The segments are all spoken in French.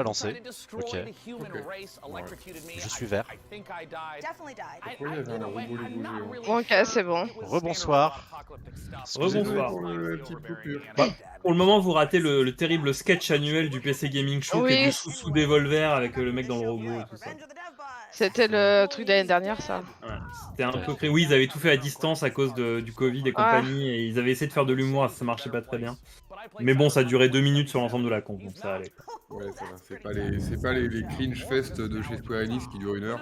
Lancé. Ok. Ouais. Je suis vert. Pourquoi il y avait un robot Lego géant? Bon, ok, c'est bon. Rebonsoir. Rebonsoir. La petite coupure. Bah, pour le moment, vous ratez le terrible sketch annuel du PC Gaming Show qui est Oui. du sous Devolver avec le mec dans le robot et tout ça. C'était le truc d'année dernière, ça. Ouais, c'était un peu créé. Oui, ils avaient tout fait à distance à cause du Covid et compagnie, et ils avaient essayé de faire de l'humour, ça marchait pas très bien. Mais bon, ça durait 2 minutes sur l'ensemble de la conf, donc ça allait. Ouais, ça va. C'est pas les cringe fest de chez Square Enix qui durent 1 heure.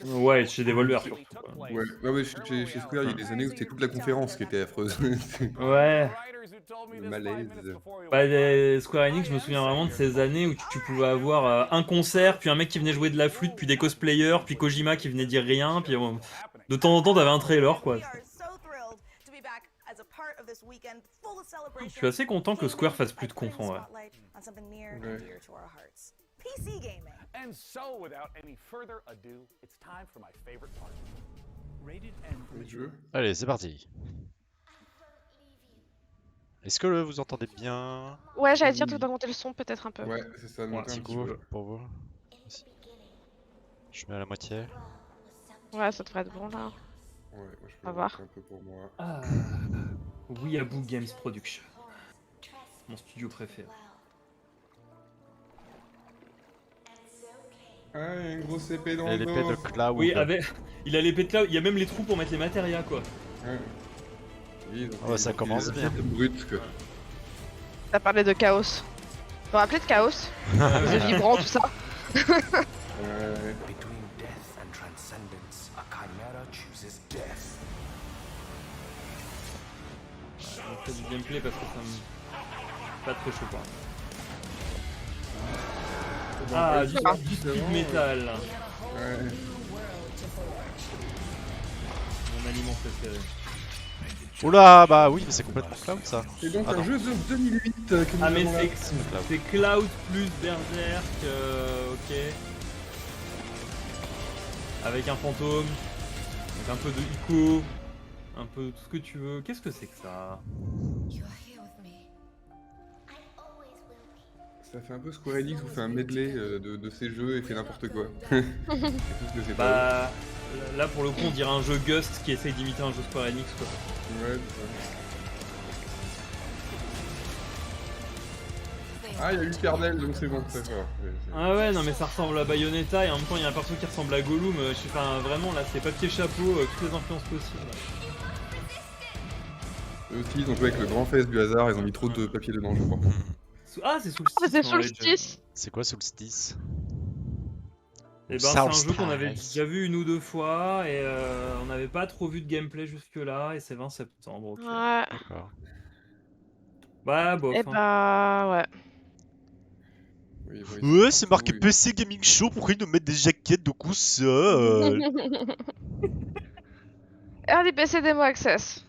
Ouais, chez Devolver surtout. Quoi. Ouais, non, mais chez Square, il y a des années où c'était toute la conférence qui était affreuse. Ouais. Le malaise. Bah, Square Enix, je me souviens vraiment de ces années où tu pouvais avoir un concert, puis un mec qui venait jouer de la flûte, puis des cosplayers, puis Kojima qui venait dire rien, puis de temps en temps t'avais un trailer quoi. Je suis assez content que Square fasse plus de conf en vrai. Ouais. Le jeu. Allez, c'est parti. Est-ce que vous entendez bien? Ouais, j'allais dire, tu dois monter le son peut-être un peu. Ouais, c'est ça, Ouais, monter un Petit petit coup peu. pour vous. Je mets à la moitié. Ouais, ça devrait être bon là. Ouais, moi je On va peux voir. un peu pour moi. Ah. Weeaboo Games Production. Mon studio préféré. Ah, il y a une grosse épée dans Et le l'épée dos. de Cloud. Oui, il a l'épée de Cloud, il y a même les trous pour mettre les matérias quoi. Ouais. Oui, ils ont Oh, ça fait commence des bien. assiettes brutes, quoi. T'as parlé de chaos. Vous vous rappelez de chaos? Les œufs vibrants, tout ça. Ouais. On fait du gameplay parce que ça me... pas très chaud quoi. Ah, du speed metal. Ouais. Mon aliment préféré. Oula, bah oui, mais c'est complètement Cloud ça. C'est donc Ah un non. jeu de 2008 que nous Ah mais avons là. c'est Cloud plus Berserk, ok. Avec un fantôme, avec un peu de Ico, un peu tout ce que tu veux. Qu'est-ce que c'est que ça? Ça fait un peu Square Enix où fait un medley de ses jeux et fait n'importe quoi. C'est tout ce que c'est pas. Bah là pour le coup on dirait un jeu Gust qui essaye d'imiter un jeu Square Enix quoi. Ouais, c'est ça. Ah, il y a eu Kernel, donc c'est bon, ça va. Ah ouais non mais ça ressemble à Bayonetta et en même temps il y a un perso qui ressemble à Gollum, je sais pas vraiment là c'est papier chapeau, toutes les influences possibles. Eux aussi, ils ont joué avec le grand fest du hasard, ils ont mis trop de papier dedans, je crois. Ah c'est Solstice. Ah, c'est dans Legend. Solstice. C'est quoi Solstice? Et ben c'est un jeu qu'on avait déjà vu 1 ou 2 fois et on n'avait pas trop vu de gameplay jusque là et c'est 20 septembre. Ok. Ouais. D'accord. Bah bof. Et Hein. bah, ouais. Oui, bon, ils sont Ouais, c'est marqué partout, PC Gaming Show, pourquoi ils nous mettent des jaquettes de console? Early PC Demo Access.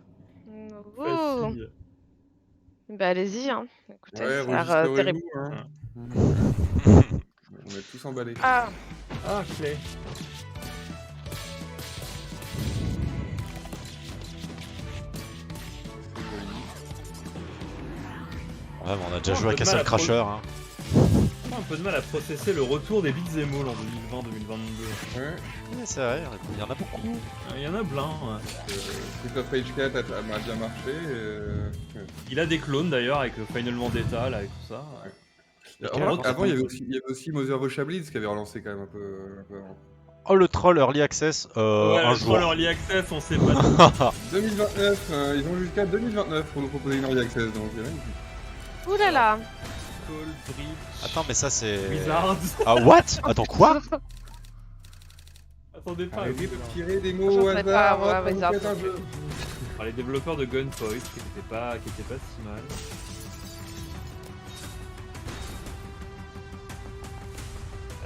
Ouh. Facile. Bah, allez-y, hein. Écoutez, Ouais, ça a l'air terrible. registrez-vous, hein. On est tous emballés. Ah, Ah clé. Ouais, mais on a déjà Oh, joué à un peu de Castle mal à Crasher, hein. On a un peu de mal à processer le retour des beat'em all en 2020-2022. Ouais. Ouais, c'est vrai, il y en a beaucoup. Il y en a plein. Ouais. Street of Rage 4 a bien marché. Ouais. Il a des clones d'ailleurs avec Final Vendetta là et tout ça. Et Avant, il y avait aussi Mother Russia Blitz qui avait relancé quand même un peu avant. Oh, le troll Early Access, Ouais, un le jour. troll early access, on sait pas. 2029, ils ont jusqu'à 2029 pour nous proposer une early access, donc c'est magnifique. ouh là là. Call, Bridge, Attends, mais ça c'est... Wizards. Ah, what? Attends, quoi? Attendez pas. Arrêtez de Wizards. tirer des Je mots au sais hasard, pas, hop, ouais, vous Wizards. faites un jeu. Alors, les développeurs de Gunpoint qui étaient pas si mal.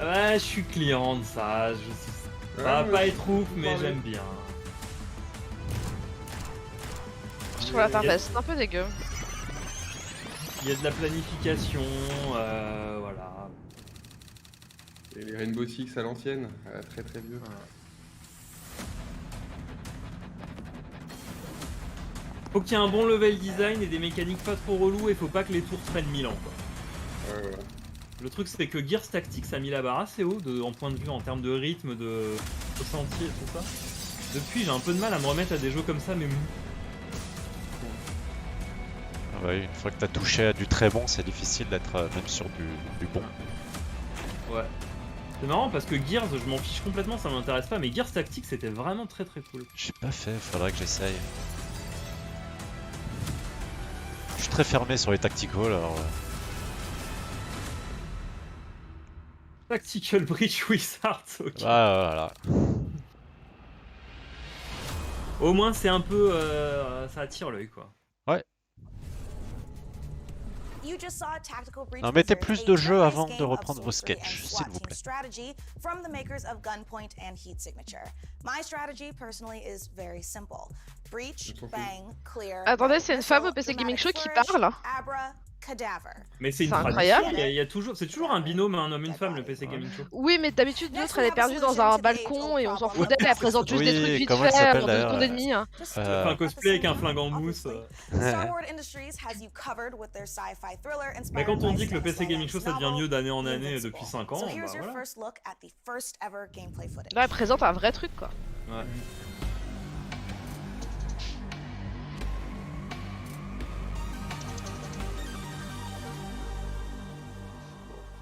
Ouais, je suis client de ça. Ça va pas être ouf, mais j'aime bien. Je trouve l'interface un peu dégueu. Il y a de la planification, voilà. Et les Rainbow Six à l'ancienne, très très vieux. Faut qu'il y ait un bon level design et des mécaniques pas trop reloues et faut pas que les tours prennent 1000 ans quoi. Ouais, voilà. Le truc c'est que Gears Tactics a mis la barre assez haut en point de vue, en termes de rythme, de ressenti et tout ça. Depuis j'ai un peu de mal à me remettre à des jeux comme ça mais mou. Ah ouais, une fois que t'as touché à du très bon, c'est difficile d'être même sur du bon. Ouais. C'est marrant parce que Gears, je m'en fiche complètement, ça m'intéresse pas, mais Gears Tactics c'était vraiment très cool. J'ai pas fait, faudrait que j'essaye. Je suis très fermé sur les tacticals alors. Tactical Bridge Wizards, ok. Voilà. Au moins c'est un peu... ça attire l'œil quoi. Ouais. Non, mettez plus de jeux avant de reprendre vos sketchs, s'il vous plaît. Attendez, c'est une femme au PC Gaming Show qui parle. Mais c'est une C'est tradition, incroyable. il y a toujours, c'est toujours un binôme, un homme, une femme, le PC Gaming Show. Oui, mais d'habitude, l'autre, elle est perdue dans un balcon et on s'en fout d'elle, elle présente juste des Oui, trucs vite comment elle fait s'appelle, en 2 secondes et demie. Fait un cosplay avec un flingue en mousse. Mais quand on dit que le PC Gaming Show ça devient mieux d'année en année depuis 5 ans, bah voilà. Là, elle présente un vrai truc, quoi. Ouais.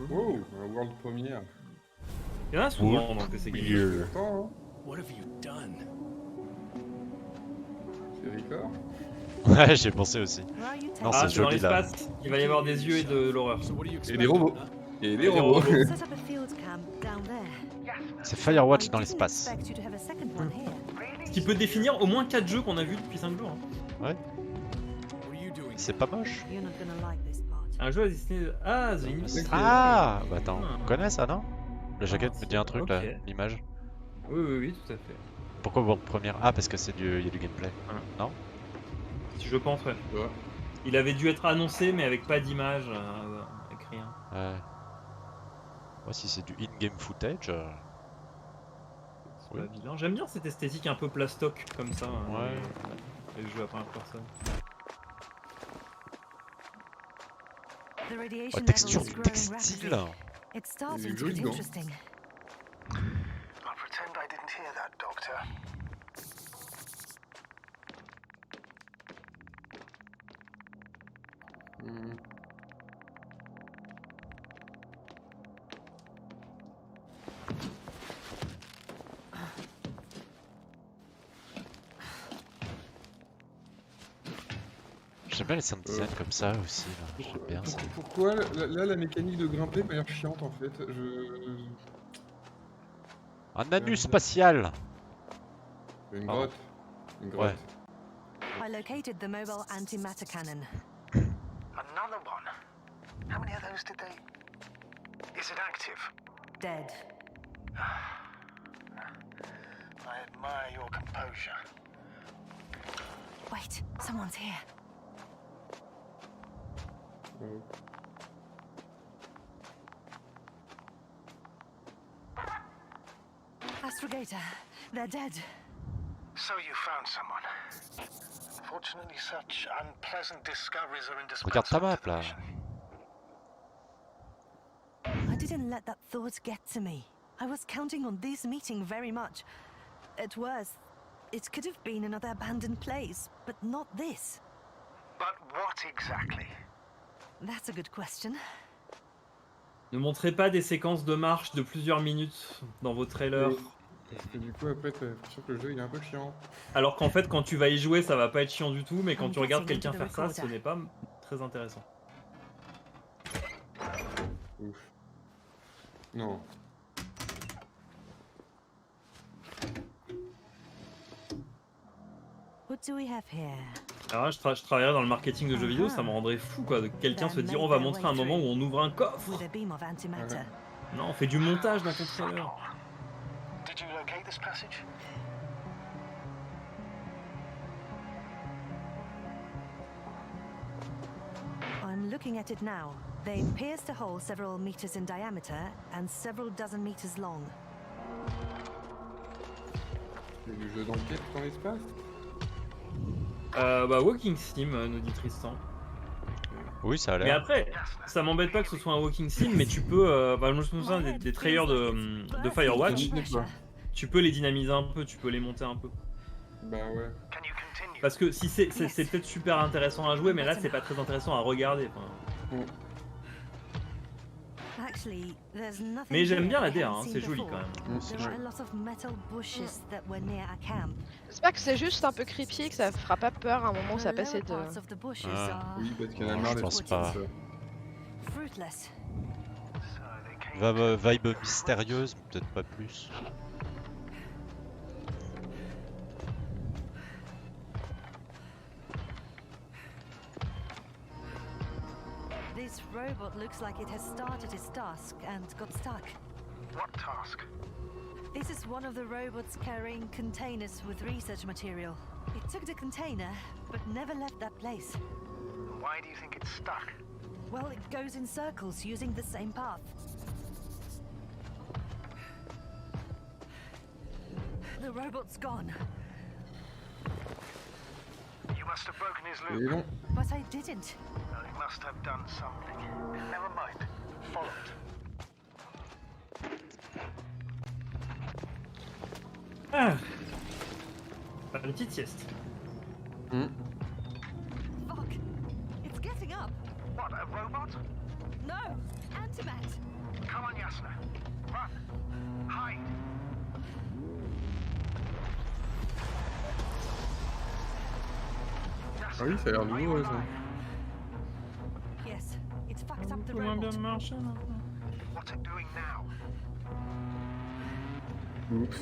Wow, un world premiere. Il y en a souvent dans le PC Gaming Show. Attends, What have you done? c'est record. Ouais, j'ai pensé aussi. Non, Ah, c'est c'est dans joli là. l'espace, il va y avoir des yeux et de l'horreur. So what do you Et expect? des robots. Et des robots. Set up a field camp down there. C'est Firewatch I dans didn't l'espace. expect you to have a second one here. Ce qui peut définir au moins 4 jeux qu'on a vus depuis 5 jours. Hein. Ouais, What are you doing? c'est pas moche. You're not gonna like this part. Un jeu à Disney... Ah, The Initiative. Ah, bah attends, on connaît ça, non? La jaquette me dit un truc Ok. là, l'image. Oui, tout à fait. Pourquoi World Premiere? Ah, parce que il y a du gameplay. Hein. Non? Je pense, ouais. Ouais. Il avait dû être annoncé, mais avec pas d'image, avec rien. Ouais. Moi, si c'est du in-game footage. C'est Oui. pas vilain. J'aime bien cette esthétique un peu plastoc comme ça. Hein, Ouais. les jeux à première personne. The radiation Oh, level texture is du growing textile. rapidly. It's starting Il est to joli, get non? interesting. I'll pretend I didn't hear that, Doctor. Hmm. J'aime bien les sound design comme ça aussi. Là. J'aime bien ça. Pourquoi là la mécanique de grimper m'a l'air chiante en fait. Un anus spatial. Une Pardon. grotte. Une grotte. Ouais. I located the mobile antimatter cannon. Another one? How many of those did they... Is it active? Dead. I admire your composure. Wait, someone's here. Oh. Astrogator, they're dead. So you found someone. Fortunately, such unpleasant discoveries are Regarde ta indispensable map to the là. mission. I didn't let that thought get to me. I was counting on this meeting very much. At worst, it could have been another abandoned place, but not this. But what exactly? That's a good question. Ne montrez pas des séquences de marche de plusieurs minutes dans vos trailers. Oui. Parce que du coup après t'as l'impression que le jeu il est un peu chiant. Alors qu'en fait, quand tu vas y jouer, ça va pas être chiant du tout, mais quand I'm tu regardes getting quelqu'un into the faire ça, ce recorder. n'est pas très intéressant. Ouf. Non. What do we have here? Alors là, je travaillerais dans le marketing de jeux vidéo, ça me rendrait fou quoi, de quelqu'un se dire on va montrer un moment où on ouvre un coffre. With a beam of antimatter. Non, on fait du montage dans ton trailer. Did you locate this passage? I'm looking at it now. They pierced a hole several meters in diameter and several dozen meters long. C'est du jeu d'enquête dans l'espace. Bah Walking Sim, nous dit Tristan. Oui, ça a Mais l'air. après, ça m'embête pas que ce soit un walking sim, mais tu peux. Bah, moi je me souviens des trailers de Firewatch. Tu peux les dynamiser un peu, tu peux les monter un peu. Bah ouais. Can you continue? Parce que si c'est peut-être super intéressant à jouer, mais là c'est pas très intéressant à regarder. Enfin. Actually, there's nothing Mais j'aime here bien la that I DA, haven't hein, seen c'est joli before. quand même. C'est There are joli. a lot of metal bushes that were near our camp. J'espère que c'est juste un peu creepy, que ça fera pas peur à un moment où ça The passait lower de. parts of the bushes Ah. are Oui, parce qu'il y en a Non, marre je des pense trucs pas. comme ça. fruitless. So they came Vibe mystérieuse, mais peut-être pas plus. This robot looks like it has started its task and got stuck. What task? This is one of the robots carrying containers with research material. It took the container, but never left that place. Why do you think it's stuck? Well, it goes in circles using the same path. The robot's gone, You must have broken his Et loop. non. but I didn't. No, he must have done something. Never mind. Follow it. Ah. Une petite sieste. Fuck! It's getting up! What, a robot? No! Antimat! Come on, Yasna. Run. Hide. Ah oui, ça a l'air nouveau ça. Yes, it's fucked up the Moins bien robot. marcher maintenant. What's it doing now? Oups.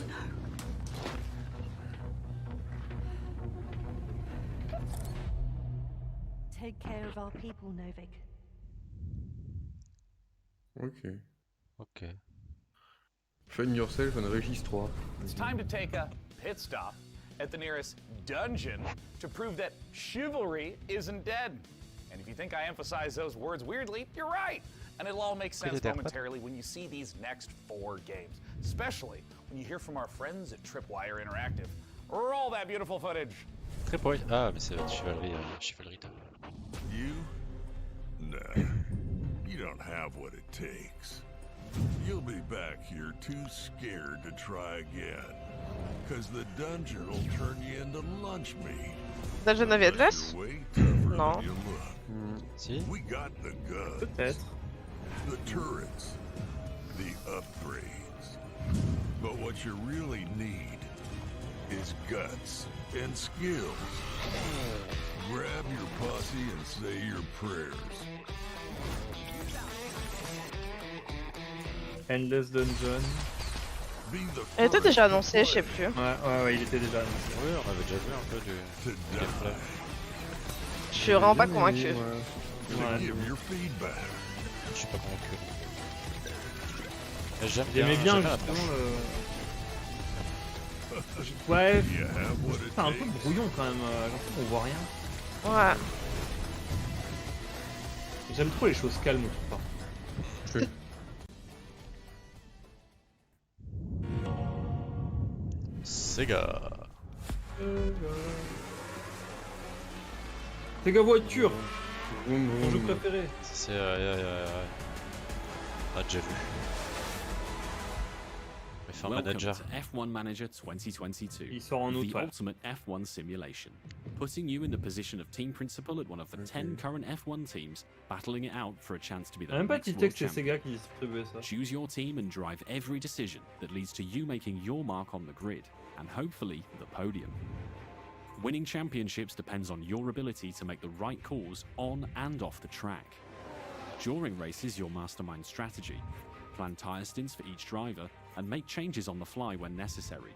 Take care of our people, Novik. Ok. Ok. Find yourself on Régis 3. It's time to take a pit stop at the nearest dungeon to prove that chivalry isn't dead. And if you think I emphasize those words weirdly, you're right. And it'll all make sense momentarily when you see these next 4 games, especially when you hear from our friends at Tripwire Interactive. Roll that beautiful footage. Très poète. Ah, mais c'est chevalerie, chevalerie. You? Nah. You don't have what it takes. You'll be back here too scared to try again. Cause the dungeon will turn you into lunch meat. Dungeon of Endless? You're way tougher No. than you look. Si. We got the guns, Peut-être. the turrets, the upgrades. But what you really need is guts and skills. Grab your posse and say your prayers. Endless Dungeon. Be the Elle était first déjà to annoncée, je sais play, plus. Ouais, il était déjà annoncé. Oui, on avait déjà vu un peu du to gameplay. die, Je suis vraiment pas convaincu. to Ouais. give your feedback. Je suis pas convaincu. Mais j'aime J'aimais bien j'aime la justement planche. le. Ouais, You have what it c'est un peu takes. brouillon quand même. J'ai l'impression qu'on voit rien. Ouais. J'aime trop les choses calmes tout part. Sega. Sega voiture, Vroom, mon jeu vroom. préféré. C'est. On a déjà vu. Mais faire Welcome manager. to F1 Manager 2022, Il sort en août, the ouais. ultimate F1 simulation, putting you in the position of team principal at one of the 10 current F1 teams, battling it out for a chance to be the Même pas next dit world que c'est champion. Sega qui distribuait ça. Choose your team and drive every decision that leads to you making your mark on the grid, and hopefully the podium. Winning championships depends on your ability to make the right calls on and off the track. During races, you'll mastermind strategy, plan tyre stints for each driver, and make changes on the fly when necessary.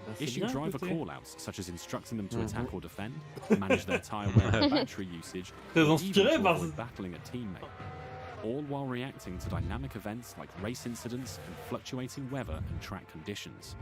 Bah, c'est Issue bien, driver écoutez. call-outs, such as instructing them to attack or defend, manage their tyre wear and battery usage, Très or inspiré even to par avoid ce- battling a teammate. All while reacting to dynamic events like race incidents and fluctuating weather and track conditions.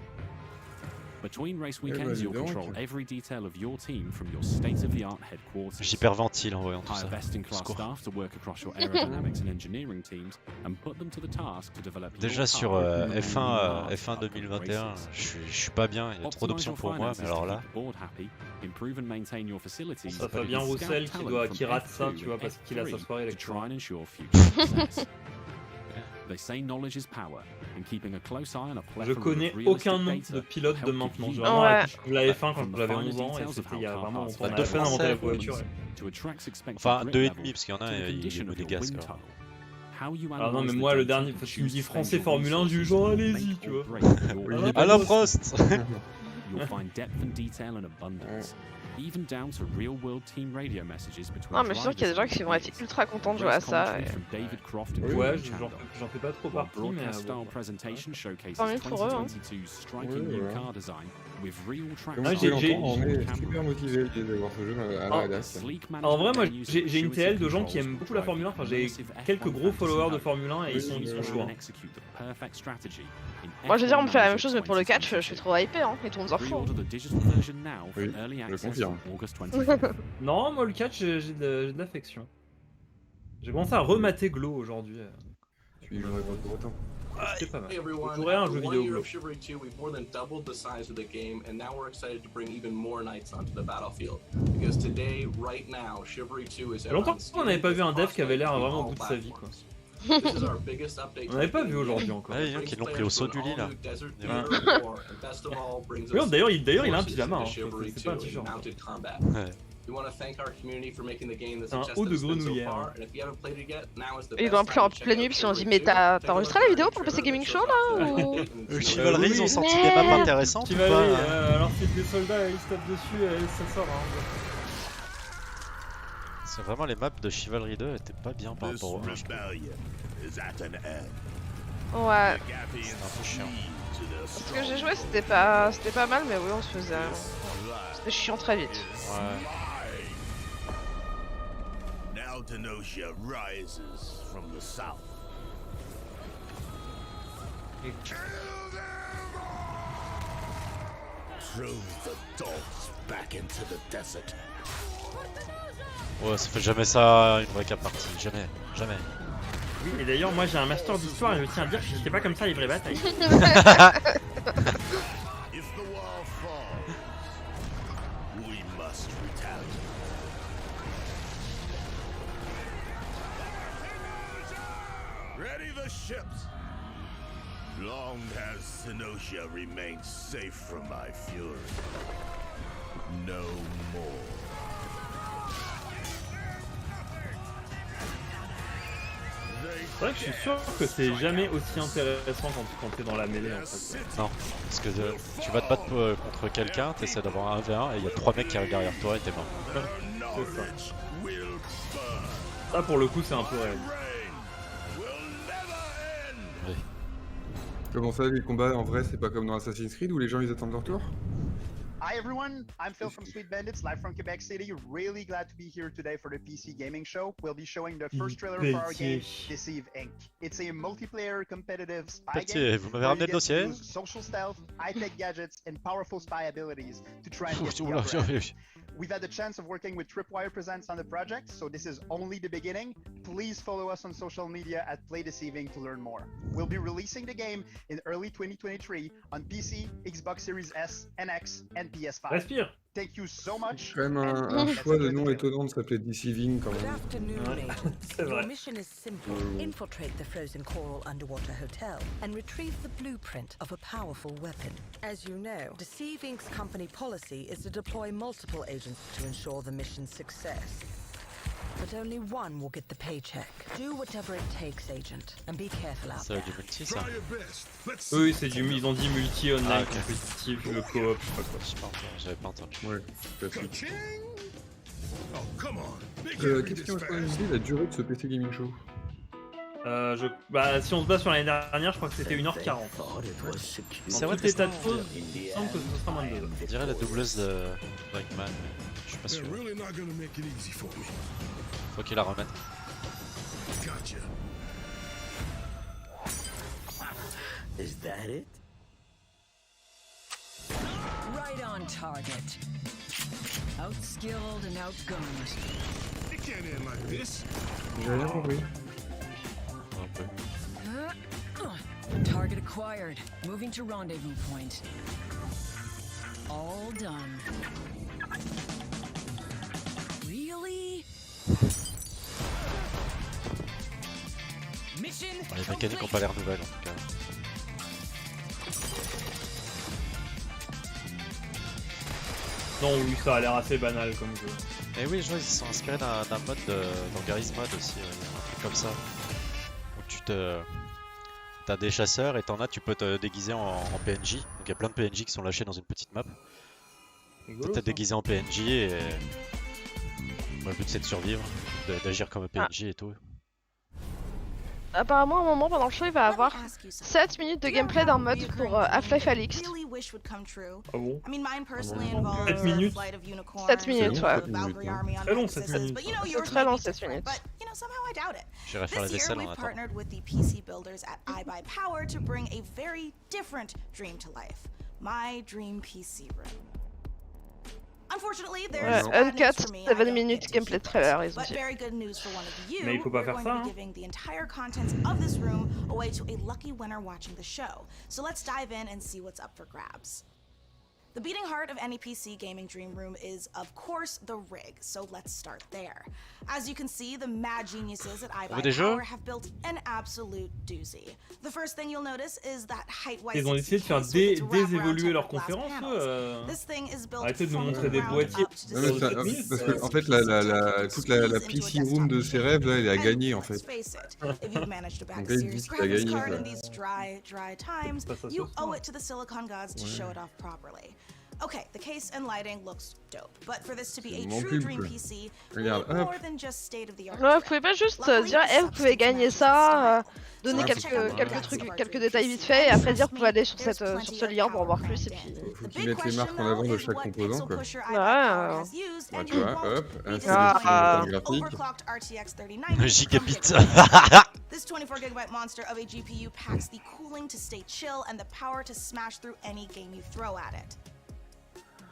Between race bah, weekends, dis you'll donc. control every detail of your team from your state-of-the-art headquarters. J'hyperventile en voyant tout Hire ça. best-in-class Secours. staff to work across your aerodynamics and engineering teams and put them to the task to develop your Déjà sur car into F1 large F1 outcome 2021, races. je suis pas bien, il y a trop Optimize d'options your pour moi, finances mais to alors keep là. the board happy, improve and maintain your facilities, Ça but Fabien it is scout Roussel talent qui from rate ça, F2 tu vois, and parce qu'il a sa F3 soirée to électorale. try and ensure future success. They say knowledge is power, and keeping a close eye on a Je plethora connais of realistic aucun nom data de pilote will de help maintenant. give J'ai you vraiment Ouais. arrêté de la F1 quand from the j'avais finer 11 ans et details of c'était how il y a car vraiment parts longtemps. are On Deux avait peine inventé la Français, voiture. to a track's expected Enfin grip 2,5 level, parce qu'il y en a to the il est condition of your monégasque. wind tunnel. How you Ah non mais analyze the moi le data dernier, and si tu me choose dis to français spend your Formule 1, du resources genre will allez-y, make tu or vois. break your Alors, À la business. Prost. You'll find depth and detail and abundance, even down to real-world team radio messages between Non, mais je suis sûr qu'il y a des gens drivers qui and vont être engineers. ultra contents de jouer Race à ça. commentary Et... from David Croft and Oui. Ouais, Gordon Chandler. j'en fais pas trop While partie, mais broadcast-style bon. presentation showcases Tant mieux pour eux, hein. 2022's striking Ouais, new voilà. car design with real track Comme Ah, vous j'ai- pouvez l'entendre, on on est camera. super motivé à l'idée d'avoir ce jeu à la Ah, rédac. En vrai, moi j'ai une TL de gens qui aiment beaucoup la Formule 1. Enfin, j'ai quelques gros followers de Formule 1 et ils sont chauds. Hein. Moi, je veux dire, on me fait la même chose, mais pour le catch, je suis trop hypé, hein, et tout le monde s'en fout. Oui, je confirme. Non, moi le catch, j'ai de l'affection. J'ai commencé à remater Glow aujourd'hui. Tu y jouerais pas pour autant. C'était pas mal. Hey everyone, Je jouerais à un after jeu 1 vidéo year Glow. of Chivalry 2, we've more than doubled the size of the game, and now we're excited to bring even more knights onto the battlefield. Because today, right now, Chivalry 2 is Ça fait longtemps qu'on n'avait pas vu un dev qui avait l'air vraiment au bout de sa vie, quoi. This is our biggest update. On n'avait pas vu aujourd'hui encore. Ouais, il y en a qui l'ont pris au saut du lit là. Oui, d'ailleurs, il a un pyjama, hein. C'est pas un t-shirt. Ouais. C'est un haut de grenouillère. Ils l'ont appelé en pleine nuit, puis ils ont dit, mais t'as enregistré la vidéo pour le PC Gaming Show là ou... Chivalry, ils ont sorti des Mais- maps intéressantes ou Qui va pas aller, hein alors c'est des soldats, ils se tapent dessus, ça sort. Hein. C'est vraiment les maps de Chivalry 2 étaient pas bien par rapport au 1. Ouais. C'est un peu chiant. Ce que j'ai joué, c'était pas mal, mais oui, on se faisait... C'était chiant très vite. Ouais. Now Denosia rises from the south. Throw the dogs back into the desert. Ouais, ça fait jamais ça une vraie cap partie. Jamais. Jamais. Oui, et d'ailleurs, moi j'ai un master d'histoire et je tiens à dire que c'était pas comme ça les vraies batailles. If the wall falls, we must retaliate. Ready the ships. Long has Senosia remained safe from my fury. No more. C'est vrai que je suis sûr que c'est jamais aussi intéressant quand t'es dans la mêlée en fait. Non. Parce que tu vas te battre contre quelqu'un, t'essaies d'avoir un 1v1 et il y a 3 mecs qui arrivent derrière toi et t'es mort. C'est ça. Ça pour le coup c'est un peu réel. Oui. Comment ça, les combats en vrai, c'est pas comme dans Assassin's Creed où les gens ils attendent leur tour? Hi everyone, I'm Phil from Sweet Bandits, live from Quebec City. Really glad to be here today for the PC Gaming Show. We'll be showing the first trailer for our game, Deceive Inc. It's a multiplayer competitive spy game. Vous m'avez ramené le dossier? Social stealth, high-tech gadgets, and powerful spy abilities to try and get the upper hand. We've had the chance of working with Tripwire Presents on the project, so this is only the beginning. Please follow us on social media at Play Deceiving to learn more. We'll be releasing the game in early 2023 on PC, Xbox Series S, NX, and PS5. Respire. Thank you so much. Quand même un choix de nom étonnant de s'appeler Deceiving quand Good même. afternoon, agents. C'est Your vrai. mission is simple. Infiltrate the frozen coral underwater hotel and retrieve the blueprint of a powerful weapon. As you know, Deceive Inc.'s company policy is to deploy multiple agents to ensure the mission's success. But only one will get the paycheck. Do whatever it takes, agent, and be careful out Ça there. va du multi ça? Oui, c'est ils ont dit multi online Ah, ok. compétitif, le coop, je sais pas quoi. J'ai pas entendu, j'avais pas entendu. Ouais, classique. Oh, Question, est-ce qu'on a une idée de la durée de ce PC Gaming Show? Bah si on se base sur l'année dernière, je crois que c'était 1h40. C'est En vrai tout que état de cause, il me semble que ce sera moins de 2 heures. On dirait la doubleuse de Blackman, mais je suis pas sûr. Faut qu'il la remette. Is that it? Right on target. Outskilled and outgunned. It can't end like this. J'ai rien compris. Target acquired. Moving to rendezvous point. All done. Really? Mission Les mécaniques ont pas l'air nouvelles en tout cas. Non, oui, ça a l'air assez banal comme jeu. Et oui, je vois, ils se sont inspirés d'un mode dans Garry's Mod aussi, il y a un truc comme ça. Où tu te... T'as des chasseurs et t'en as, tu peux te déguiser en PNJ. Donc il y a plein de PNJ qui sont lâchés dans une petite map. T'es déguisé en PNJ et... Bon, le but c'est de survivre, d'agir comme un PNJ et tout. Apparemment, à un moment pendant le show, il va avoir 7 minutes de gameplay d'un mode pour Half-Life Alyx. Ah bon? 7 minutes 7 minutes, ouais. Très long 7 minutes. C'est très long 7 minutes. J'irai faire la vaisselle en attendant. partnered with the PC builders at iBuyPower to bring a very different dream to life. My dream PC room. Unfortunately, there's Uncut, 7 minutes gameplay trailer, ils ont but dit. very good news for one of you. Mais il faut pas We're faire going ça, to be giving the entire contents of this room away to a lucky winner watching the show. So let's dive in and see what's up for grabs. The beating heart of any PC gaming dream room is, of course, the rig, so let's start there. As you can see, the mad geniuses at iBuyPower have built an absolute doozy. The first thing you'll notice is that height-wise. Ils ont essayé de faire désévoluer leur conférence, arrêtez de nous montrer des boîtiers. Parce que en fait, toute la PC room de ses rêves, là, elle a gagné en fait. Donc là, il dit qu'il a gagné. You owe it to the Silicon gods to show it off properly. Okay, the case and lighting looks dope, but for this to be a true dream PC, we need more than just state of the art. Ouais, vous pouvez pas juste dire, eh, vous pouvez gagner ça, donner quelques trucs, quelques détails vite fait, et après dire, vous pouvez aller sur ce lien pour en voir plus, et puis... Faut qu'ils mettent les marques en avant de chaque composant, quoi. Ouais, tu vois, hop, un graphique. Gigabit. This 24GB monster of a GPU packs the cooling to stay chill and the power to smash through any game you throw at it.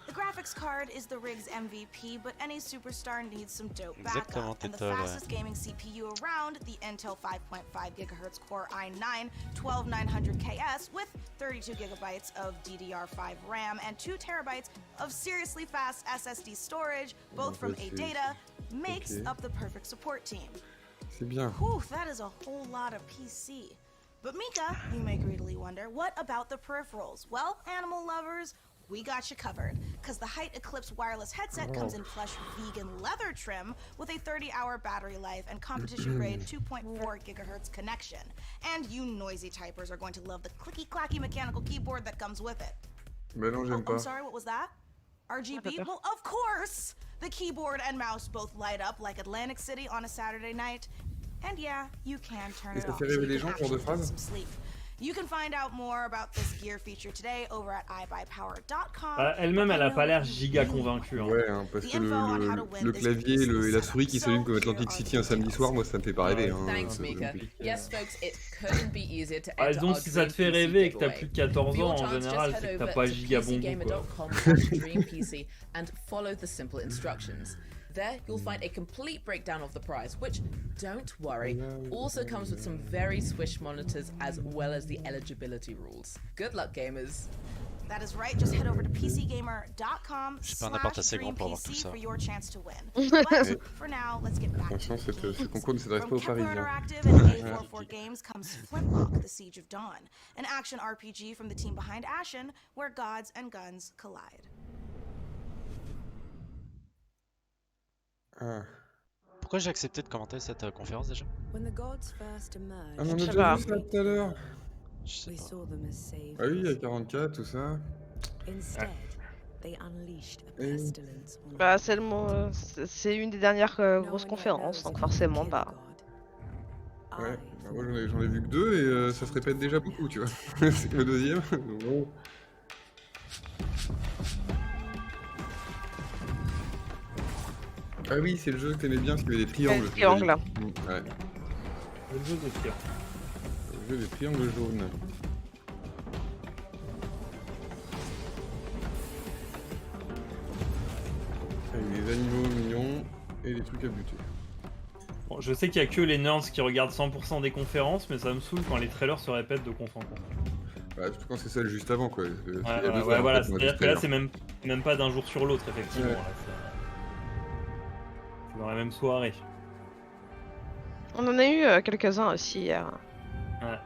The graphics card is the rig's MVP, but any superstar needs some dope backup. And the fastest gaming CPU around, the Intel 5.5GHz Core i9 12900KS with 32GB of DDR5 RAM and 2TB of seriously fast SSD storage, both from ADATA, makes up the perfect support team. C'est bien. Whew, that is a whole lot of PC. But Mika, you may greedily wonder, what about the peripherals? Well, animal lovers, we got you covered, because the Height Eclipse wireless headset comes in plush vegan leather trim with a 30-hour battery life and competition-grade 2.4GHz connection. And you noisy typers are going to love the clicky-clacky mechanical keyboard that comes with it. Mais non, j'aime pas. I'm sorry, what was that? RGB? Well, of course! The keyboard and mouse both light up like Atlantic City on a Saturday night. And yeah, you can turn it off so you can actually get some sleep. You can find out more about this gear feature today over at iBuyPower.com. Elle-même, elle a pas l'air giga convaincue. Hein. Ouais, hein, parce que le clavier et la souris qui s'allument comme Atlantic City un samedi soir, moi ça me fait pas rêver. Hein, donc si ça te fait rêver et que t'as plus de 14 ans, en général, c'est que t'as pas giga bon goût. There, you'll find a complete breakdown of the price, which, don't worry, also comes with some very swish monitors as well as the eligibility rules. Good luck, gamers! That is right, just head over to PCGamer.com/DreamPC for your chance to win. But for now, let's get back to ce concours ne s'adresse pas aux Parisiens. Interactive and A44 Games comes Flintlock, The Siege of Dawn, an action RPG from the team behind Ashen, where gods and guns collide. Pourquoi j'ai accepté de commenter cette conférence déjà? Ah mais on a déjà vu ça tout à l'heure. Ah oui, il y a 44, tout ça. Bah c'est le mot, c'est une des dernières grosses conférences, donc forcément bah... Ouais, bah moi j'en ai vu que 2 et ça se répète déjà beaucoup, tu vois. C'est que le deuxième. Bon. Ah oui, c'est le jeu que t'aimais bien parce qu'il y avait des triangles. Des triangles là. Ouais. Le jeu des triangles. Le jeu des triangles jaunes. des animaux mignons et des trucs à buter. Bon, je sais qu'il y a que les nerds qui regardent 100% des conférences, mais ça me saoule quand les trailers se répètent de conf en conf. Bah, surtout quand c'est ça juste avant, quoi. Ouais, voilà, c'est-à-dire que là, c'est même pas d'un jour sur l'autre, effectivement. Ouais. Là, c'est dans la même soirée. On en a eu quelques-uns aussi hier. Ouais.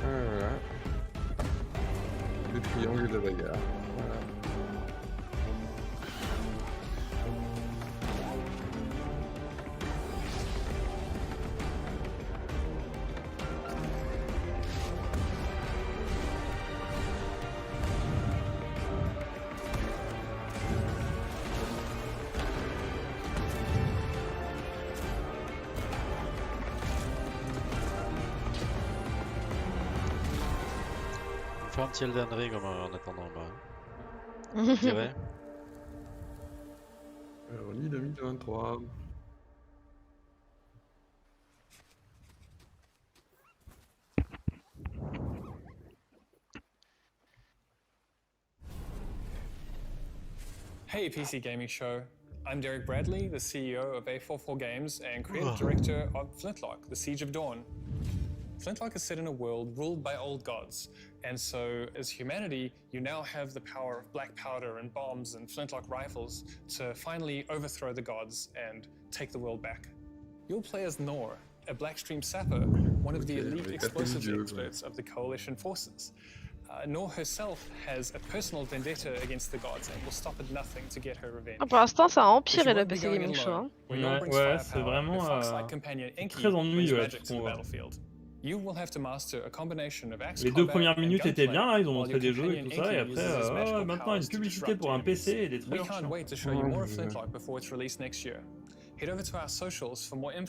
Voilà. Le triangle de la bagarre. Voilà. On fait un petit Elden Ring en attendant, je dirais. Early 2023. Hey PC Gaming Show, I'm Derek Bradley, the CEO of A44 Games and creative director of Flintlock, The Siege of Dawn. Flintlock is set in a world ruled by old gods, and so as humanity, you now have the power of black powder and bombs and flintlock rifles to finally overthrow the gods and take the world back. You'll play as Nor, a Blackstream sapper, one of the elite explosives experts of the Coalition forces. Nor herself has a personal vendetta against the gods and will stop at nothing to get her revenge. Pour l'instant, ça a empiré le PC Gaming Show. Hein. Ouais, c'est vraiment très ennuyeux là, tout ce qu'on voit. Les 2 premières minutes étaient bien, là, ils ont montré des jeux et tout ça, et après, maintenant une publicité pour un PC et des trailers chiants.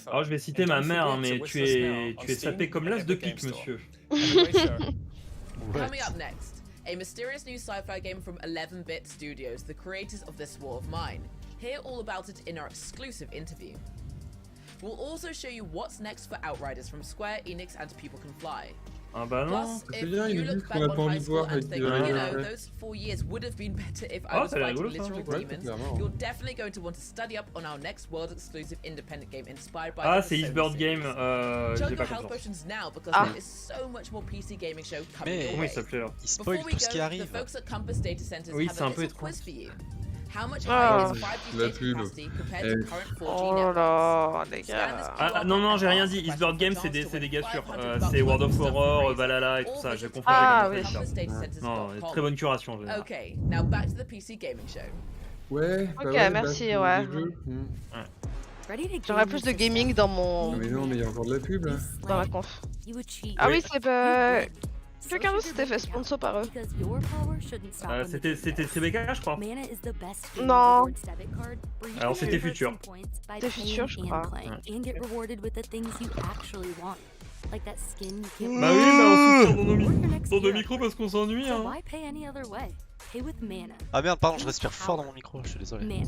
Alors je vais citer ma mère, hein, mais tu es sapé comme l'as de pique, monsieur. Coming up next, a mysterious new sci-fi game from 11-Bit Studios, the creators of This War of Mine. Hear all about it in our exclusive interview. We'll also show you what's next for Outriders from Square Enix and People Can Fly. Ah bah non. Plus, if you look back on high school and think, you know, those 4 years would have been better if I was fighting literal demons, you're definitely going to want to study up on our next world-exclusive independent game inspired by c'est Eastbound Game, j'ai pas health compris. potions now because there is so much more PC gaming show coming your way. Il spoil tout ce qui arrive. The folks at Compass Data Centers Oui, have c'est a un peu little étrange. quiz for you. How much higher is 5G data capacity compared to current 4G networks? là, les gars. Ah non, j'ai rien dit. Eastbound Game, c'est des gars sûrs. C'est World of Warrior, Valhalla et tout ça. J'ai confondu avec les trucs. Non, très bonne curation en général. Okay, now back to the PC gaming show. Ouais, Ok, merci, ouais. J'aurais plus de gaming dans mon. Mais non, mais il y a encore de la pub là. Dans la conf. Ah oui, c'est pas. Quelqu'un d'autre s'était fait sponsor par eux. C'était Tribeca, je crois. Non. Alors c'était Future. C'était Future, je crois. Bah oui, on soutient dans nos micros parce qu'on s'ennuie. Hein. Ah merde, pardon, je respire fort dans mon micro, je suis désolé.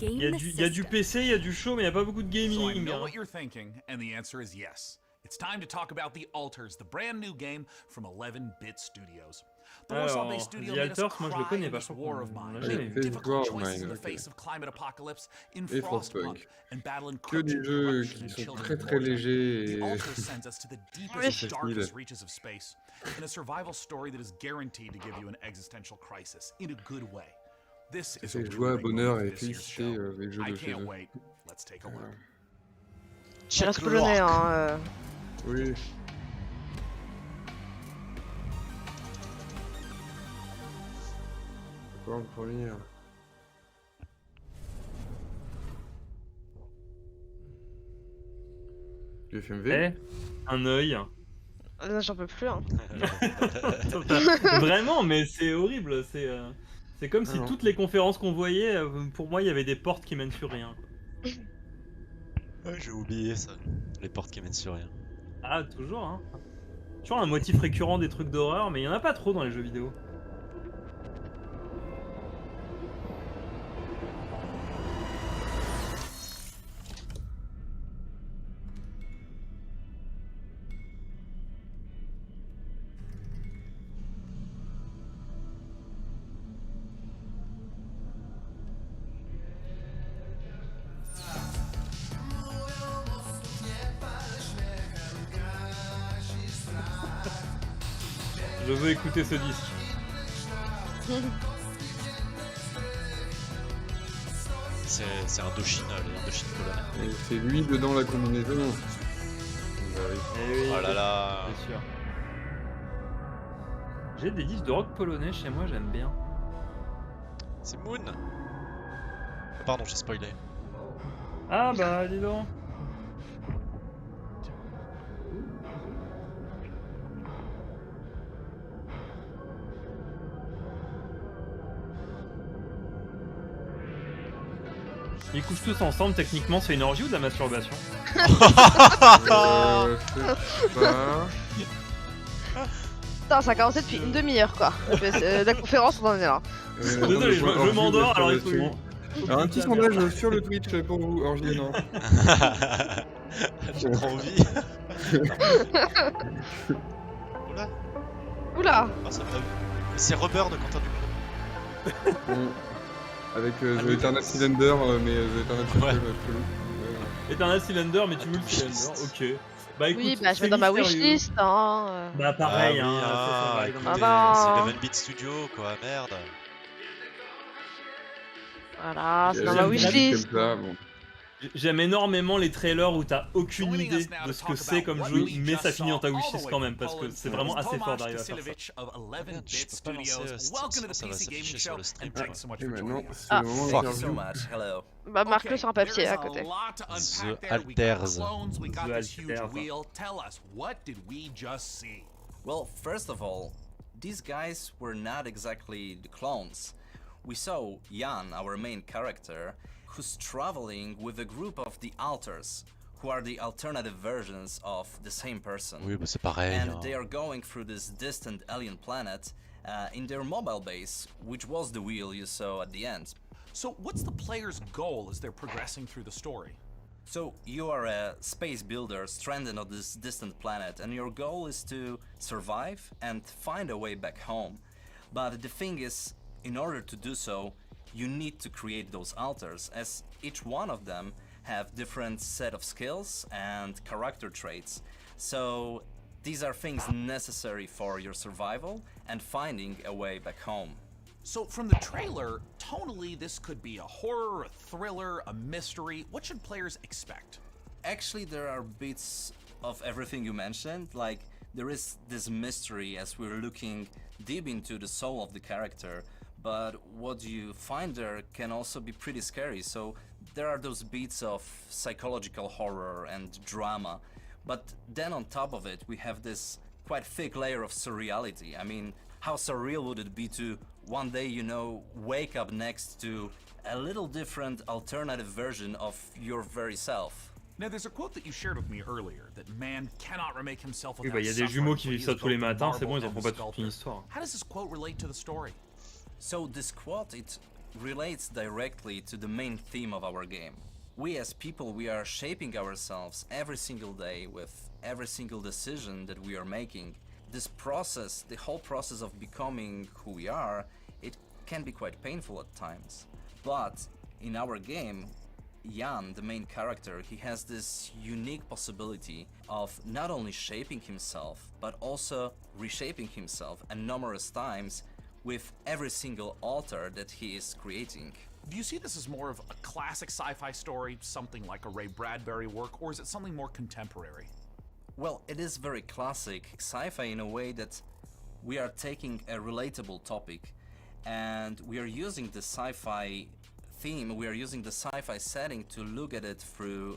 Il y a du PC, il y a du show, mais il n'y a pas beaucoup de gaming. So I know what you're thinking, and the answer is yes. It's time to talk about The Alters, the brand new game from 11-Bit Studios. The Warsaw-based studio made us cry in this war of mine, making difficult choices in the face of climate apocalypse, in Frostpunk, and battling corruption, corruption, and children of mortar. The Alters sends us to the deepest, darkest reaches of space, in a survival story that is guaranteed to give you an existential crisis, in a good way. This is a joie, bonheur et félicité les jeux de chez eux. Let's take a look. Je reste polonais, hein. Oui. Quoi en premier? Du FMV? Un œil. Là, j'en peux plus, hein. Vraiment, mais c'est horrible. C'est comme si toutes les conférences qu'on voyait, pour moi, il y avait des portes qui mènent sur rien. Ouais, j'ai oublié ça. Les portes qui mènent sur rien. Ah, toujours, hein. Toujours un motif récurrent des trucs d'horreur, mais il y en a pas trop dans les jeux vidéo. Je veux écouter ce disque. C'est Indochine, les Indochine polonais. Et c'est lui dedans la combinaison. Bah oui. Eh oui, Oh là là. c'est sûr. J'ai des disques de rock polonais chez moi, j'aime bien. C'est Moon. Oh, pardon, j'ai spoilé. Ah bah dis donc. Ils couchent tous ensemble, techniquement c'est une orgie ou de la masturbation? Pas... Putain, ça a commencé depuis une demi-heure quoi. La conférence, on en est là. Désolé, je m'endors alors il faut. Alors, un petit sondage sur le Twitch pour vous, orgie non. J'ai trop envie. Oula. Oula. Oh, c'est Rubber de Quentin Dupieux. Avec The Eternal Cylinder, mais The Eternal Cylinder, Eternal Cylinder, mais tu veux le Cylinder, ok. Bah écoute, oui, bah je mets dans ma wishlist. Hein. Bah pareil, ah, oui, hein. C'est 11 Bit Studio, quoi, merde. Voilà, c'est dans ma wishlist. J'aime énormément les trailers où t'as aucune idée de ce que c'est comme jeu, mais ça finit dans ta wishlist quand même, parce que c'est vraiment assez fort d'arriver à faire ça. Je peux pas lancer Steam, sinon ça va s'afficher sur le stream. Et maintenant, c'est Ah. le moment Fuck. d'interview. Bah marque-le sur un papier à côté. The Alters. Well, first of all, these guys were not exactly the clones. We saw Jan, our main character, who's traveling with a group of the Alters, who are the alternative versions of the same person. Oui, bah c'est pareil. And they are going through this distant alien planet in their mobile base, which was the wheel you saw at the end. So what's the player's goal as they're progressing through the story? So you are a space builder stranded on this distant planet, and your goal is to survive and find a way back home. But the thing is, in order to do so, you need to create those alters, as each one of them have different set of skills and character traits. So these are things necessary for your survival and finding a way back home. So from the trailer, tonally this could be a horror, a thriller, a mystery. What should players expect? Actually, there are bits of everything you mentioned. Like, there is this mystery as we're looking deep into the soul of the character, but what you find there can also be pretty scary. So there are those beats of psychological horror and drama, but then on top of it we have this quite thick layer of surreality. I mean, how surreal would it be to one day, you know, wake up next to a little different alternative version of your very self? Now, there's a quote that you shared with me earlier, that man cannot remake himself Oui, without bah y a des jumeaux qui vivent ça tous les matins, c'est bon, ils en font pas toute une histoire. How does this quote relate to the story? So this quote, it relates directly to the main theme of our game. We as people, we are shaping ourselves every single day with every single decision that we are making. This process, the whole process of becoming who we are, it can be quite painful at times. But in our game, Jan, the main character, he has this unique possibility of not only shaping himself, but also reshaping himself and numerous times with every single alter that he is creating. Do you see this as more of a classic sci-fi story, something like a Ray Bradbury work, or is it something more contemporary? Well, it is very classic sci-fi in a way that we are taking a relatable topic and we are using the sci-fi theme, we are using the sci-fi setting to look at it through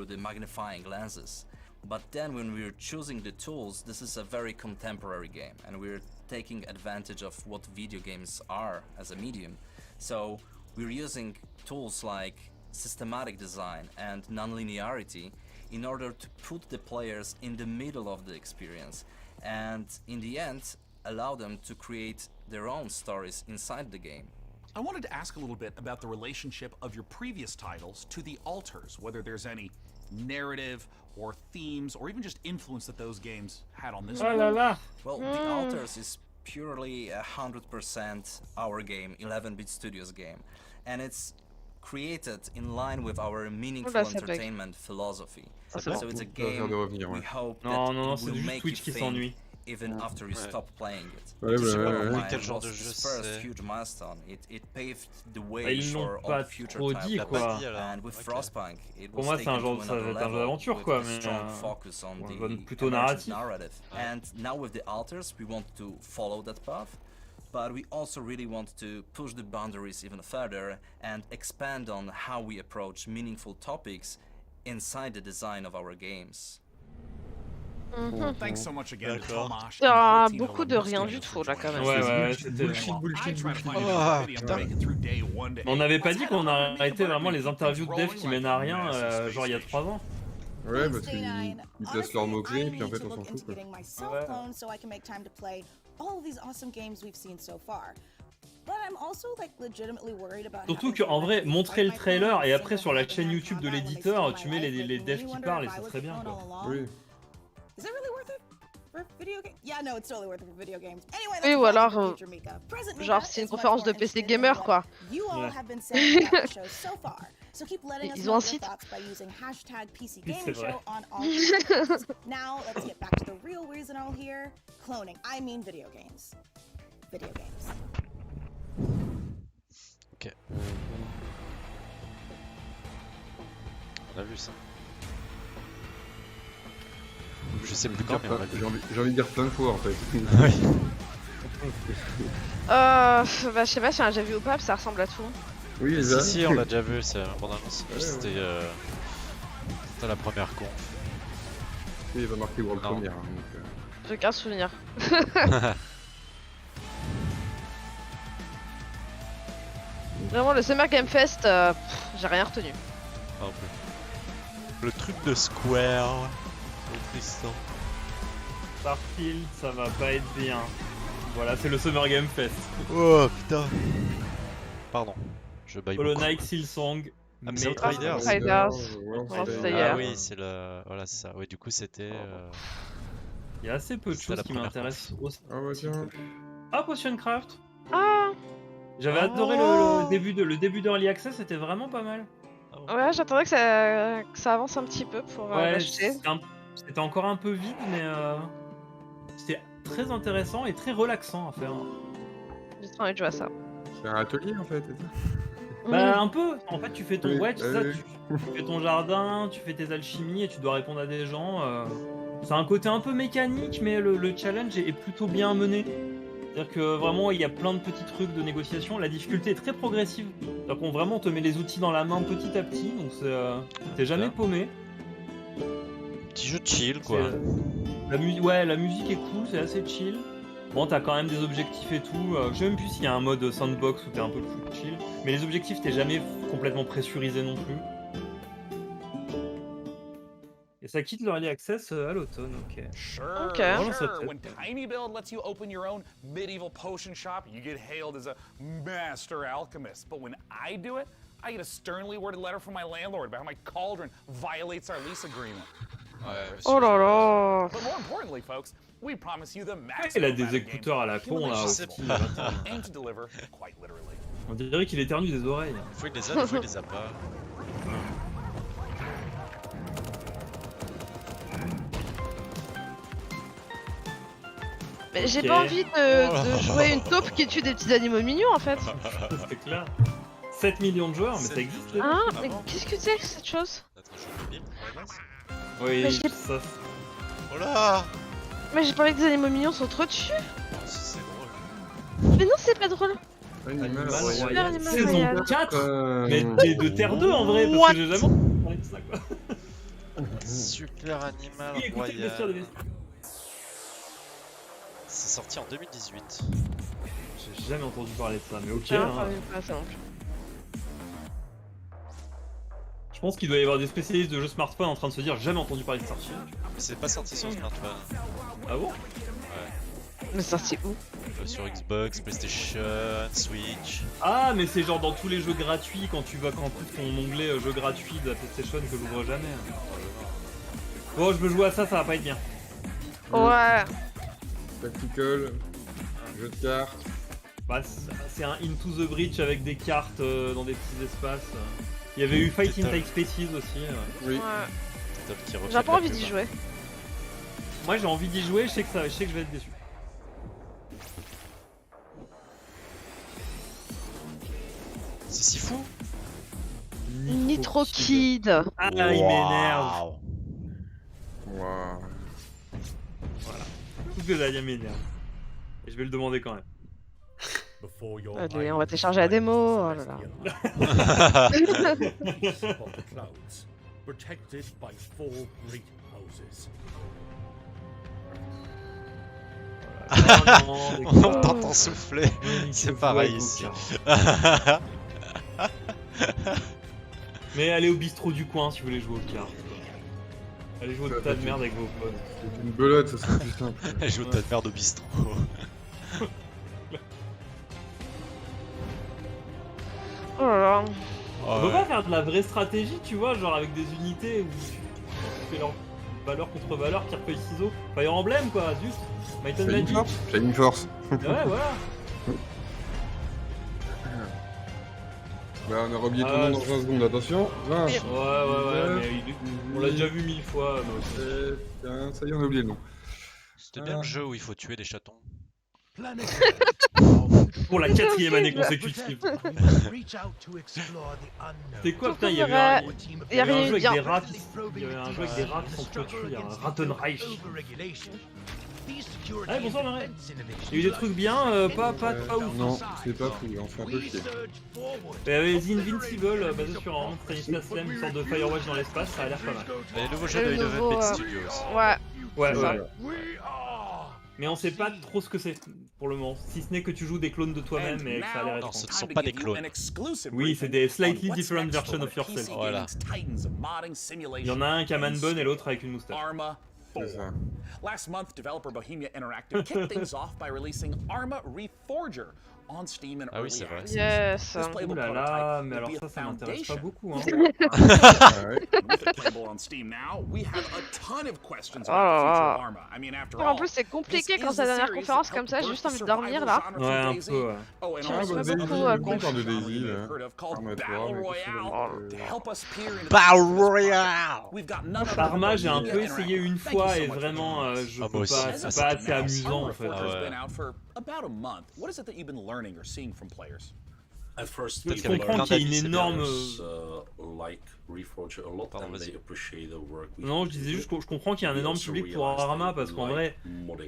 the magnifying lenses. But then when we're choosing the tools, this is a very contemporary game and we're taking advantage of what video games are as a medium. So we're using tools like systematic design and nonlinearity in order to put the players in the middle of the experience and in the end allow them to create their own stories inside the game. I wanted to ask a little bit about the relationship of your previous titles to the alters, whether there's any narrative or themes or even just influence that those games had on this one. Well, the alters is purely 100% our game, 11-bit Studios game, and it's created in line with our meaningful entertainment philosophy. So it's a game we hope that it will make you think even after you stop playing it. Ouais, Je sais bah, pas ouais, non plus ouais. quel genre de Was jeu its first c'est. huge milestone. It paved the Bah, way ils l'ont for pas all future trop dit, titles. quoi. And with Frostpunk, it Pour was moi, c'est un taken genre, to ça va another être un jeu level d'aventure, with quoi, a mais strong focus on the plutôt emergent narratif. narrative. And now with the alters, we want to follow that path. But we also really want to push the boundaries even further and expand on how we approach meaningful topics inside the design of our games. Thanks so much again to Tomash Il y a and Team beaucoup de Olympus rien Games du for tout là quand joining même. us. Ouais, c'était. I try to find an Ah, NVIDIA putain. make it through day one to On eight. n'avait pas Let's dit head qu'on over and make a arrêtait burger vraiment and les keep interviews de things devs rolling qui like mènent à a rien, massive genre il y a space 3 ans. Ouais, parce qu'ils placent leurs mots-clés, puis en fait, on s'en fout, quoi. So I can make time to play all of these awesome games we've seen so far. But I'm also like legitimately worried about Surtout qu'en vrai, montrer le trailer et après sur la chaîne YouTube de l'éditeur, tu mets les devs qui parlent et ça serait bien, quoi. Oui. Is it really worth it for video games? Yeah, no, it's totally worth it for video games. Anyway, Oui, let's ou alors, for future Mika. Present Mika genre c'est une is much conférence more de PC interested in gamer what quoi. You all Ouais. have been saying about the show so far. So keep letting us Ils know ont un your site. thoughts by using hashtag PC Oui, c'est Gaming vrai. Show on all platforms. Now let's get back to the real reason all here. Cloning. I mean video games. Video games. Ok. On a vu ça. Je sais plus quand, mais on l'a vu. J'ai envie de dire plein de fois en fait. Bah je sais pas si on a déjà vu ou pas, parce que ça ressemble à tout. Oui, Si, si, on l'a déjà vu, c'est pendant Ouais, c'était la première con. Oui, il va marquer World Non. Premiere. Donc, J'ai aucun souvenir. Vraiment le Summer Game Fest, j'ai rien retenu. Ah, non plus. Le truc de Square. C'est triste. Starfield, ça va pas être bien. Voilà, c'est le Summer Game Fest. Oh putain. Pardon, je baille Hollow beaucoup. Knight, Silksong. Ah, mais c'est Outriders. Outriders. World Ouais, c'était Ah hier. oui, c'est le. Voilà, c'est ça. Oui, du coup, c'était. Il y a assez peu de C'était choses la qui première m'intéressent aussi. Ah ouais, tiens. Ah, Potion Craft. Ah J'avais adoré Oh. le début d'Early Access, c'était vraiment pas mal. ouais, j'attendais que ça avance un petit peu pour Ouais, l'acheter. c'était encore un peu vide, mais c'était très intéressant et très relaxant à faire. J'ai trop envie de jouer à ça. C'est un atelier en fait. Bah un peu, en fait tu fais ton Oui, ouais, c'est ça, oui. tu fais ton jardin, tu fais tes alchimies et tu dois répondre à des gens. C'est un côté un peu mécanique, mais le challenge est plutôt bien mené. C'est-à-dire que vraiment il y a plein de petits trucs de négociation, la difficulté est très progressive. C'est-à-dire qu'on vraiment te met les outils dans la main petit à petit, donc t'es jamais paumé. Petit jeu chill quoi. Ouais, la musique est cool, c'est assez chill. Bon, t'as quand même des objectifs et tout. Je sais même plus s'il y a un mode sandbox où t'es un peu plus chill. Mais les objectifs, t'es jamais complètement pressurisé non plus. Et ça quitte l'Early Access à l'automne, ok. Sure, Okay. Voilà, ça sure. fait- When Tiny Build lets you open your own medieval potion shop, you get hailed as a master alchemist. But when I do it, I get a sternly worded letter from my landlord about how my cauldron violates our lease agreement. Oh là là. But more importantly, folks, we promise you the Il maximum a amount des of écouteurs à la game con là. accumulation aussi. we aim to deliver, quite literally. On dirait qu'il éternue des oreilles. Des fois il les a, des fois il les a pas. Mais j'ai Ok. pas envie de jouer une taupe qui tue des petits animaux mignons en fait. C'est clair. 7 millions de joueurs, mais ça existe. les Hein? mecs. Mais qu'est-ce que c'est que cette chose? Oui, Mais j'ai- ça. Oh là. Mais j'ai pas envie que des animaux mignons sont trop dessus. C'est drôle. Mais non, c'est pas drôle. Animal Super Royal. Animal Saison Royal. 4 Mais de Terre 2 en vrai, parce What? que j'ai jamais entendu parler de ça quoi. Super Animal Oui, écoutez le bestiaire de Royal. bestiaire. C'est sorti en 2018. J'ai jamais entendu parler de ça, mais ok. J'ai pas hein. entendu parler de ça non plus. Je pense qu'il doit y avoir des spécialistes de jeux smartphone en train de se dire jamais entendu parler de Starfield. Mais c'est pas sorti sur smartphone. Ah bon? Ouais. Mais sorti où? Sur Xbox, PlayStation, Switch. Ah mais c'est genre dans tous les jeux gratuits quand tu vas quand ton onglet jeux gratuits de la PlayStation que j'ouvre jamais. Bon je veux jouer à ça, ça va pas être bien. Ouais. Tactical, jeu de cartes. Bah c'est un Into the Breach avec des cartes dans des petits espaces. Il y avait eu Fight in Type Spaces aussi. Oui. Ouais. Top qui refait J'ai de pas la envie pub. d'y jouer. Moi j'ai envie d'y jouer, je sais que je vais être déçu. C'est si fou. Nitro Kid. Ah, il m'énerve. Waouh. Voilà. Tout ce que j'ai à dire m'énerve. Et je vais le demander quand même. Allez, on va télécharger la démo. Oh là là. Protected by 4 great houses. On t'entend souffler, c'est pareil ici. Mais allez au bistrot du coin si vous voulez jouer au kart. Allez jouer au tas de merde avec vos potes. C'est une belote, ça serait plus simple. Allez jouer au tas de merde au bistrot. Oh là là. On peut pas faire de la vraie stratégie, tu vois, genre avec des unités où tu fais leur valeur contre valeur, pierre feuille ciseaux. Fire Emblem quoi, juste. Might and Magic. Shining Force. Ouais, voilà. Bah, on a oublié ton nom dans 20 secondes, attention. 20. Ouais, mais on l'a déjà vu 1000 fois. Tiens, ça y est, on a oublié le nom. C'était bien le jeu où il faut tuer des chatons. Pour la 4ème année consécutive. C'était quoi, putain, il y avait un jeu avec des rats qui sont potus, il y a un Rattenreich. Ouais, bonsoir Marais. Il y a eu des trucs bien, pas ouf. Non, c'est pas fou, on fait un peu chier. Il y avait The Invincible, basé sur un Stanislas Lem, une sorte de Firewatch dans l'espace, ça a l'air pas mal. Et le nouveau jeu de Eleven Pet Studios. Ouais. Mais on sait pas trop ce que c'est pour le moment, si ce n'est que tu joues des clones de toi-même et que ça a l'air étrange. Non, ce ne sont pas des clones. Oui, c'est des slightly different versions of yourself. Voilà. Il y en a un qui a man bun et l'autre avec une moustache. Last month, developer Bohemia Interactive kicked things off by releasing Arma Reforger on Steam and early access. Yes. Ouh là là, mais alors ça m'intéresse pas beaucoup. Hein. Playable on Steam now, we have a ton of questions about the future of Arma. I mean, after En all, plus, c'est compliqué quand c'est la dernière conférence comme ça, j'ai juste envie de dormir là. Ouais, un peu. Oh, and J'ai also pas beaucoup de Daisy, Battle Royale. We've got none of Arma, j'ai un peu essayé une fois et vraiment, je peux pas, c'est pas assez amusant en fait. About a month. What is it that you've been learning or seeing from players? At first, Je comprends qu'il y a une énorme. like Reforger a lot and they appreciate the work. Non, je disais juste que je comprends qu'il y a un énorme public pour Arma parce qu'en vrai,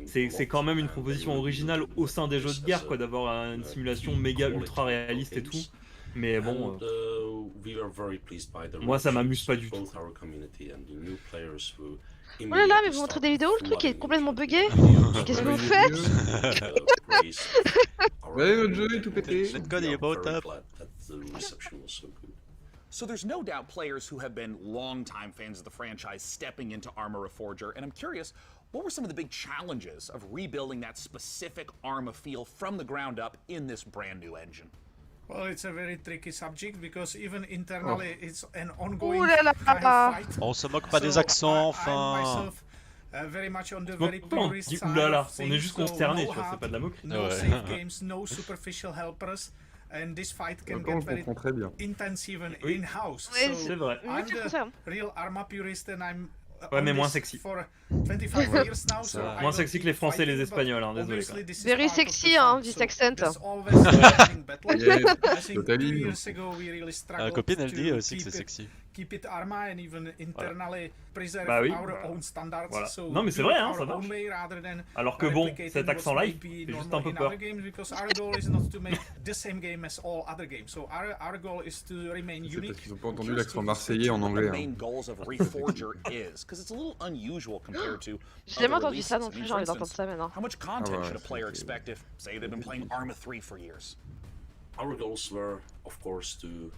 c'est quand même une proposition originale au sein des jeux de guerre quoi, d'avoir une simulation méga ultra réaliste et tout. Mais bon, moi ça m'amuse pas du tout. Oh là là, mais vous montrez des vidéos, le truc est complètement bugué. Qu'est-ce que vous faites? Ouais, notre jeu est tout pété. Le code est pas au top. So there's no doubt players who have been longtime fans of the franchise stepping into Arma Reforger, and I'm curious, what were some of the big challenges of rebuilding that specific Arma feel from the ground up in this brand new engine? Well, it's a very tricky subject because even internally it's an ongoing Ouh là là. kind of fight. On se moque pas des accents, enfin. Very much on the Bon, very purist dis side oulala, of on est things, juste so consterné, no tu vois, c'est hub, pas de la moquerie. no Ouais. safe games, no superficial helpers, and this fight can Encore, get je very comprends très bien. intense even Oui. in-house. Oui, So c'est vrai. Oui, I'm c'est the ça. real Arma purist and I'm Ouais, mais on moins this sexy. for 25 years now, so I Moins will sexy que keep les Français et les fighting, Espagnols, hein, but désolé. obviously this is Very part of the sexy, fun, hein, dit so Sextant. there's always running battles. Yes, I think 2 totally. years ago we really La struggled copine elle dit to aussi que c'est keep it- sexy. keep it Arma and even internally preserve Bah oui. our own standards. Voilà. So Non, mais c'est do vrai, it hein, our ça own marche. way rather than Alors que bon, replicating cet what accent-là, il may be fait juste normal un peu in peur. other games, because our goal is not to make the same game as all other games. So our goal is to remain C'est unique. parce qu'ils ont pas entendu l'accent marseillais en anglais. The Hein. main goals of Reforger is, because it's a little unusual compared to J'ai jamais other entendu ça releases. non I plus, mean, j'ai for envie d'entendre instance, ça maintenant. how much content Ah ouais, should a player c'est- expect if, say, they've been playing Arma 3 for years? Our goals were, of course, to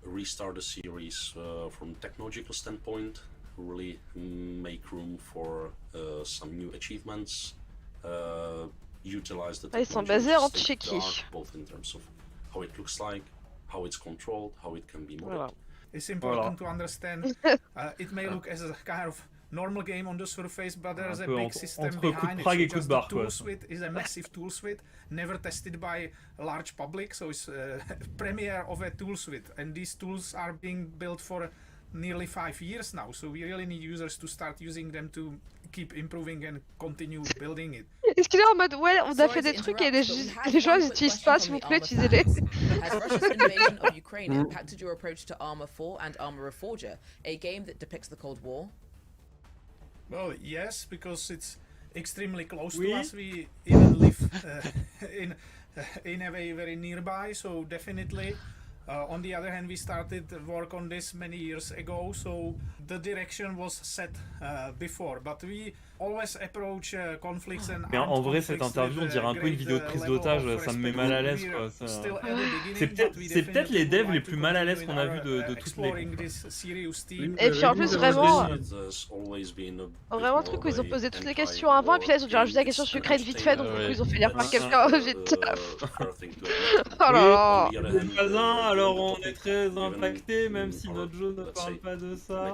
restart the series from a technological standpoint, really make room for some new achievements, utilize the Ah, ils sont technology basés en state of the Tchéquie. art, both in terms of how it looks like, how it's controlled, how it can be modded. Voilà. It's important to understand. It may look as a kind of normal game on the surface, but there is a peu big entre- system entre coup de behind it. Prague et So coup de just barre, the quoi. tool suite is a massive tool suite, never tested by a large public. So it's premiere of a tool suite, and these tools are being built for nearly 5 years now, so we really need users to start using them to keep improving and continue building it. Est-ce qu'il est en mode ouais, on a fait des trucs et les gens ils utilisent pas, s'il vous plaît, utilisez-les. Has Russia's invasion of Ukraine impacted your approach to Arma 4 and Arma Reforger, a game that depicts the Cold War? Well, yes, because it's extremely close to us. We even live in a way very nearby, so definitely. On the other hand, we started work on this many years ago, so the direction was set before. But we always approach conflicts and. Mais en vrai, cette interview, on dirait un peu une vidéo de prise d'otage. Ça me met mal à l'aise, quoi. C'est peut-être les devs les plus mal à l'aise qu'on a vu de toutes les. Et puis en plus, vraiment un truc où ils ont posé toutes les questions avant, et puis là ils ont dû rajouter la question sur Ukraine vite fait, donc du coup ils ont fait lire par quelqu'un vite. Oh là là. Alors on est très impacté, même si notre jeu ne parle pas de ça.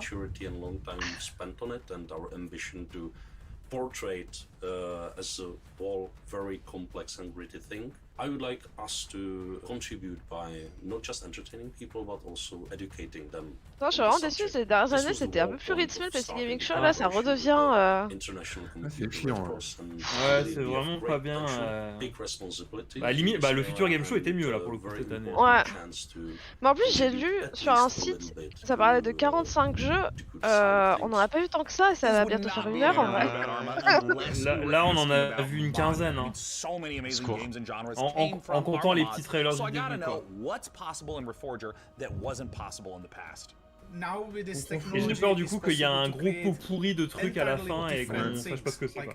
Portrait as a whole very complex and gritty thing. I would like us to contribute by not just entertaining people but also educating them. Non, je suis vraiment déçu, ces dernières années c'était un peu plus rythmé le PC Gaming Show, là ça redevient. C'est chiant. Ouais, c'est vraiment pas bien. Bah, limite, le Future Game Show était mieux là pour le coup cette année. Ouais. Mais en plus, j'ai lu sur un site, ça parlait de 45 jeux, on en a pas vu tant que ça, et ça va bientôt faire 1 heure en vrai. Là, on en a vu une quinzaine. Hein. En comptant les petits trailers du début. Et j'ai peur du coup qu'il y a un gros pot pourri de trucs à la fin et qu'on sache pas ce que c'est.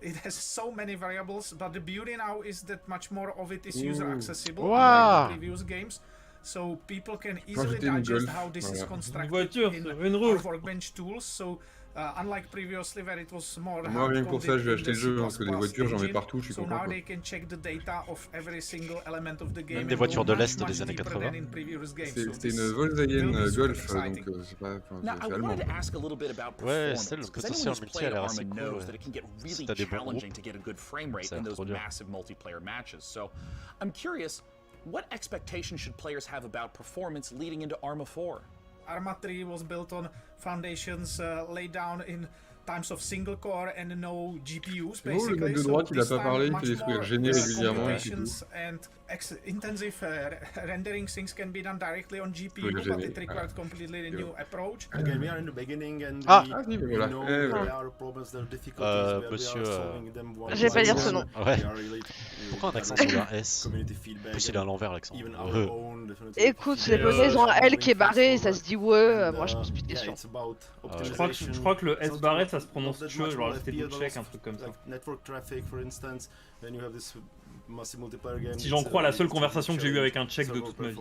It has so many variables, but the beauty now is that much more of it is user accessible Wow. in previous games, so people can easily digest how this is constructed in our workbench tools. So unlike previously where it was more Moi rien que pour ça je vais acheter le jeu, parce que des voitures j'en ai partout, je suis content. Now they can check the data of every single element of the game. Même des voitures de l'Est des années 80. C'était une Volkswagen Golf, donc c'est pas allemand. Ouais, celle le potentiel multi a l'air assez cool. Si t'as des bons groupes, ça a l'air trop dur. I'm curious, what expectations should players have about performance leading into Arma 4? Arma 3 was built on foundations laid down in times of single core and no GPUs basically. Le mec de droite, il a pas parlé, il fait des trucs gênés régulièrement et c'est tout. And intensive rendering things can be done directly on GPU, but it required completely new approach. Again, we are in the beginning and we know there are problems, there are difficulties, monsieur, je vais pas lire ce nom. Ouais. Pourquoi un accent sur un S? En plus il est à l'envers l'accent. Écoute, les Polonais ils ont un L qui est barré et ça se dit ouais, moi je pense plus de questions. Je crois que le S barré ça se prononce che, genre c'était du tchèque, un truc comme ça. Si j'en crois la seule conversation que j'ai eue avec un tchèque de toute ma vie.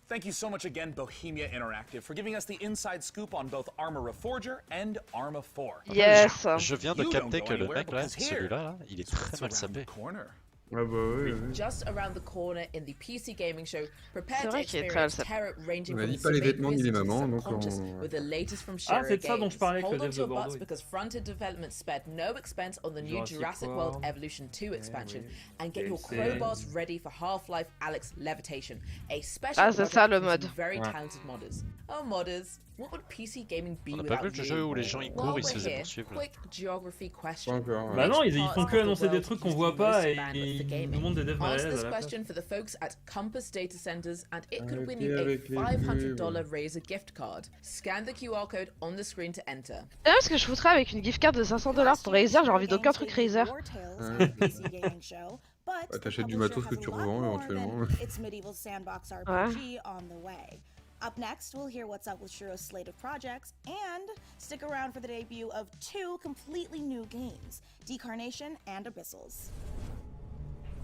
Thank you so much again, Bohemia Interactive, for giving us the inside scoop on both Arma Reforger and Arma 4. Yes. Je viens de capter que le mec là, celui-là, il est très mal sapé. Ah bah oui. Just around the corner in the PC gaming show, prepare to vrai qu'il est experience très terror ranging On a from dit pas les vêtements ni les Sylvain mamans, Vincent donc to Pontus on... with the latest from Ah, Shiro c'est de ça dont Games. je parlais avec le Hold on dev to de your butts Bordeaux. because front-end development spared no expense on the new Jurassic Jurassic World. World Evolution 2 expansion, and get your crowbars ready for Half-Life Alyx Levitation, a special Ah, c'est ça, le project mode. from very Ouais. talented modders. Oh modders, what would PC gaming be On a pas without vu le jeu you? où les gens ils While courent, ils se we're faisaient here, poursuivre. quick geography Pas question. encore. Bah non, ils font Which que parts of annoncer the des world trucs could qu'on use voit the pas most et bandwidth for ils gaming? nous montrent des devs mal à Answer l'aise this à la place. question for the folks at Compass Data Centers, and it could win Arrêtez you a avec les $500 Razer gift card. Scan the QR code on the screen to enter. C'est ce que je foutrais avec une gift card de 500$ pour Razer, j'ai envie d'aucun truc Razer. Bah, t'achètes du matos que tu revends éventuellement. Up next, we'll hear what's up with Shiro's slate of projects, and stick around for the debut of 2 completely new games, Decarnation and Abyssals.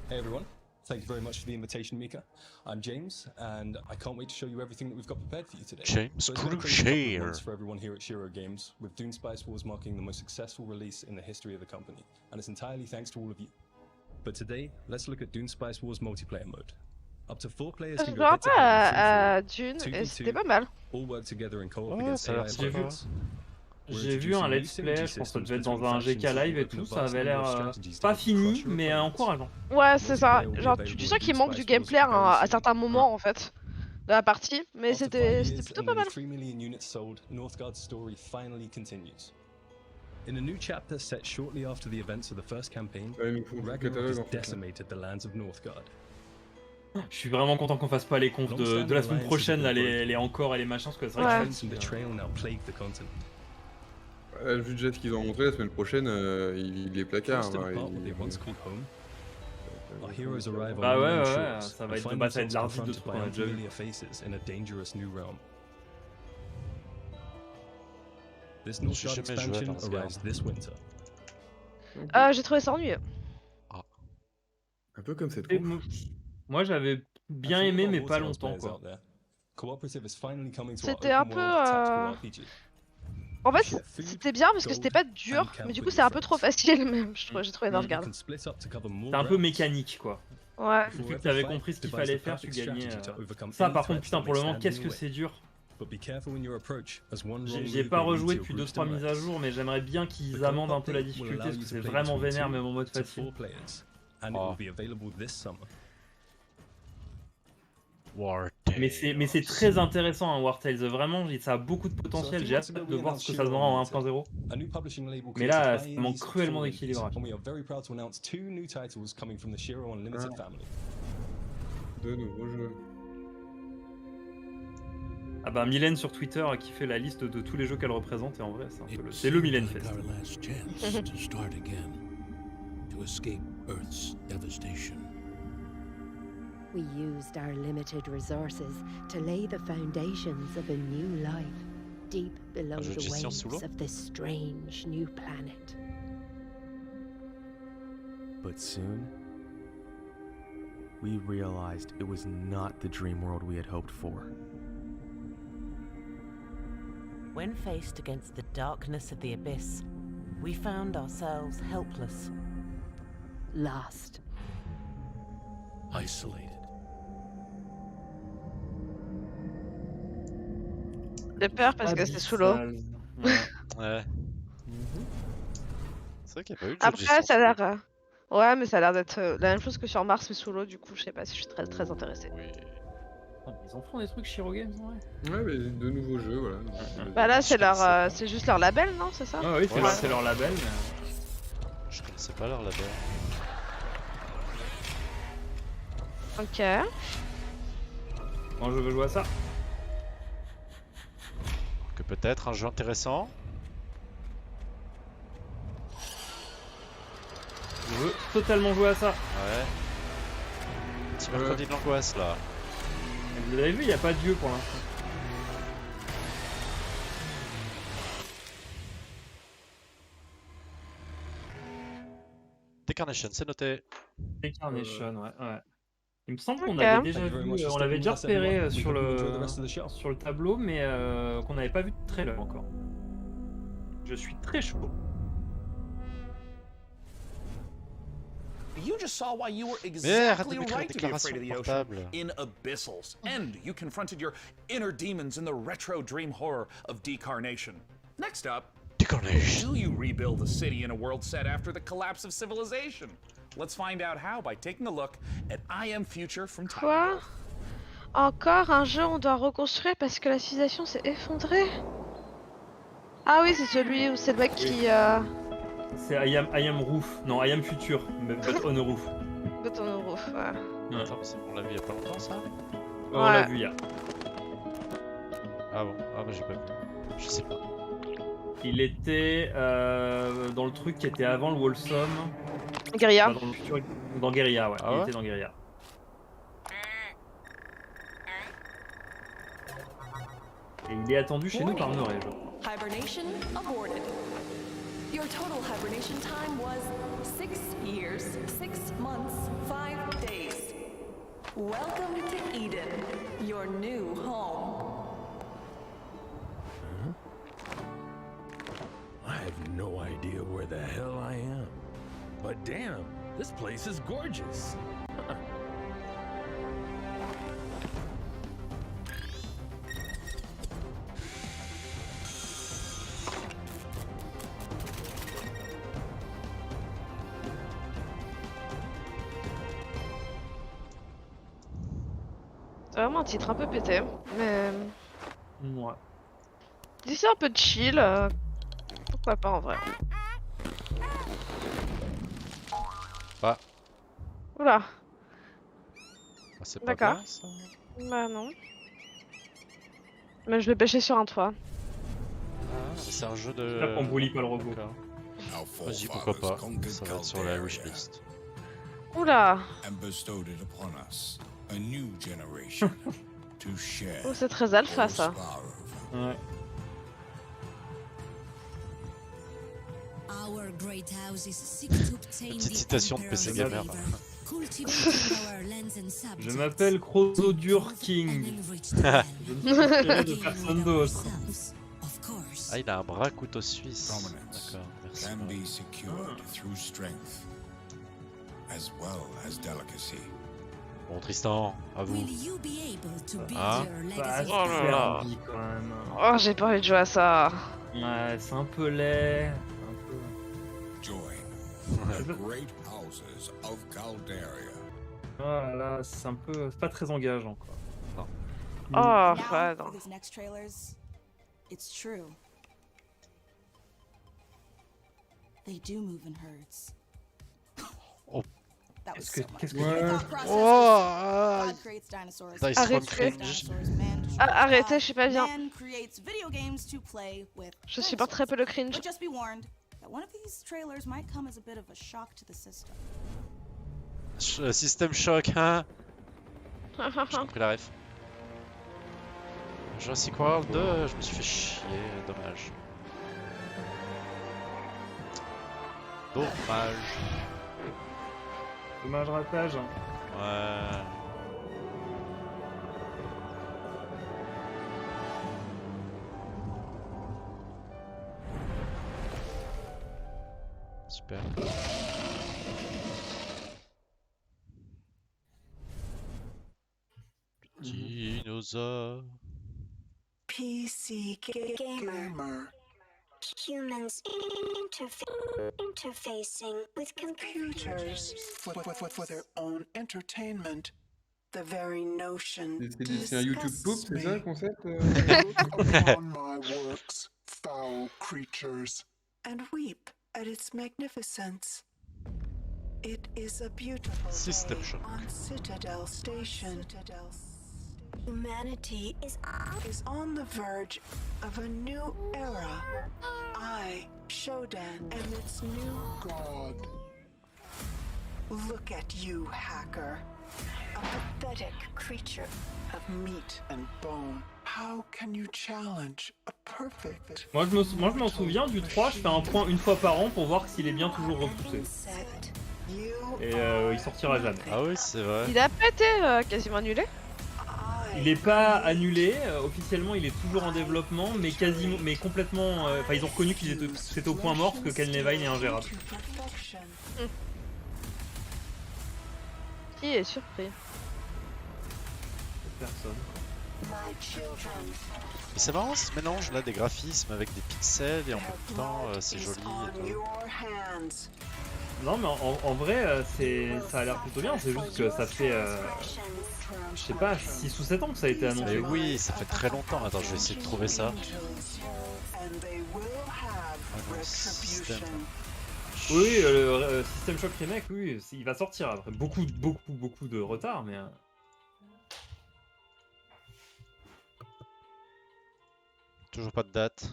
Hey everyone, thank you very much for the invitation, Mika. I'm James, and I can't wait to show you everything that we've got prepared for you today. James So it's been a crazy couple of Crusader. months for everyone here at Shiro Games, with Dune Spice Wars marking the most successful release in the history of the company, and it's entirely thanks to all of you. But today, let's look at Dune Spice Wars multiplayer mode. Up to 4 players Je can me go head to rappelle head à in free Dune for et 2v2, c'était pas mal. all work together in co-op Ouais, against ça a l'air AI sympa. bots. J'ai vu un let's play, je pense que ça devait être dans un GK live et tout, ça avait l'air pas fini, mais encourageant. Ouais, c'est ça. Genre, tu sens qu'il manque du gameplay à certains moments en fait de la partie, mais c'était plutôt pas mal. 3 million units sold, Northgard's story finally continues. In a new chapter set shortly after the events of the first campaign, Ragnarok has decimated the lands of Northgard. Je suis vraiment content qu'on fasse pas les confs de la semaine prochaine, là, les encore et les machins, parce que c'est vrai que vu déjà ce qu'ils ont montré la semaine prochaine, il est placard. Bah ouais, ça va être de bataille de l'arbitre de tout qu'on a déjà vu. This Northgard expansion arrives this winter. J'ai trouvé ça ennuyeux. Un peu comme cette Moi j'avais bien aimé mais pas longtemps quoi. C'était un peu en fait c'était bien parce que c'était pas dur, mais du coup c'est un peu trop facile même, j'ai trouvé Northgard. C'est un peu mécanique quoi. Ouais. Une fois que t'avais compris ce qu'il fallait faire, tu gagnais. Ça par contre putain pour le moment qu'est-ce que c'est dur. J'ai pas rejoué depuis 2-3 mises à jour, mais j'aimerais bien qu'ils amendent un peu la difficulté parce que c'est vraiment vénère même en mode facile. Mais c'est très intéressant hein, War Tales, vraiment ça a beaucoup de potentiel, j'ai hâte de voir ce que ça donnera en 1.0. Mais là ça manque cruellement d'équilibrage. De nouveaux jeux. Ah bah Mylène sur Twitter qui fait la liste de tous les jeux qu'elle représente et en vrai c'est le Mylène Fest. We used our limited resources to lay the foundations of a new life deep below the waves of this strange new planet. But soon, we realized it was not the dream world we had hoped for. When faced against the darkness of the abyss, we found ourselves helpless. Lost. Isolated. J'ai peur parce que c'est sous l'eau. Ouais. C'est vrai qu'il n'y a pas eu de Après, ça a l'air. Ouais, mais ça a l'air d'être la même chose que sur Mars, mais sous l'eau, du coup, je sais pas si je suis très intéressée. Oui. Ils en font des trucs Shiro Games, ouais. Ouais, mais de nouveaux jeux, voilà. Bah là, c'est juste leur label, non? C'est ça? Ah oui, c'est leur label. Mais... Je connaissais pas leur label. Ok. Bon, je veux jouer à ça. Que peut-être un jeu intéressant. Je veux totalement jouer à ça. Ouais. Petit mercredi de l'angoisse là. Vous avez vu, il n'y a pas de dieu pour l'instant. Decarnation, c'est noté. Decarnation, ouais. Il me semble qu'on avait déjà vu, on l'avait déjà repéré sur le tableau, mais qu'on n'avait pas vu de trailer encore. Je suis très chaud. You just saw why you were exactly right to be afraid of the ocean in Abyssals, and you confronted your inner demons in the retro dream horror of Decarnation. Next up, Decarnation. Do you rebuild a city in a world set after the collapse of civilization? Let's find out how by taking a look at I Am Future from Time. Quoi? Encore un jeu on doit reconstruire parce que la civilisation s'est effondrée? Ah oui, c'est celui où c'est le mec qui... C'est I Am Roof. Non, I Am Future, but on a roof. But on a roof, ouais. Attends, on l'a vu il y a pas longtemps ça? On l'a vu il y a. Ah bon? Ah bah j'ai pas vu. Je sais pas. Il était dans le truc qui était avant le Wholesome. Guerilla. Dans Guerilla, ouais. Il était dans Guerilla. Et il est attendu chez nous par Noré, je crois. Hibernation aborted. Your total hibernation time was 6 years, 6 months, 5 days. Welcome to Eden, your new home. I have no idea where the hell I am. But damn, this place is gorgeous. vraiment un titre un peu pété, mais Ouais. si c'est un peu chill, pourquoi pas en vrai. Ah. Oula. Ah, c'est pas D'accord. bien ça. Bah non. Mais je vais pêcher sur un toit. Ah, c'est un jeu de. J'espère qu'on bully pas le robot. Vas-y, pourquoi pas. Ça va être sur la wishlist. Oula. And bestowed it upon us, a new generation, to share. Oh, c'est très alpha ça. Ouais. Our great houses seek to obtain Petite the citation de Emperor's PC Gamer. favor, cultivating our lands and subjects. Je m'appelle Crozodur King. Je ne suis inspiré de personne d'autre. Ah, il a un bras couteau suisse. D'accord, merci. Can be secured through strength, as well as delicacy. Bon, Tristan, à vous. Will you be able to build Ah. your Bah, legacy? Oh là là. Ferbi, quand même. Oh, j'ai pas envie de jouer à ça. Ouais, c'est un peu laid. Join the great houses of Caldaria. Voilà, c'est un peu, c'est pas très engageant quoi. Non. Oh, Now, ouais, for non. these next trailers, it's true. They do move in herds. Oh. That was Qu'est-ce que- so much qu'est-ce que- better Ouais. thought process. Oh, God creates dinosaurs. Dice from Arrêtez. cringe. Dinosaurs, man destroys Arrêtez, God. je suis pas bien. Man creates video games to play with Je supporte très peu le cringe. But just be warned that one of these trailers might come as a bit of a shock to the system. Système choc, hein. J'ai compris la ref. Jurassic World 2, je me suis fait chier, dommage. Dommage. Dommage ratage. Ouais. Super. Dinosaure. PC gamer. Humans interfacing with computers for their own entertainment. The very notion C'est un YouTube poop, c'est ça le concept Look upon my works, foul creatures, and weep at its magnificence. It is a beautiful System day shock. on Citadel Station. Humanity is on the verge of a new era. I, Shodan, am its new god. Look at you, hacker. A pathetic creature of meat and bone. How can you challenge a perfect? Moi je m'en souviens du 3, je fais un point une fois par an pour voir s'il est bien toujours repoussé. Et il sortira jamais. Ah oui, c'est vrai. Il a pas été quasiment annulé. Il est pas annulé, officiellement il est toujours en développement, mais quasiment, mais complètement. Enfin, ils ont reconnu qu'il c'était au point mort parce que Kelnevine est ingérable. Qui est surpris? Personne. Mais c'est marrant ce mélange là des graphismes avec des pixels et en même temps c'est joli et tout. Non mais en vrai ça a l'air plutôt bien, c'est juste que ça fait je sais pas 6 ou 7 ans que ça a été annoncé. Mais oui, ça fait très longtemps. Attends, je vais essayer de trouver ça. System. Oui, le System Shock Remake, oui, il va sortir après beaucoup de retard, mais Toujours pas de date.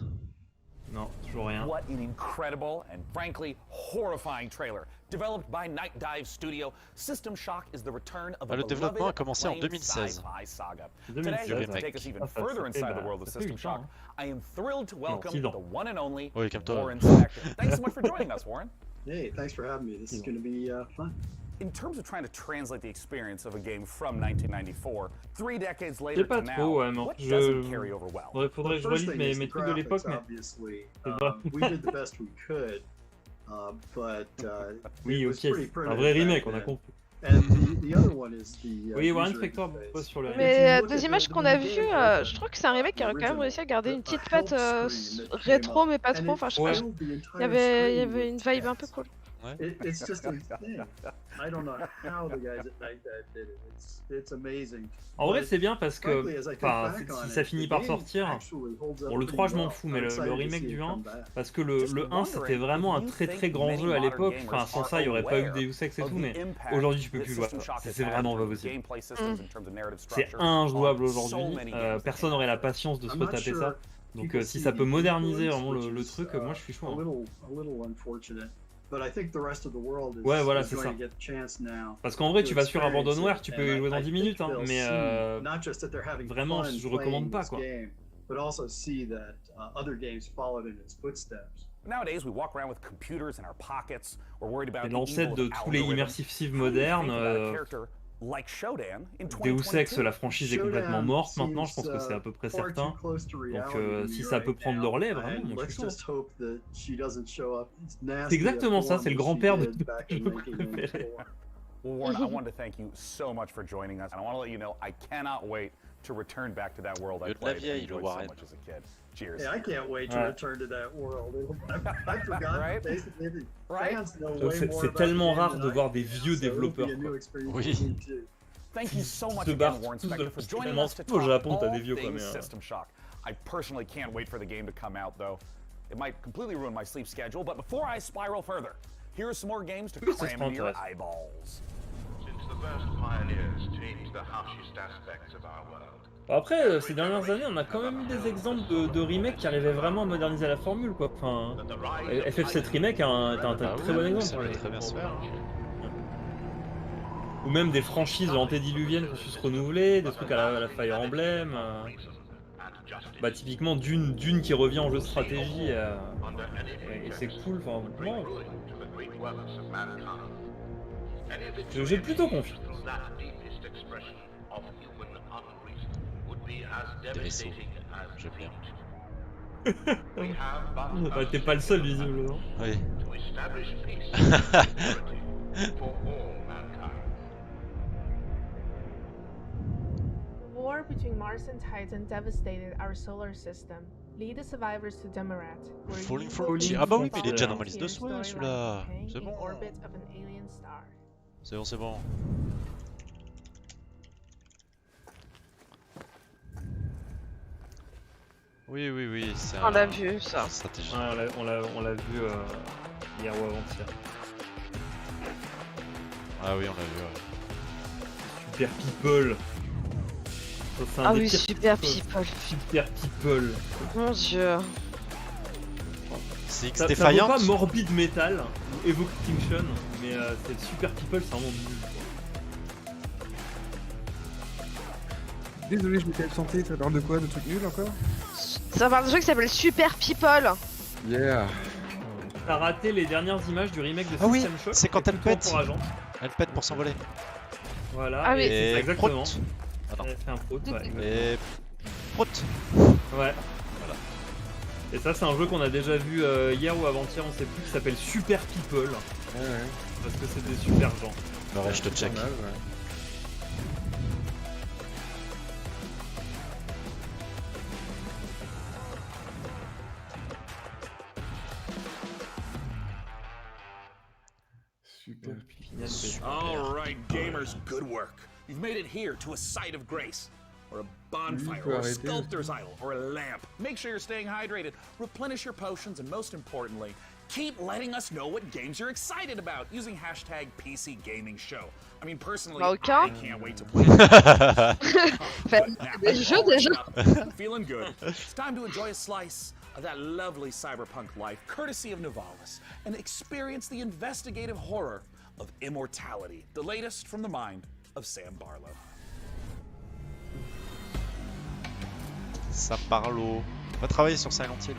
Non, toujours rien. What an incredible and frankly horrifying trailer. Developed by Night Dive Studio, System Shock is the return of a Le développement a beloved commencé en acclaimed 2016. sci-fi saga. 2016, Today, to ouais. take us even Ah, ça, further c'était, inside bah, the world of ça fait System du temps, Shock, I am thrilled to welcome 6 ans. the one and only Oui, calme-toi. Warren Spector. Thanks so much for joining us, Warren. Hey, thanks for having me. This is going to be fun. In terms of trying to translate the experience of a game from 1994, 3 decades Je later sais pas to trop, ouais, now, non. what doesn't carry over well? Faudrait que je relise mes trucs de l'époque, mais... Obviously, c'est pas- we did the best we could, but Oui, it ok, was pretty c'est un primitive vrai back remake, on a then. compris. And the other one is the Oui, Warren user Spector interface. bosse sur le Mais look des at images the qu'on a game vues, version, je trouve que c'est un remake qui aurait quand même original, réussi à garder une a petite help patte screen that rétro, came mais pas up, trop. and Enfin, it je sais pas. filled the Il entire y avait screen une with vibe un peu text. cool. It's just insane. I don't know how the guys at Night Dive did it. It's amazing. En vrai, c'est bien parce que si ça finit par sortir, bon, le 3 je m'en fous, mais le remake du 1, parce que le 1 c'était vraiment un très grand jeu à l'époque. Enfin, sans ça, il n'y aurait pas eu Deus Ex et tout, mais aujourd'hui tu peux plus jouer. C'est vraiment pas possible. C'est injouable aujourd'hui. Personne n'aurait la patience de se retaper ça. Donc si ça peut moderniser vraiment le truc, moi je suis chaud. Ouais, voilà, c'est ça. Parce qu'en vrai, tu vas sur Abandonware, tu peux y jouer dans 10 minutes, hein, mais vraiment, je recommande pas, quoi. C'est l'ancêtre de tous les immersive civ modernes. Deus Ex, la franchise est complètement morte maintenant, je pense que c'est à peu près certain. Donc si ça peut prendre le relais, vraiment, moi je suis chaud. C'est exactement ça, c'est le grand-père de jeu préféré. Warren, I wanted to thank you so much for joining us, and I want to let you know I cannot wait to return back to that world I played and enjoyed so much as a kid. Cheers. Yeah, I can't wait to return to that world. I forgot basically fans know way more. C'est tellement rare de voir des vieux développeurs. Oui. Thank you so much again, Warren Spector, for joining us to talk all things System Shock. I personally can't wait for the game to come out, though. It might completely ruin my sleep schedule, but before I spiral further, here are some more games to cram into your eyeballs. Since the first pioneers changed the harshest aspects of our world. Après, ces dernières années, on a quand même eu des exemples de remakes qui arrivaient vraiment à moderniser la formule, quoi. Enfin, FF7 Remake est un très bon exemple. Très bien se faire. Ou même des franchises antédiluviennes qui ont su se renouveler, des trucs à la Fire Emblem. Bah typiquement Dune qui revient en jeu de stratégie, et c'est cool, enfin non. J'ai plutôt confiance. Des vaisseaux, j'aime bien. Bah, t'es pas le seul visiblement. Oui. War between Mars and Titan devastated our solar system. Lead the survivors to Demarat. Falling Frontier. Ah bah oui, mais il est déjà dans ma liste de souhaits celui-là. C'est bon. C'est bon, c'est bon. Oui, c'est on l'a vu ça. Stratégie. Ouais, on l'a vu hier ou avant-hier. Ah oui, on l'a vu, ouais. Super People. Ah oui, Super People. Super People. Mon dieu. C'est Ça vaut pas Morbid Metal ou Evoke Extinction, mais c'est Super People, c'est vraiment nul. Désolé, je m'étais absenté, ça parle de quoi? De trucs nuls encore? Ça parle d'un jeu qui s'appelle Super People. Yeah. T'as raté les dernières images du remake de Ah oui, System Shock. c'est quand elle pète. Pour agent. Elle pète pour s'envoler. Voilà, ah oui. et exactement. Ah non. Elle fait un prout, ouais. Et prout. Ouais. Voilà. Et ça, c'est un jeu qu'on a déjà vu hier ou avant-hier, on sait plus, qui s'appelle Super People. Ouais. Parce que c'est des super gens. Ouais, je te check. Mal, ouais. All right, gamers, good work. You've made it here to a site of grace, or a bonfire, or a sculptor's idol, or a lamp. Make sure you're staying hydrated, replenish your potions, and most importantly, keep letting us know what games you're excited about using hashtag #PCGamingShow. I mean, personally, I can't wait to play. Feeling good. It's time to enjoy a slice of that lovely cyberpunk life, courtesy of Nivalis, and experience the investigative horror of Immortality, the latest from the mind of Sam Barlow. Sam Barlow. On va travailler sur Silent Hill.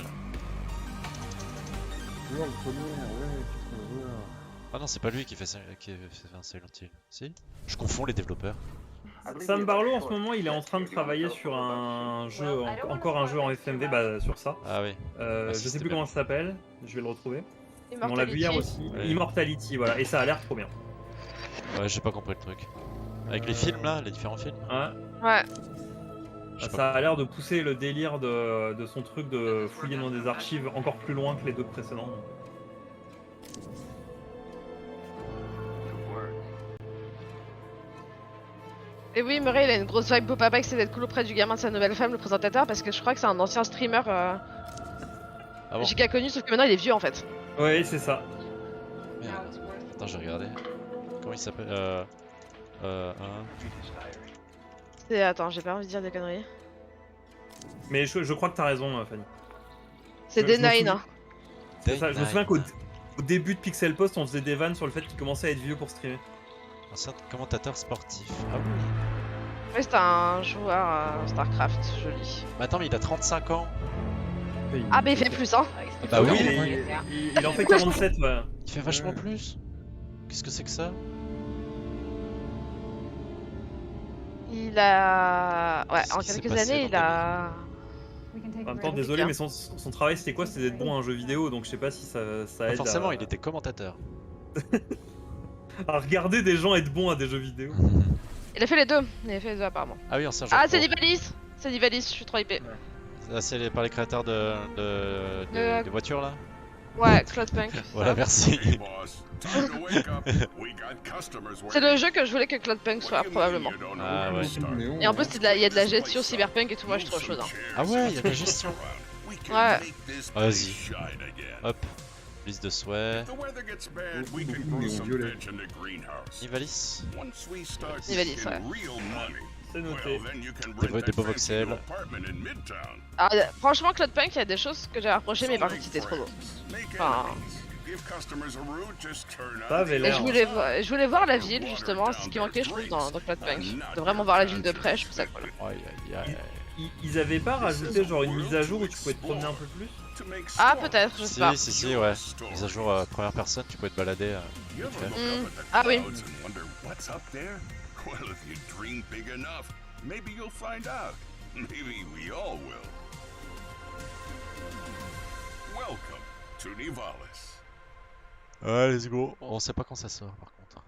Ah non, c'est pas lui qui fait un Silent Hill. Si? Je confonds les développeurs. Sam Barlow en ce moment il est en train de travailler sur un jeu, encore un jeu en FMV, bah sur ça. Ah oui. Je sais plus comment ça s'appelle, je vais le retrouver. On l'a vu hier aussi. Ouais. Immortality, voilà, et ça a l'air trop bien. Ouais, j'ai pas compris le truc. Avec les films là, les différents films. Ouais. Ça a l'air de pousser le délire de son truc de fouiller dans des archives encore plus loin que les deux précédents. Et oui, Murray, il a une grosse vibe beau papa qui c'est d'être cool auprès du gamin de sa nouvelle femme, le présentateur, parce que je crois que c'est un ancien streamer giga connu, sauf que maintenant il est vieux en fait. Ouais, c'est ça. Merde. Attends, je vais regarder. Comment il s'appelle Attends, j'ai pas envie de dire des conneries. Mais je crois que t'as raison, Fanny. C'est D9. Hein. C'est ça, je me souviens qu'au début de Pixel Post, on faisait des vannes sur le fait qu'il commençait à être vieux pour streamer. Ancien commentateur sportif. Ah oui. Ouais, c'est un joueur Starcraft, joli. Mais attends, mais il a 35 ans. Ah, mais il fait plus, hein. Bah oui, il en fait 47, ouais. Il fait vachement plus. Qu'est-ce que c'est que ça? Il a... Ouais, en quelques années, il a... En même temps, désolé, mais son travail c'était quoi? C'était d'être bon à un jeu vidéo, donc je sais pas si ça aide. Forcément, il était commentateur. À regarder des gens être bons à des jeux vidéo. Il a fait les deux, apparemment. Ah oui, ancien jeu. Ah, c'est Nivalis! C'est Nivalis, je suis trop hypé. Ouais. C'est par les créateurs de voitures là? Ouais, Cloudpunk. Voilà, merci. C'est le jeu que je voulais que Cloudpunk soit, probablement. Ah ouais. Et en plus, il y a de la gestion cyberpunk et tout, moi je trouve chose. Hein. Ah ouais, il y a de la gestion. Ouais. Vas-y. Hop. Liste de souhaits. Nivalis. Nivalis, ouais. C'est noté. Des beaux voxels. Ah, franchement, Cloudpunk, il y a des choses que j'ai reproché, mais par contre, c'était trop beau. Enfin... Ça avait l'air. Je voulais voir la ville, justement, c'est ce qui manquait, je trouve, dans Cloudpunk. De vraiment voir la ville de près, je trouve ça cool. Ils avaient pas rajouté genre une mise à jour où tu pouvais te promener un peu plus? Ah, peut-être, je sais pas. Si, ouais. Mise à jour première personne, tu pouvais te balader. Ah oui. Well, if you dream big enough, maybe you'll find out. Maybe we all will. Welcome to Nivalis. Ouais, let's go. On sait pas quand ça sort, par contre.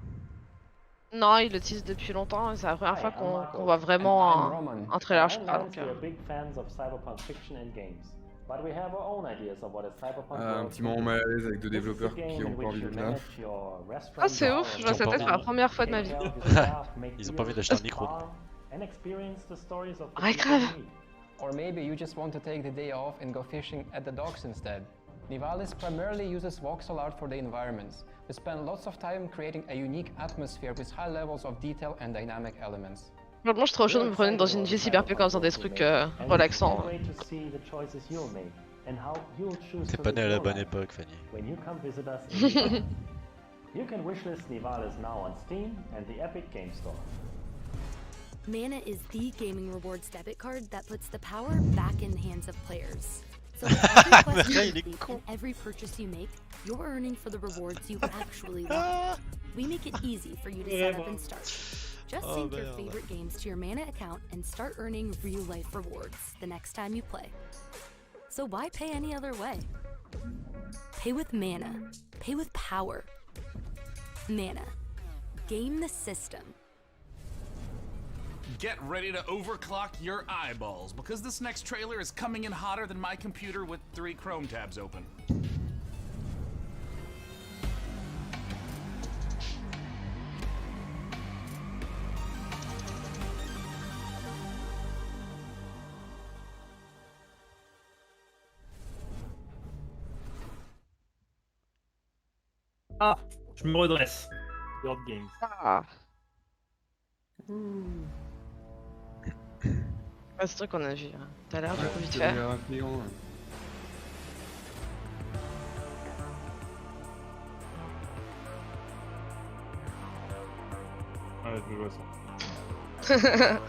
Non, il le tease depuis longtemps, et c'est la première fois qu'on voit vraiment un trailer, je crois. Donc, un petit moment mal à l'aise avec deux développeurs qui ont pas envie d'être là. Ah, c'est ouf, je vois ça peut-être pour la première fois de ma vie. Ils ont pas envie d'acheter un micro. Ouais, grave. Or maybe you just want to take the day off and go fishing at the docks instead. Nivalis primarily uses voxel art for the environments. We spend lots of time creating a unique atmosphere with high levels of detail and dynamic elements. Franchement, je suis trop chaud de me promener dans une ville cyberpunk en faisant des trucs relaxants. T'es pas né à la bonne époque, Fanny. Mana is the gaming rewards debit card that puts the power back in the hands of players. So every quest you complete and every purchase you make, you're earning for the rewards you actually want. We make it easy for you to set up and start. Just sync your favorite games to your Mana account and start earning real-life rewards the next time you play. So why pay any other way? Pay with Mana. Pay with power. Mana. Game the system. Get ready to overclock your eyeballs, because this next trailer is coming in hotter than my computer with 3 Chrome tabs open. Ah, je me redresse. Board Games. Ah. Ah, c'est ce truc qu'on a vu tout à l'heure, du coup, vite fait. Ouais, je vois ça.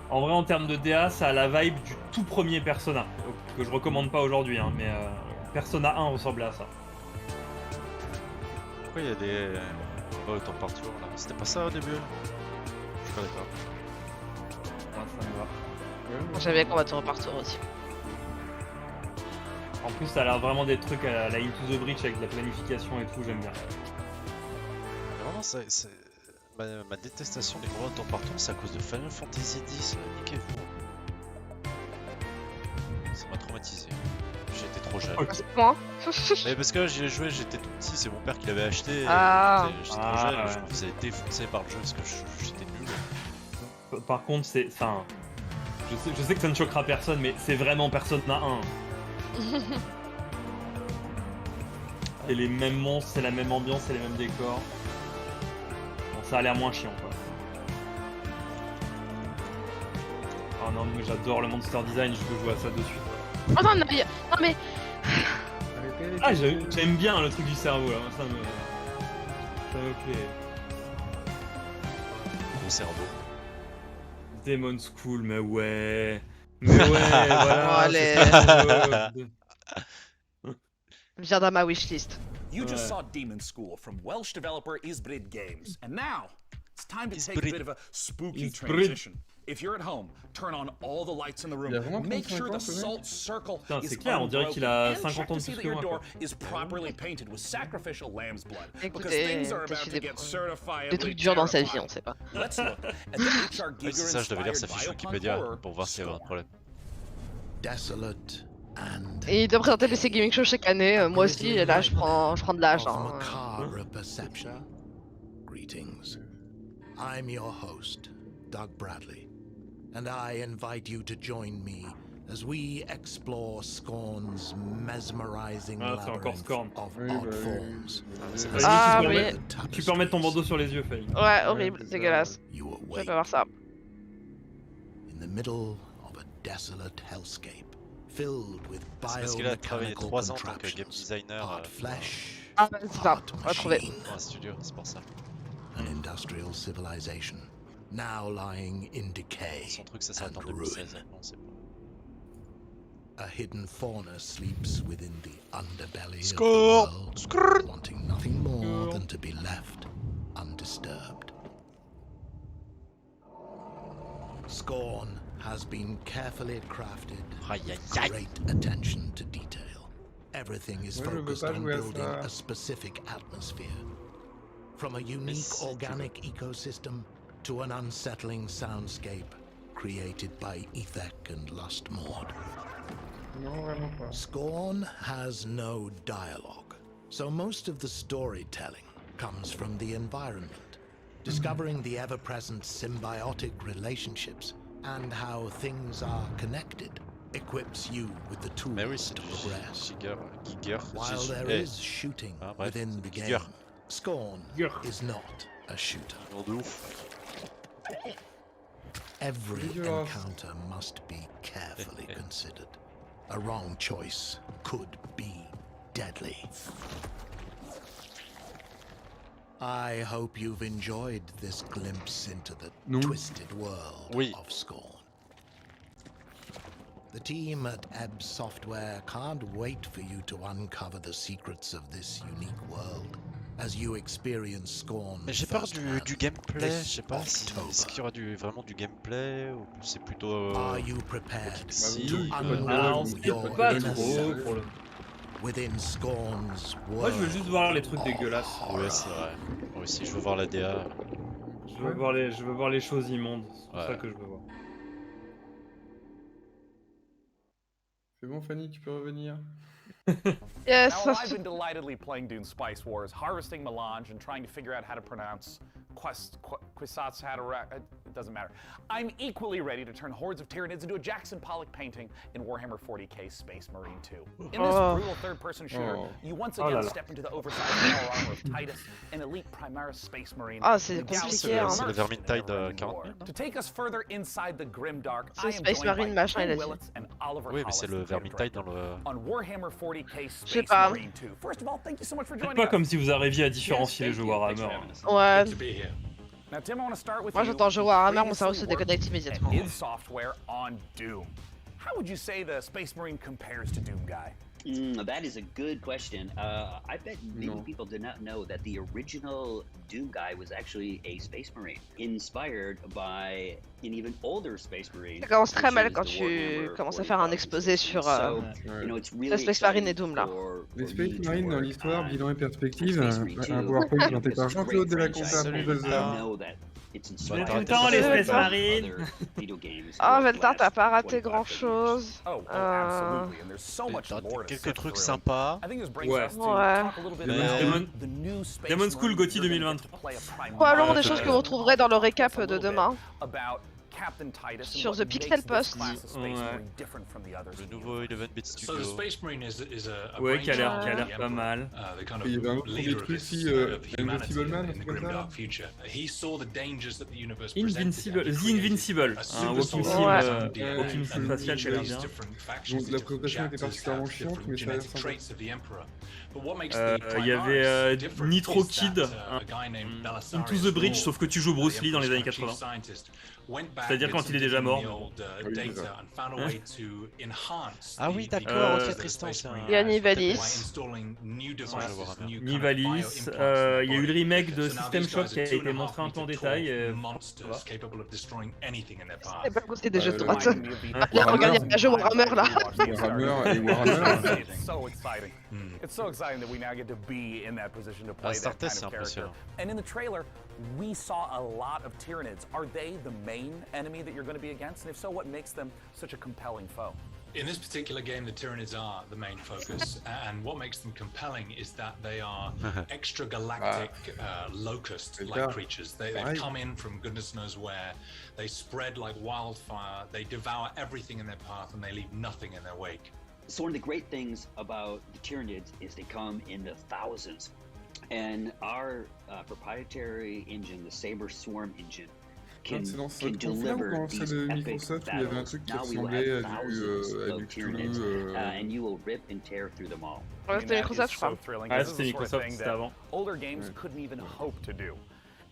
En vrai, en termes de DA, ça a la vibe du tout premier Persona, que je recommande pas aujourd'hui, hein, mais Persona 1 ressemblait à ça. Pourquoi il y a des tours par tour là? C'était pas ça au début? Je suis pas d'accord. Ça me va. J'avais qu'on va tour par tour aussi. En plus, ça a l'air vraiment des trucs à la Into the Breach avec de la planification et tout, j'aime bien. Vraiment, ma détestation des gros tours par tour, c'est à cause de Final Fantasy X. Niquez-vous. Ça m'a traumatisé. J'étais trop jeune. Mais parce que j'y ai joué, j'étais tout petit, c'est mon père qui l'avait acheté. J'étais trop jeune, ouais. je me faisais défoncer par le jeu parce que j'étais nul. Par contre, c'est. Enfin. Je sais que ça ne choquera personne, mais c'est vraiment Persona 1. C'est les mêmes monstres, c'est la même ambiance, c'est les mêmes décors. Bon, ça a l'air moins chiant quoi. Oh non, mais j'adore le monster design, je veux jouer à ça de suite. Oh non, non mais. Ah, j'aime bien le truc du cerveau là, ça me plaît. Gros cerveau. Demon School, mais ouais. Mais ouais, voilà. Allez. Viens dans ma wishlist. You just saw Demon School from Welsh developer Isbrid Games, and now it's time to take a bit of a spooky transition. If you're at home, turn on all the lights in the room. Make sure the salt circle is clair, on dirait qu'il a 50 ans de see plus that que your moi, door quoi. is properly painted with sacrificial lamb's blood. Because Écoutez, things are t'as about fait to get certifiably des trucs durs dans sa vie, terrifying. on sait pas. Let's look at the HR Oui, c'est ça, je devais lire sa Giger-inspired fiche biopunk Wikipédia horror, pour voir s'il y avait un problème. Desolate and Et il doit présenter PC Gaming Show chaque année, moi aussi, et là je prends de l'âge. of Hein. macabre perception. Greetings. I'm your host, Doug Bradley, and I invite you to join me as we explore Scorn's mesmerizing labyrinth of odd forms. Ah oui. Tu peux remettre ton bandeau sur les yeux, Faye. Ouais, horrible, dégueulasse. Je vais pas voir ça. In the middle of a desolate hellscape, filled with C'est parce qu'il a travaillé biomechanical 3 ans en tant que game contraptions, designer hard flesh, Ah bah c'est ça, on va trouver. dans un studio, c'est pour ça. an industrial civilization now lying in decay Son truc, ça s'arrête en and 2016, ruin. on sait pas. A hidden fauna sleeps within the underbelly Score! of the world, wanting nothing more than to be left undisturbed. Scorn has been carefully crafted with great attention to detail. Everything is Moi, je veux focused pas on jouer à building ça. a specific atmosphere. From a unique organic ecosystem to an unsettling soundscape created by Ethek and Lustmord. Non, vraiment pas. Scorn has no dialogue, so most of the storytelling comes from the environment, discovering the ever-present symbiotic relationships and how things are connected equips you with the tools to progress. While there is shooting within the game, Scorn is not a shooter. Every encounter must be carefully considered. A wrong choice could be deadly. I hope you've enjoyed this glimpse into the twisted world of Scorn. The team at Ebb Software can't wait for you to uncover the secrets of this unique world as you experience Scorn. Mais j'ai peur du gameplay, je sais pas si est-ce qu'il y aura vraiment du gameplay ou c'est plutôt Are you prepared si to unravel your inner self within Scorn's world? Moi je veux juste voir les trucs dégueulasses. Ouais, c'est vrai. Moi aussi, je veux voir la DA. Je veux voir les choses immondes, c'est ça que je veux voir. C'est bon, Fanny, tu peux revenir. Yes. Now, I've been delightedly playing Dune Spice Wars, harvesting melange and trying to figure out how to pronounce Quisatz Haderach. It doesn't matter. I'm equally ready to turn hordes of Tyranids into a Jackson Pollock painting in Warhammer 40k Space Marine 2. In this brutal third-person shooter, you once again step into the oversized power armor of Titus, an elite Primaris Space Marine. Ah, c'est compliqué, hein. C'est le Vermintide 40 000, To take us further inside the grimdark, I C'est am Space joined Marine by machin, il Ken a dit. Willits and Oliver Oui, mais c'est le Vermintide dans le... on Warhammer 40k Je sais Space pas. Marine 2. First of all, thank you so much for C'est joining pas us. comme si vous arriviez à différencier les jeux Warhammer. Ouais. Now, Tim, I want to start with Moi you. j'entends jeu Warhammer, mon cerveau Previously se worked déconnecte at immédiatement. id Software on Doom. How would you say the Space Marine compares to Doom Guy? That is a good question. I bet many people do not know that the original Doom Guy was actually a Space Marine, inspired by an even older Space Marine. Ça commence très mal which is quand the tu Warhammer commences à faire un 40,000 exposé system. sur So, you know, it's really la Space Marine et exciting Doom là. Les Space Marines dans l'histoire, bilan et perspective, un PowerPoint présenté par Jean-Claude de la Compta. It's tout le inspired temps by les Space other Marines. video games Ah, over the Veltar, t'as last pas raté 25, 30 grand years. chose. Oh, absolutely. And there's so much more to Quelques sift trucs through. sympas. I think this brings Ouais. us to Ouais. talk a little bit Mais- about the new Space Demon School Marine Gotti you're gonna get 2023. to play a prime Probablement des minister. choses que vous retrouverez dans le récap de demain. About Captain Titus and Sur what The makes Pixel this Post. class of Space Ouais. Marine different from the others. Le nouveau 11-bit So the studio. Space Marine is a Ouais, qui a l'air brainchild of the pas Emperor, mal. the kind Il y avait un of autre leader of truc this, aussi, of humanity Invincible Man, in un the truc comme grim ça. dark future. He saw the dangers that the universe Invincible, presented. The Invincible, un walking sim, walking sim facial qui a l'air bien. Donc la présentation était particulièrement chiante, mais ça a l'air sympa. Il y avait Nitro Kid, Into the Bridge, sauf que tu joues Bruce Lee dans les années 80. C'est-à-dire quand il est déjà mort. Ah oui, d'accord, ok, Tristan, c'est un... Il y a Nivalis. Nivalis, il y a eu le remake de System Shock qui a été montré un peu en détail. C'est pas possible des jeux de droite. Regarde, il y a un jeu Warhammer là. Warhammer et Warhammer. It's so exciting. It's so exciting that we now get to be in that position to play that kind of character. And in the trailer, we saw a lot of Tyranids. Are they the main enemy that you're going to be against? And if so, what makes them such a compelling foe? In this particular game, the Tyranids are the main focus, and what makes them compelling is that they are extragalactic locust-like creatures. They've come in from goodness knows where. They spread like wildfire. They devour everything in their path, and they leave nothing in their wake. So one of the great things about the Tyranids is they come in the thousands. And our proprietary engine, the Saber Swarm engine, can deliver these epic battles. Now we will have thousands of Tyranids, and you will rip and tear through them all. Ouais, c'était Microsoft, je crois. Ouais, c'était Microsoft, c'était avant. Older games couldn't even hope to do.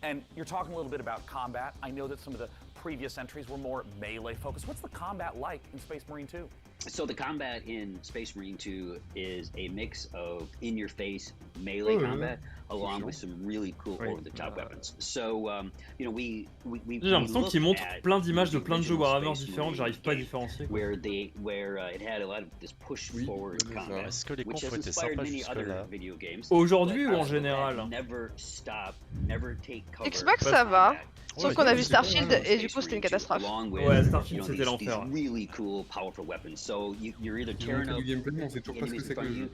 And you're talking a little bit about combat. I know that some of the previous entries were more melee focused. What's the combat like in Space Marine 2? So the combat in Space Marine 2 is a mix of in-your-face melee combat, along with some really cool over-the-top weapons. So, you know, we J'ai l'impression qu'ils montrent plein d'images de plein de jeux Warhammer différents que j'arrive pas à différencier. Where it had a lot of this push forward combat, Est-ce que les which confs has étaient inspired sympas many other jusque-là? video games. Aujourd'hui ou en général? Never stop, never take cover. Xbox ça va. Sauf qu'on a vu Starfield et du coup c'était une catastrophe. Ouais, Starfield c'était l'enfer. Really cool, powerful weapons. So you're either tearing up Du gameplay, on sait toujours pas ce que c'est que le jeu.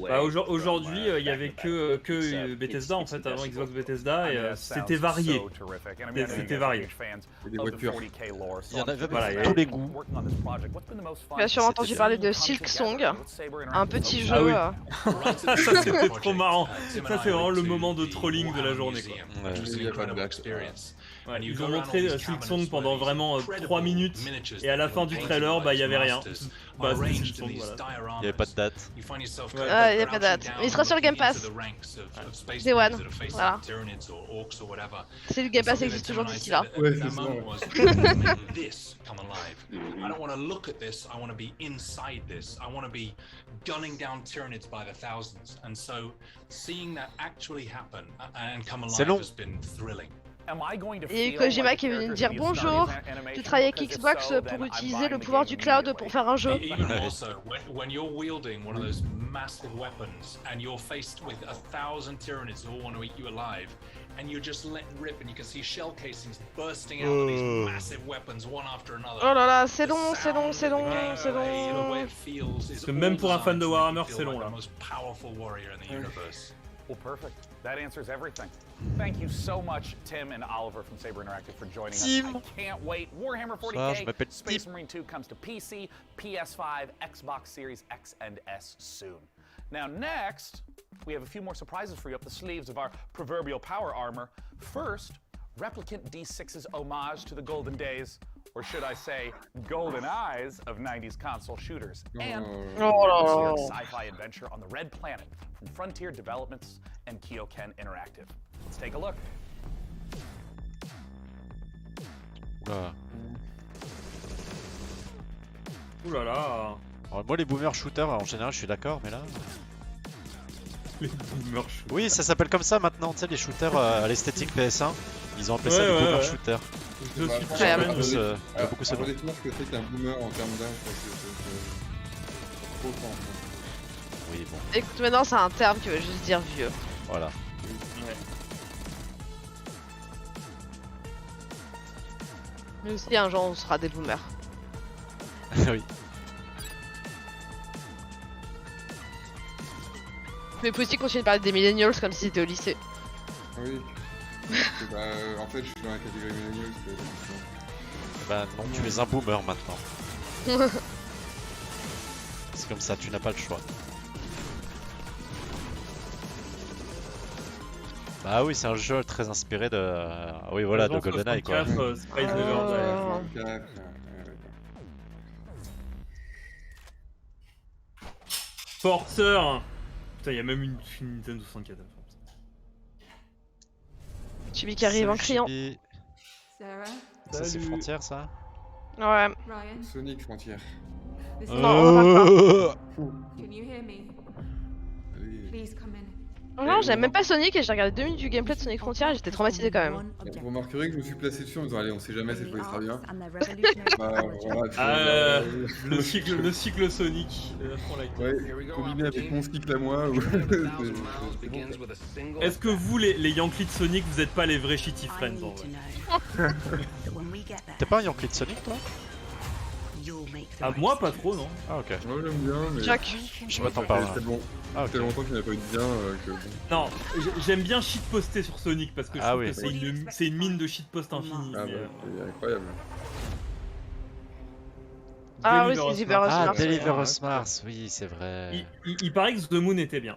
Bah, aujourd'hui, il y avait que Bethesda en fait, avant Xbox Bethesda, et c'était varié. C'était varié. Et des voitures. Il y en avait Voilà, tous les goûts. Tu as sûrement entendu parler de Silk Song, un petit jeu. Ah oui. Ça c'était trop marrant. Ça c'est vraiment le moment de trolling de la journée quoi. Il y a pas de blague. Ouais, ils ont montré Silk Song pendant vraiment 3 minutes et à la fin du trailer, bah il y avait rien. Bah c'était Silk Song, voilà. Il n'y avait pas de date. Ah, il n'y a pas de date. Mais il sera sur le Game Pass. Day One. Voilà. C'est le Game Pass existe toujours d'ici là. Ouais, c'est ça. I don't want to look at this, I want to be inside this. I want to be gunning down Tyranids by the thousands. And so seeing that actually happen and come alive has been thrilling. Il y a eu Kojima qui est venu me dire bonjour, tu travailles avec Xbox pour utiliser le pouvoir du cloud pour faire un jeu. Even also, when you're wielding one of those massive weapons and you're faced with 1,000 Tyranids who all want to eat you alive, and you're just let rip and you can see shell casings bursting out of these massive weapons one after another. Oh là là, c'est long, c'est long, c'est long, c'est long. Parce que même pour un fan de Warhammer, c'est long là. Well, perfect. That answers everything. Thank you so much, Tim and Oliver from Saber Interactive, for joining us. I can't wait. Warhammer 40K Space Marine 2 comes to PC, PS5, Xbox Series X and S soon. Now next, we have a few more surprises for you up the sleeves of our proverbial power armor. First, Replicant D6's homage to the golden days, or should I say, golden eyes of 90s console shooters. And sci-fi adventure on the Red Planet from Frontier Developments and Kyoken Interactive. Let's take a look. Ouh là là. Alors, moi les boomer shooters en général je suis d'accord mais là... Les boomer shooters. Oui ça s'appelle comme ça maintenant, tu sais les shooters à l'esthétique PS1. Ils ont appelé ça des boomer shooters. Je suis très beaucoup ce nom. Honnêtement ce que c'est qu'un boomer en termes d'âge, c'est trop fort. Oui bon. Écoute maintenant c'est un terme qui veut juste dire vieux. Voilà. Nous aussi, un jour, on sera des boomers. Oui. Mais faut aussi continuer de parler des millennials comme si c'était au lycée. Oui. Bah, en fait, je suis dans la catégorie millennials. Bah non, tu es un boomer maintenant. C'est comme ça, tu n'as pas le choix. Bah oui, c'est un jeu très inspiré de... oui voilà, de GoldenEye quoi. Forceur. Putain, y'a même une Nintendo 64. Chibi qui arrive en criant. Ça c'est Frontière ça? Ouais. Sonic Frontière. Non, Can you hear me? Please come in. non, j'aime même pas Sonic et j'ai regardé 2 minutes du gameplay de Sonic Frontier et j'étais traumatisé quand même. Vous remarquerez que je me suis placé dessus en disant allez on sait jamais cette fois il sera bien. Bah, voilà, le cycle Sonic. Ouais, combiné avec mon cycle à moi. Est-ce que vous les Yankees de Sonic vous êtes pas les vrais shitty friends en vrai? T'es pas un Yankee de Sonic toi? Ah moi pas trop non. Ah ok. Moi j'aime bien mais... Jack. Je sais pas t'en parler. C'est bon. Ah, okay. Ça fait longtemps qu'il n'y a pas eu de bien que... Non, j'aime bien shitposter sur Sonic parce que je trouve oui. que c'est une mine de shitpost infinie. Ah bah, c'est incroyable. Ah oui, c'est Deliver Us Mars. Ah, Deliver Us Mars, oui, c'est vrai. Il paraît que The Moon était bien.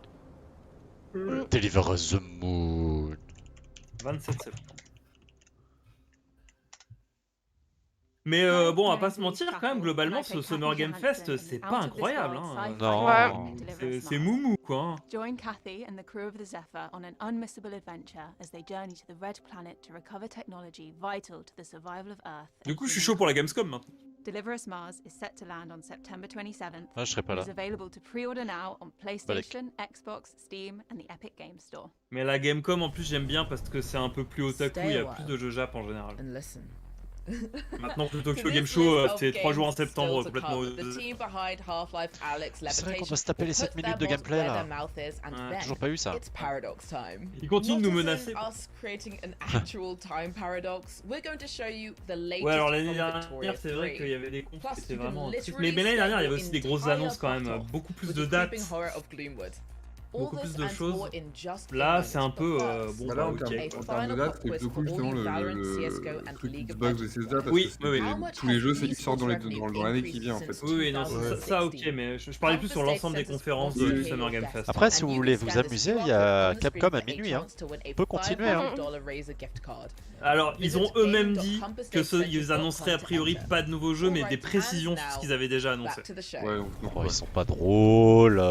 Deliver Us the Moon. 27 septembre. Mais bon, on va pas se mentir, quand même, globalement, ce Summer Game Fest, c'est pas incroyable. Hein. Non. C'est moumou, quoi. Join Kathy and the crew of the Zephyr on an unmissable adventure as they journey to the Red Planet to recover technology vital to the survival of Earth. Du coup, je suis chaud pour la Gamescom maintenant. Deliver Us Mars is set to land on September 27th. Ah, je serai pas là. It is available to pre-order now on PlayStation, Xbox, Steam, and the Epic Games Store. Mais la Gamescom, en plus, j'aime bien parce que c'est un peu plus otaku, il y a plus de jeux Jap en général. Maintenant que le Tokyo Game Show, c'est 3 jours en septembre, complètement... C'est vrai qu'on doit se taper les 7 minutes de gameplay là. Toujours pas eu ça. Ils continuent de nous menacer. Ouais, alors l'année dernière, c'est vrai qu'il y avait des confs qui étaient vraiment... Mais l'année dernière, il y avait aussi des grosses annonces quand même, beaucoup plus de dates. Beaucoup plus de choses. Là, c'est un peu bon. Bah là, en termes de date, c'est plutôt cool justement le truc Xbox de ces dates. Oui, tous les jeux ils sortent dans l'année qui vient en fait. Oui, non, ça ok, mais je parlais plus sur l'ensemble des conférences du Summer Game Fest. Après, si vous voulez vous amuser, il y a Capcom à minuit. Hein. On peut continuer. Hein. Alors, ils ont eux-mêmes dit qu'ils annonceraient a priori pas de nouveaux jeux, mais des précisions sur ce qu'ils avaient déjà annoncé. Ouais, ils sont pas drôles.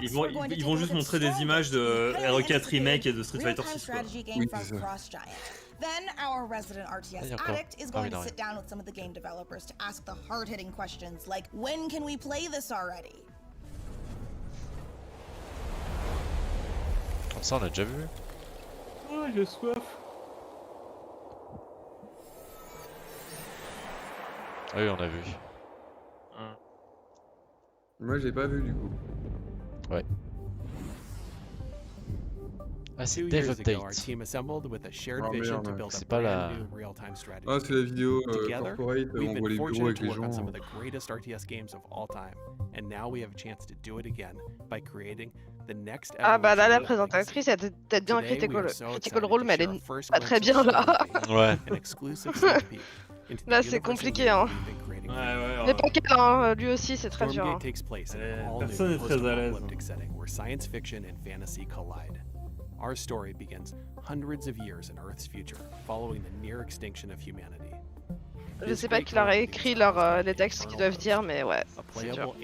Ils vont juste montrer des images de RE4 Remake et de Street Fighter 6. Oui, c'est ça. Then our resident RTS addict is going to sit down with some of the game developers to ask the hard-hitting questions like, when can we play this already? Ça, on a déjà vu. Oh, j'ai soif. Oui, on a vu. Moi, j'ai pas vu du coup. Ouais. Ah, c'est Dev Update. C'est pas la... Ah, c'est la vidéo corporate où on voit les bureaux avec les gens. Ah bah là, la présentatrice, elle était peut-être bien Critical Role, mais elle est pas très bien là. Ouais. Là, c'est compliqué, hein. Ouais. Mais pas qu'elle, hein. Lui aussi, c'est très dur. Hein. Personne n'est très à l'aise. Our story begins hundreds of years in Earth's future, following the near extinction of humanity. Je sais pas qui leur a écrit les textes qu'ils doivent dire, mais ouais, c'est dur.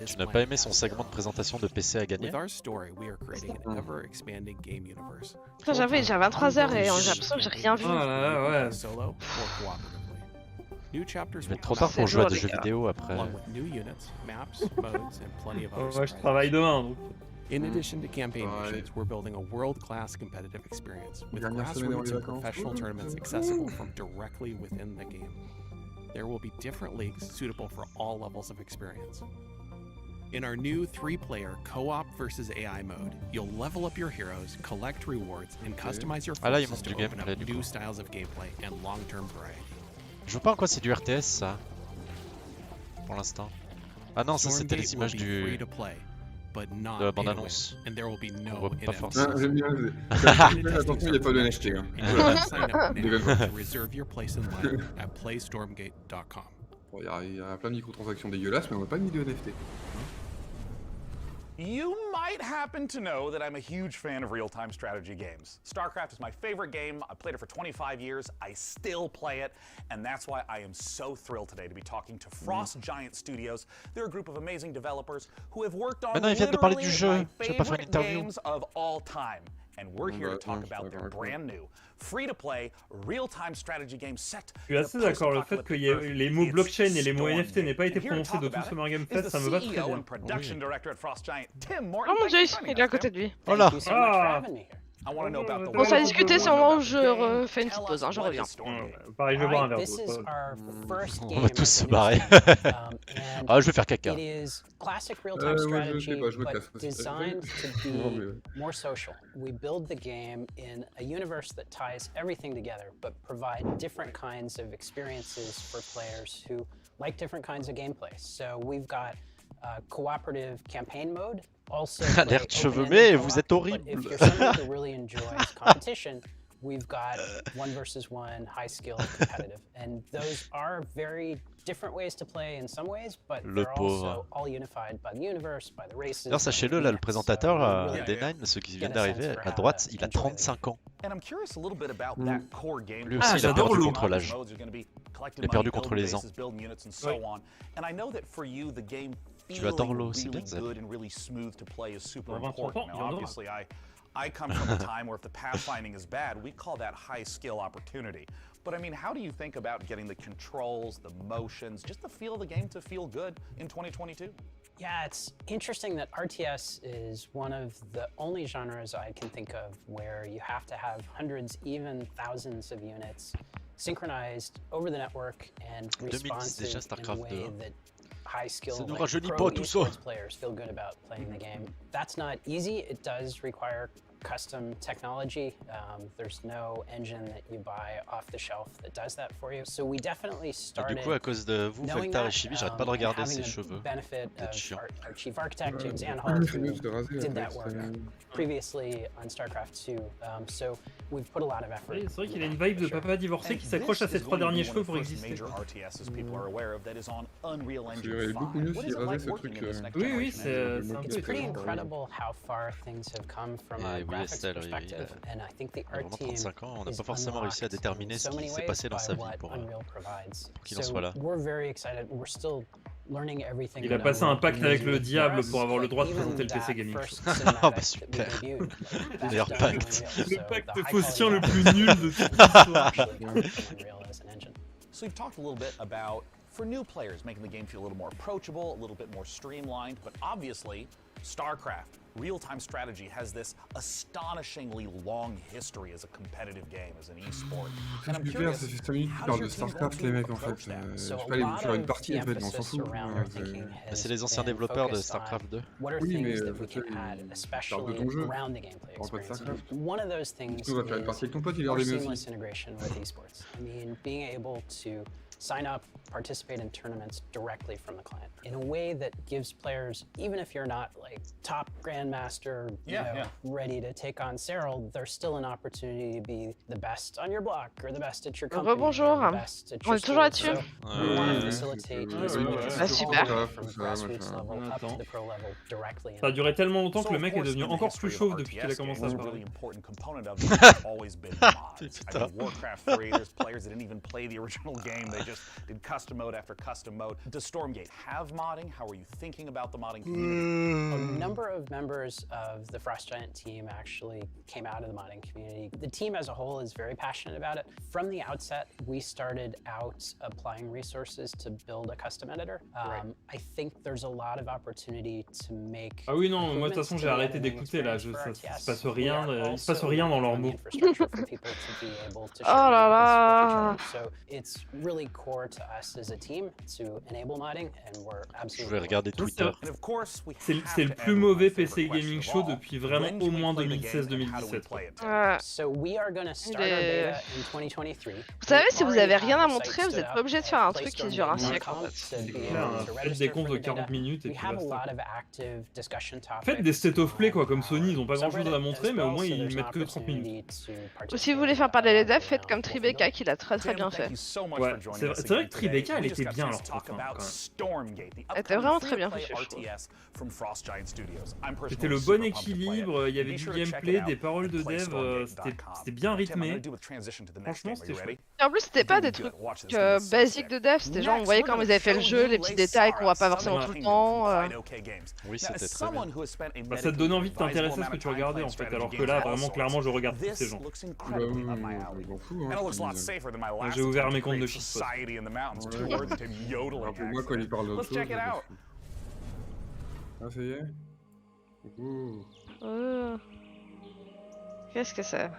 Tu n'as pas aimé son segment de présentation de PC à gagner? J'avoue, j'ai 23h et j'ai l'impression que j'ai rien vu. Ouais. Je vais être trop tard pour jouer à des jeux vidéo après. Ouais, je travaille demain donc. In addition to campaign missions, we're building a world-class competitive experience with grassroots and professional tournaments accessible from directly within the game. There will be different leagues suitable for all levels of experience. In our new 3-player co-op versus AI mode, you'll level up your heroes, collect rewards, and customize your là, il forces manque to du open up gameplay, du new coup. styles of gameplay and long-term variety. Je vois pas en quoi c'est du RTS ça. Pour l'instant. Ah non, ça c'était les images du... de la bande-annonce. On voit pas forcément. J'aime bien. Attention, il n'y a pas de NFT. Hein. Bon, il y a plein de microtransactions dégueulasses, mais on n'a pas mis de NFT. You might happen to know that I'm a huge fan of real-time strategy games. StarCraft is my favorite game. I played it for 25 years. I still play it, and that's why I am so thrilled today to be talking to Frost Giant Studios. They're a group of amazing developers who have worked on literally my favorite games of all time. And we're here to talk about their brand new, free-to-play, real-time strategy game set. Je suis assez d'accord, le fait que les mots blockchain et les mots NFT n'aient pas été prononcés de tout Summer Game Fest, ça me va très bien. Oh mon dieu, il est à côté de lui. Voilà. On s'est discuté, c'est au moment où je refais une petite pause, hein, je reviens. Pareil, je vais boire un verre d'eau. On va tous se barrer. Ah, je vais faire caca. Classic real-time strategy, je but designed to be more social. We build the game in a universe that ties everything together, but provide different kinds of experiences for players who like different kinds of gameplay. So we've got cooperative campaign mode. L'air de cheveux, mais vous êtes horrible. If you're somebody who really enjoys competition, we've got 1 versus 1, high skill, competitive, and those are very different ways to play in some ways, but they're also all unified by the universe, by the races. D'ailleurs, sachez-le, là, le présentateur D9, ceux qui viennent d'arriver à droite, il a 35 ans. Lui aussi, il a perdu contre l'âge. Il a perdu contre les ans. Tu adores l'eau, c'est bien, Zeb. I come from a time where if the pathfinding is bad, we call that high skill opportunity. But I mean, how do you think about getting the controls, the motions, just the feel of the game to feel good in 2022? Yeah, it's interesting that RTS is one of the only genres I can think of where you have to have hundreds, even thousands of units synchronized over the network and responsive in a way that high skill like pro esports players feel good about playing the game. That's not easy. It does require custom technology. There's no engine that you buy off the shelf that does that for you. So we definitely started. Du coup, à cause de vous, Vecta et Chibi, j'arrête pas de regarder ses cheveux. Our chief architect James Anholt, who did that work previously on StarCraft 2. So we've put a lot of effort. C'est vrai qu'il a une vibe de papa divorcé qui s'accroche à ses 3 derniers cheveux pour exister. Oui, oui, c'est un peu. It's pretty incredible how far things have come from a graphics perspective, and I think the art team is on n'a pas forcément réussi à déterminer ce qui s'est passé dans sa vie pour qu'il en soit là. We're very excited. We're still learning everything. Il a passé un pacte avec le diable pour avoir le droit de présenter le PC Gaming Show. Ah bah super. Meilleur pacte. Le pacte faustien le plus nul de toute l'histoire. So we've talked a little bit about, for new players, making the game feel a little more approachable, a little bit more streamlined, but obviously, StarCraft, real-time strategy, has this astonishingly long history as a competitive game, as an e-sport. And I'm curious, ça fait 5 minutes qu'ils parlent de StarCraft, les mecs, en fait. Je sais pas, ils vont faire une partie, en fait, on s'en fout. C'est les anciens développeurs de StarCraft 2. Oui, mais parle de ton jeu. Parle pas de StarCraft. Tu vas faire une partie avec ton pote, il a l'air d'aimer aussi. I mean, being able to sign up, participate in tournaments directly from the client in a way that gives players, even if you're not like top grandmaster, ready to take on Cyril, there's still an opportunity to be the best on your block or the best at your company. Rebonjour. On est toujours là-dessus. We want to facilitate super. from grassroots level up to the pro level directly. Ça a duré tellement longtemps que le mec est devenu encore plus chauve depuis qu'il a commencé à parler. Putain. Warcraft 3, there's players that didn't even play the original game. They just did custom mode after custom mode. Does Stormgate have modding? How are you thinking about the modding community? A number of members of the Frost Giant team actually came out of the modding community. The team as a whole is very passionate about it. From the outset, we started out applying resources to build a custom editor. I think there's a lot of opportunity to make. Ah oui non, moi de toute façon j'ai arrêté d'écouter là. Il se passe rien dans leurs mots. Oh là là. So it's really core to us as a team to enable modding, and we're Je absolutely. vais regarder Twitter. C'est le plus mauvais PC Gaming Show depuis vraiment au moins 2016-2017. Ouais. So we are going to start our beta in 2023. Vous savez, si vous avez rien à montrer, vous n'êtes pas obligé de faire un truc qui dure un siècle en fait. Faites des comptes de 40 minutes et puis basta. Faites Faites des state of play quoi, comme Sony, ils ont pas grand chose à montrer, mais au moins ils mettent que 30 minutes. Ou si vous voulez faire parler les devs, faites comme Tribeca qui l'a très bien fait. Ouais, c'est vrai que Tribeca elle était bien leur prof, hein, quand même. Elle était vraiment très bien fichue. C'était le bon équilibre, il y avait du gameplay, des paroles de dev, c'était bien rythmé. Franchement c'était chouette. Et en plus c'était pas des trucs basiques de dev, c'était genre on voyait comment ils avaient fait le jeu, les petits détails qu'on voit pas forcément tout le temps. Oui c'était très bien. Bah, ça te donnait envie de t'intéresser à ce que tu regardais en fait, alors que là vraiment clairement je regarde tous ces gens. Bah oui, je m'en fous. Hein, j'ai ouvert mes comptes de shitpost. Moi quand il parle d'autre chose. Ah ça y est. Qu'est-ce que c'est?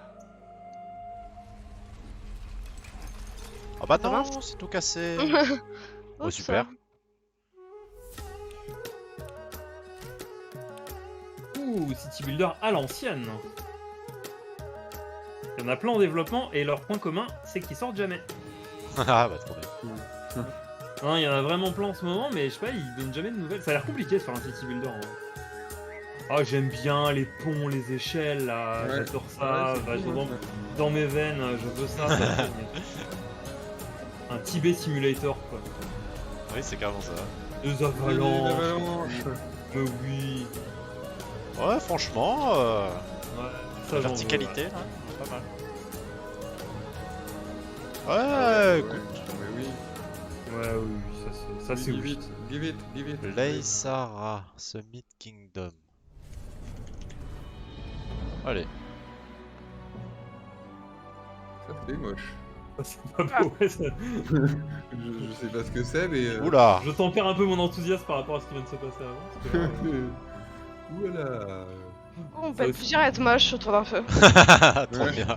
Ah bah non, c'est tout cassé. Oh super. Ouh, City Builder à l'ancienne. Il y en a plein en développement et leur point commun, c'est qu'ils sortent jamais. Ah bah trop bien. Non, il y en a vraiment plein en ce moment, mais je sais pas, ils donnent jamais de nouvelles. Ça a l'air compliqué de faire un City Builder. Oh, j'aime bien les ponts, les échelles, là. Ouais, j'adore ça. Ouais, bah, dans mes veines, je veux ça. Un Tibet Simulator, quoi. Oui, c'est carrément ça. Des avalanches. Mais oui. Ouais, franchement, ça, la verticalité, là, pas mal. Ouais, écoute. Mais oui. Ouais, oui, ça c'est ouf. Give it. Leysara, Summit Kingdom. Allez. Ça c'est moche. C'est pas beau, ouais, ça. je sais pas ce que c'est, mais. Oula. Je tempère un peu mon enthousiasme par rapport à ce qui vient de se passer avant. Oula. On peut plusieurs être moche autour d'un feu. Trop bien.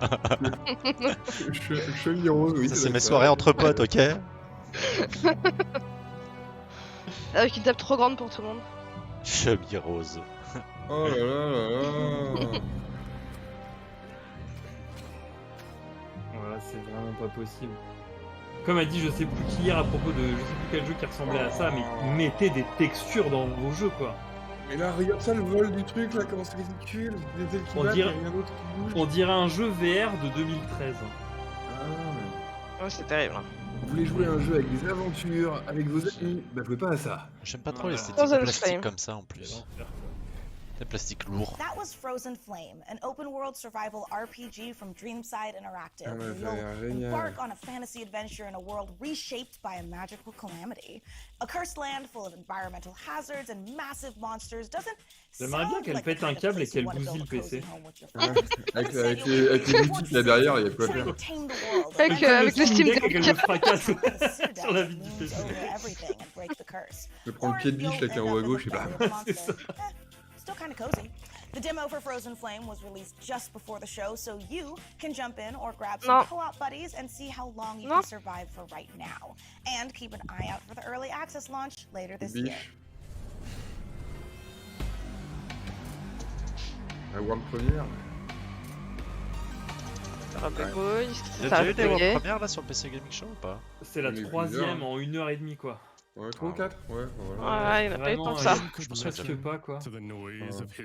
Cheville rose, oui. Ça c'est mes soirées entre potes, ok. Avec une table trop grande pour tout le monde. Cheville rose. Oh là là là là. Voilà, c'est vraiment pas possible. Comme a dit je sais plus qui hier à propos de je sais plus quel jeu qui ressemblait à ça, mais mettez des textures dans vos jeux quoi. Mais là, regarde ça, le vol du truc, là, comment c'est ridicule. On dirait un jeu VR de 2013. Ah, ouais, c'est terrible. Vous voulez jouer à un jeu avec des aventures, avec vos amis, bah jouez pas à ça. J'aime pas trop les esthétiques plastiques comme ça en plus. Des plastiques lourds. That was Frozen Flame, an open-world survival RPG from Dreamside Interactive. You'll embark on a fantasy adventure in a world reshaped by a magical calamity. A cursed land full of environmental hazards and massive monsters doesn't. J'aimerais bien qu'elle pète un câble et qu'elle bousille le PC. Avec les outils qu'il y a derrière, il y a quoi faire. Avec le Steam Deck, qu'elle me fracasse sur la vie du PC. Je prends le pied de biche là qui est en haut à gauche et bam. C'est ça. Still kind of cozy. The demo for Frozen Flame was released just before the show, so you can jump in or grab some co-op buddies and see how long you can survive for right now. And keep an eye out for the early access launch later this year. La World Premiere. Il y a déjà eu des World Premiere là sur le PC Gaming Show ou pas? C'est la troisième en 1h30 quoi. Ouais, 3 ou 4, ouais, voilà. Ouais, il n'y en a pas eu tant que ça. Je pense presque pas quoi.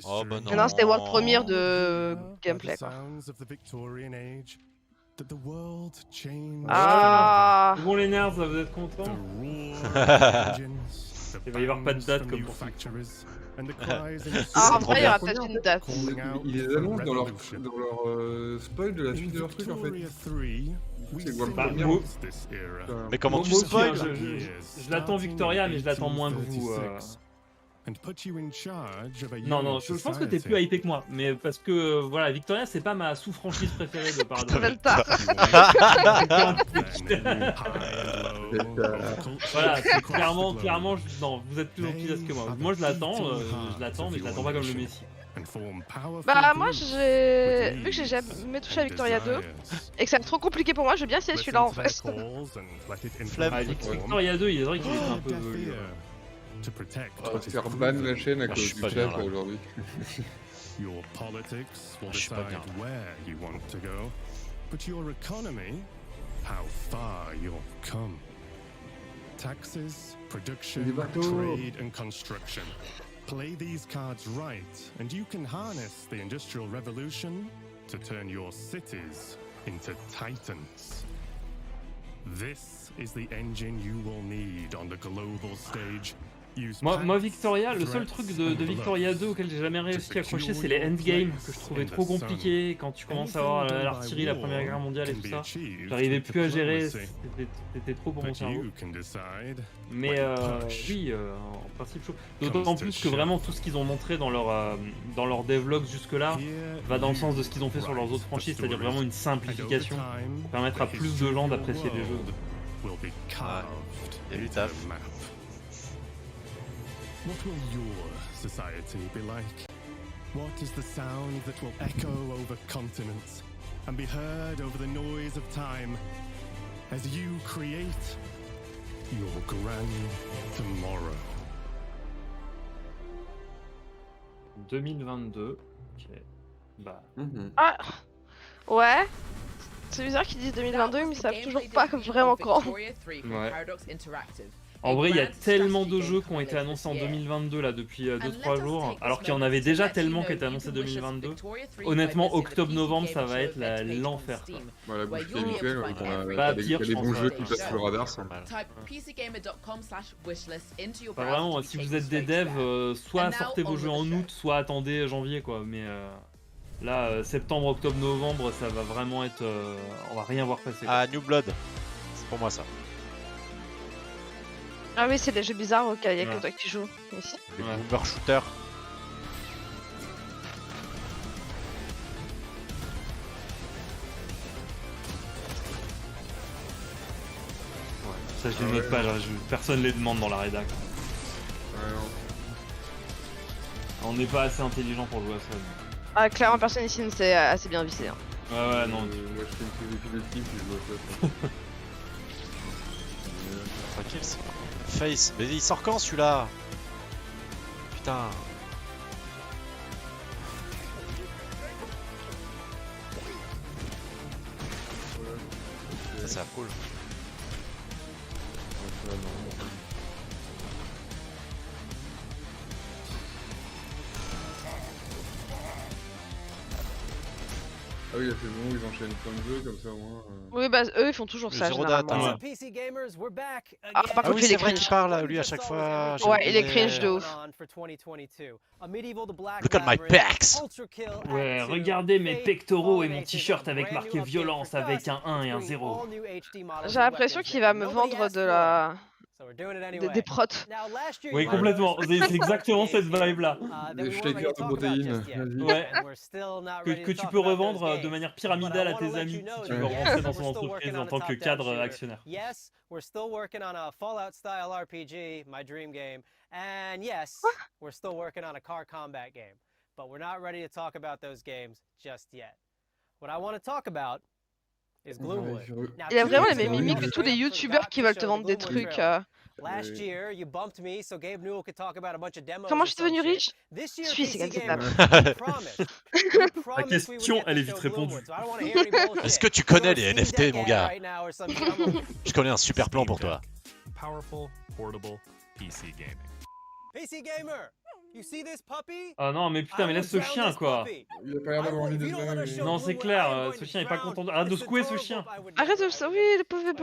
Oh bah non. Non, c'était World Premiere de gameplay quoi. Ah. Bon les nerds, vous êtes contents? Il va y avoir pas de date comme pour ça. Ah, en vrai, il y aura peut-être une date. Ils les annoncent dans leur spoil de la suite de leur truc en fait. Mais comment tu spoil? Je l'attends Victoria, mais je l'attends moins que vous. Non, je pense que t'es plus hypé que moi, mais parce que voilà, Victoria c'est pas ma sous-franchise préférée de Paradox. Voilà, clairement, non, vous êtes plus enthousiaste que moi. Moi je l'attends, mais je l'attends pas comme le Messi. Bah moi j'ai vu que j'ai jamais touché à Victoria 2 et que c'est trop compliqué pour moi, je veux bien essayer celui-là en fait. Victoria 2, il est vrai qu'il est un peu velu. On va se faire ban la chaîne à cause du chat aujourd'hui. Your politics will decide where you want to go, but your economy, how far you'll come. Taxes, production, trade, and construction. Play these cards right, and you can harness the Industrial Revolution to turn your cities into titans. This is the engine you will need on the global stage. Moi, Victoria, le seul truc de Victoria 2 auquel j'ai jamais réussi à accrocher, c'est les endgames que je trouvais trop compliqués quand tu commences à avoir l'artillerie, la Première Guerre mondiale et tout ça. J'arrivais plus à gérer, c'était trop pour mon cerveau. Mais oui, en principe chaud. D'autant plus que vraiment tout ce qu'ils ont montré dans leur devlog jusque-là va dans le sens de ce qu'ils ont fait sur leurs autres franchises, c'est-à-dire vraiment une simplification pour permettre à plus de gens d'apprécier les jeux. Et lui taf. What will your society be like? What is the sound that will echo over continents and be heard over the noise of time as you create your grand tomorrow? 2022. Ok. Bah. Ah ouais. C'est bizarre qu'ils disent 2022 mais ils savent toujours pas vraiment quand. Ouais. En vrai, il y a tellement de jeux qui ont été annoncés en 2022 là depuis 2-3 jours, alors qu'il y en avait déjà tellement qui étaient annoncés en 2022. Honnêtement, octobre-novembre, ça va être l'enfer. Voilà, bouche habituelle, Bah, il y pire, a je des pense, bons jeux ouais. qui passent sur le radar, c'est mal. Bah, vraiment, si vous êtes des devs, soit sortez vos jeux en août, soit attendez janvier quoi. Mais là, septembre, octobre, novembre, ça va vraiment être, on va rien voir passer. Ah, New Blood, c'est pour moi ça. Ah oui, c'est des jeux bizarres auxquels il y a que toi qui joues ici. Les boomer shooters. Ça je les note pas, personne les demande dans la rédac. On n'est pas assez intelligent pour jouer à ça. Ah clairement personne ici ne s'est assez bien vissé. Hein. Ouais non. Moi je fais une PvP de team puis je joue à ça. Tranquille ça. Face, mais il sort quand celui-là? Putain. Ça c'est cool. Ah oui, il a fait le moment où ils enchaînent plein de jeux comme ça au moins. Oui, bah eux ils font toujours ça. Généralement. Ah, par contre, oui, il est c'est vrai cringe. qu'il parle lui à chaque fois. Ouais, il est cringe de ouf. Look at my pecs. Ouais, regardez mes pectoraux et mon t-shirt avec marqué violence avec un 1 et un 0. J'ai l'impression qu'il va me vendre de la... des protes. Oui, complètement. C'est exactement cette vibe-là. Des shakers de protéines. Ouais. Que tu peux revendre de manière pyramidale à tes amis si tu veux rentrer dans son entreprise en tant que cadre actionnaire. Yes, we're still working on a Fallout-style RPG, my dream game. And yes, we're still working on a car combat game. But we're not ready to talk about those games just yet. What I want to talk about is Gloomwood. Il a vraiment les mêmes mimiques que tous les youtubeurs qui veulent te vendre des trucs. Last year, you bumped me so Gabe Newell could talk about a bunch of demos. Comment je suis devenu riche? Suis, c'est comme La question, elle est vite répondue. Est-ce que tu connais les NFT, mon gars? Je connais un super plan pour toi. Powerful, portable PC gaming. PC gamer, you see this puppy? Ah non, mais putain, mais laisse ce chien quoi. Il a pas l'air d'avoir envie de se Non, c'est clair, ce chien est pas content. Arrête de secouer ce chien. Arrête de secouer, oui, le pauvre bébé.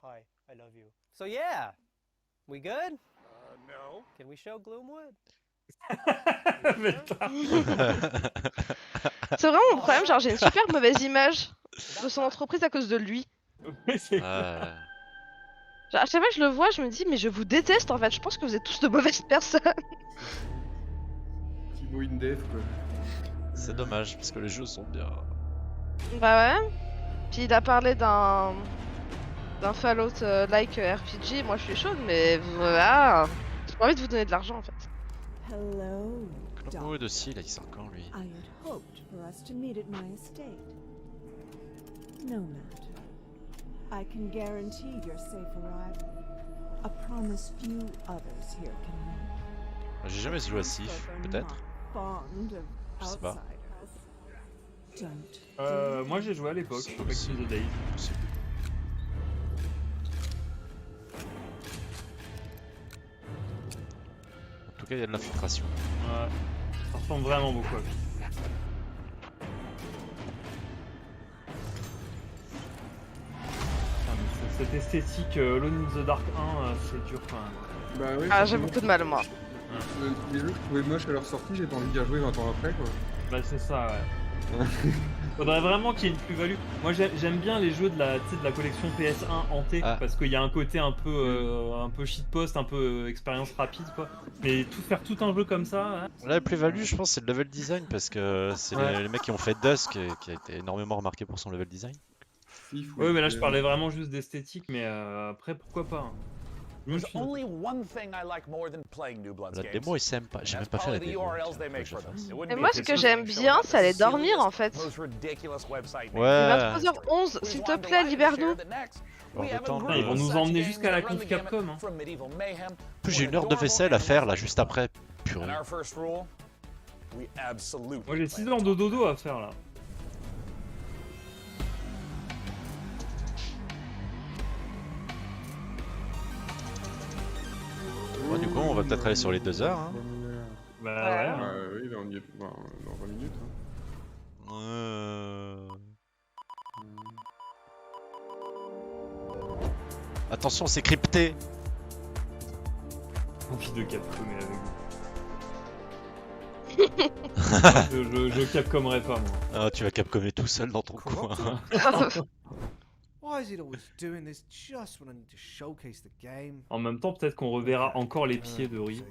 Hi, I love you. So yeah, we good? No. Can we show Gloomwood? C'est vraiment mon problème, genre j'ai une super mauvaise image de son entreprise à cause de lui. Genre, à chaque fois que je le vois, je me dis mais je vous déteste en fait, je pense que vous êtes tous de mauvaises personnes. Thibaut Indef quoi. C'est dommage parce que les jeux sont bien. Bah ouais. Puis il a parlé d'un Fallout like RPG, moi je suis chaude mais voilà. J'ai pas envie de vous donner de l'argent en fait. Hello. Mood aussi, là, il sort quand lui? I had hoped for us to meet at my estate. No matter. I can guarantee your safe arrival. A promise few others here can make. J'ai jamais joué à Sif, peut-être. Je sais pas. Moi j'ai joué à l'époque, avec The Days. En tout cas, il y a de l'infiltration. Ouais, ça ressemble vraiment beaucoup à lui. Cette esthétique Alone in the Dark 1, c'est dur quand même. Bah oui, Ah, j'ai beaucoup de mal, moi. Les jeux que je trouvais moches à leur sortie, j'ai pas envie d'y rejouer 20 ans après, quoi. Bah c'est ça, ouais. Faudrait vraiment qu'il y ait une plus-value. Moi j'aime bien les jeux de la collection PS1 hantée, parce qu'il y a un côté un peu shitpost, un peu expérience rapide, quoi. Mais faire tout un jeu comme ça... Hein. Là, la plus-value, je pense, c'est le level design, parce que c'est les mecs qui ont fait Dusk, qui a été énormément remarqué pour son level design. Oui, mais là je parlais vraiment juste d'esthétique, mais après pourquoi pas. There's only one thing I like more than playing New Blood's La games. démo est sympa, j'ai même pas fait la démo. Et moi, ce que j'aime bien, c'est aller dormir en fait. Ouais. 23h11, s'il te plaît, libère-nous. Ils vont nous emmener jusqu'à la conf Capcom. Hein. En plus, j'ai 1 heure de vaisselle à faire là, juste après. Purée. Moi j'ai 6 heures de dodo à faire là. Bon, du coup, on va peut-être aller sur les 2 heures. Hein. Bah ouais. Oui, là on y est dans 20 minutes. Hein. Attention, c'est crypté. Envie de capcomer avec vous. je capcomerai pas moi. Ah, tu vas capcomer tout seul dans ton coin. En même temps, peut-être qu'on reverra encore les pieds de Ri.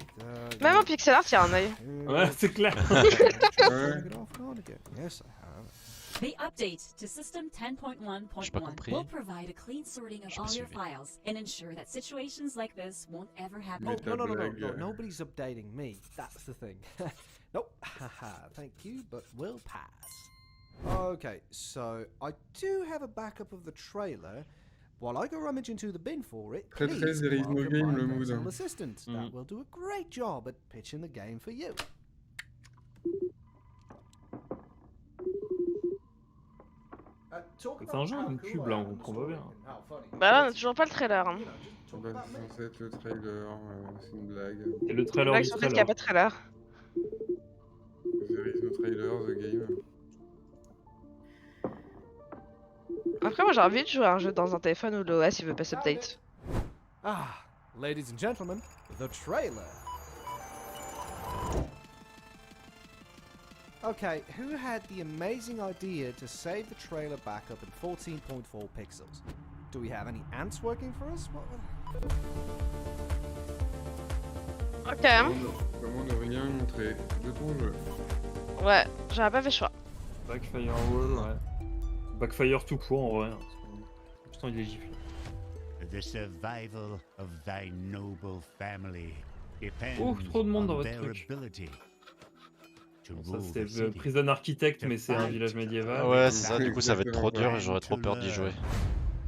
Même en pixel art, il y a un œil. Ouais, c'est clair. The update to System 10.1.1 will provide a clean sorting of all your files and ensure that situations like this won't ever happen. Oh, no. Nobody's updating me. That's the thing. Nope. Haha, thank you, but we'll pass. Okay, so I do have a backup of the trailer. While I go rummage into the bin for it, Très please there is no welcome game, my le mood. personal assistant. That will do a great job at pitching the game for you. C'est un jeu en cube là, on comprend pas bien. Bah là, on a toujours pas le trailer. Hein. Bah, c'est censé être le trailer, c'est une blague. Et le trailer Blague du sur le fait trailer. qu'il n'y a pas de trailer. There is no trailer, the game. Après, moi j'ai envie de jouer à un jeu dans un téléphone où l'OS il veut pas s'update. Ah, ladies and gentlemen, the trailer. Okay, who had the amazing idea to save the trailer backup in 14.4 pixels? Do we have any ants working for us? Ok. Comment ne rien montrer de ton jeu? Ouais, j'aurais pas fait choix. Backfire Wall, ouais. Backfire tout court en vrai. Putain, il est giflé. The survival of thy noble family depends trop de monde dans on votre their truc. ability to Ça rule c'était the city. Prison Architect, mais c'est un village médiéval. Ouais, c'est ça, du coup ça va être trop dur et j'aurais trop peur d'y jouer.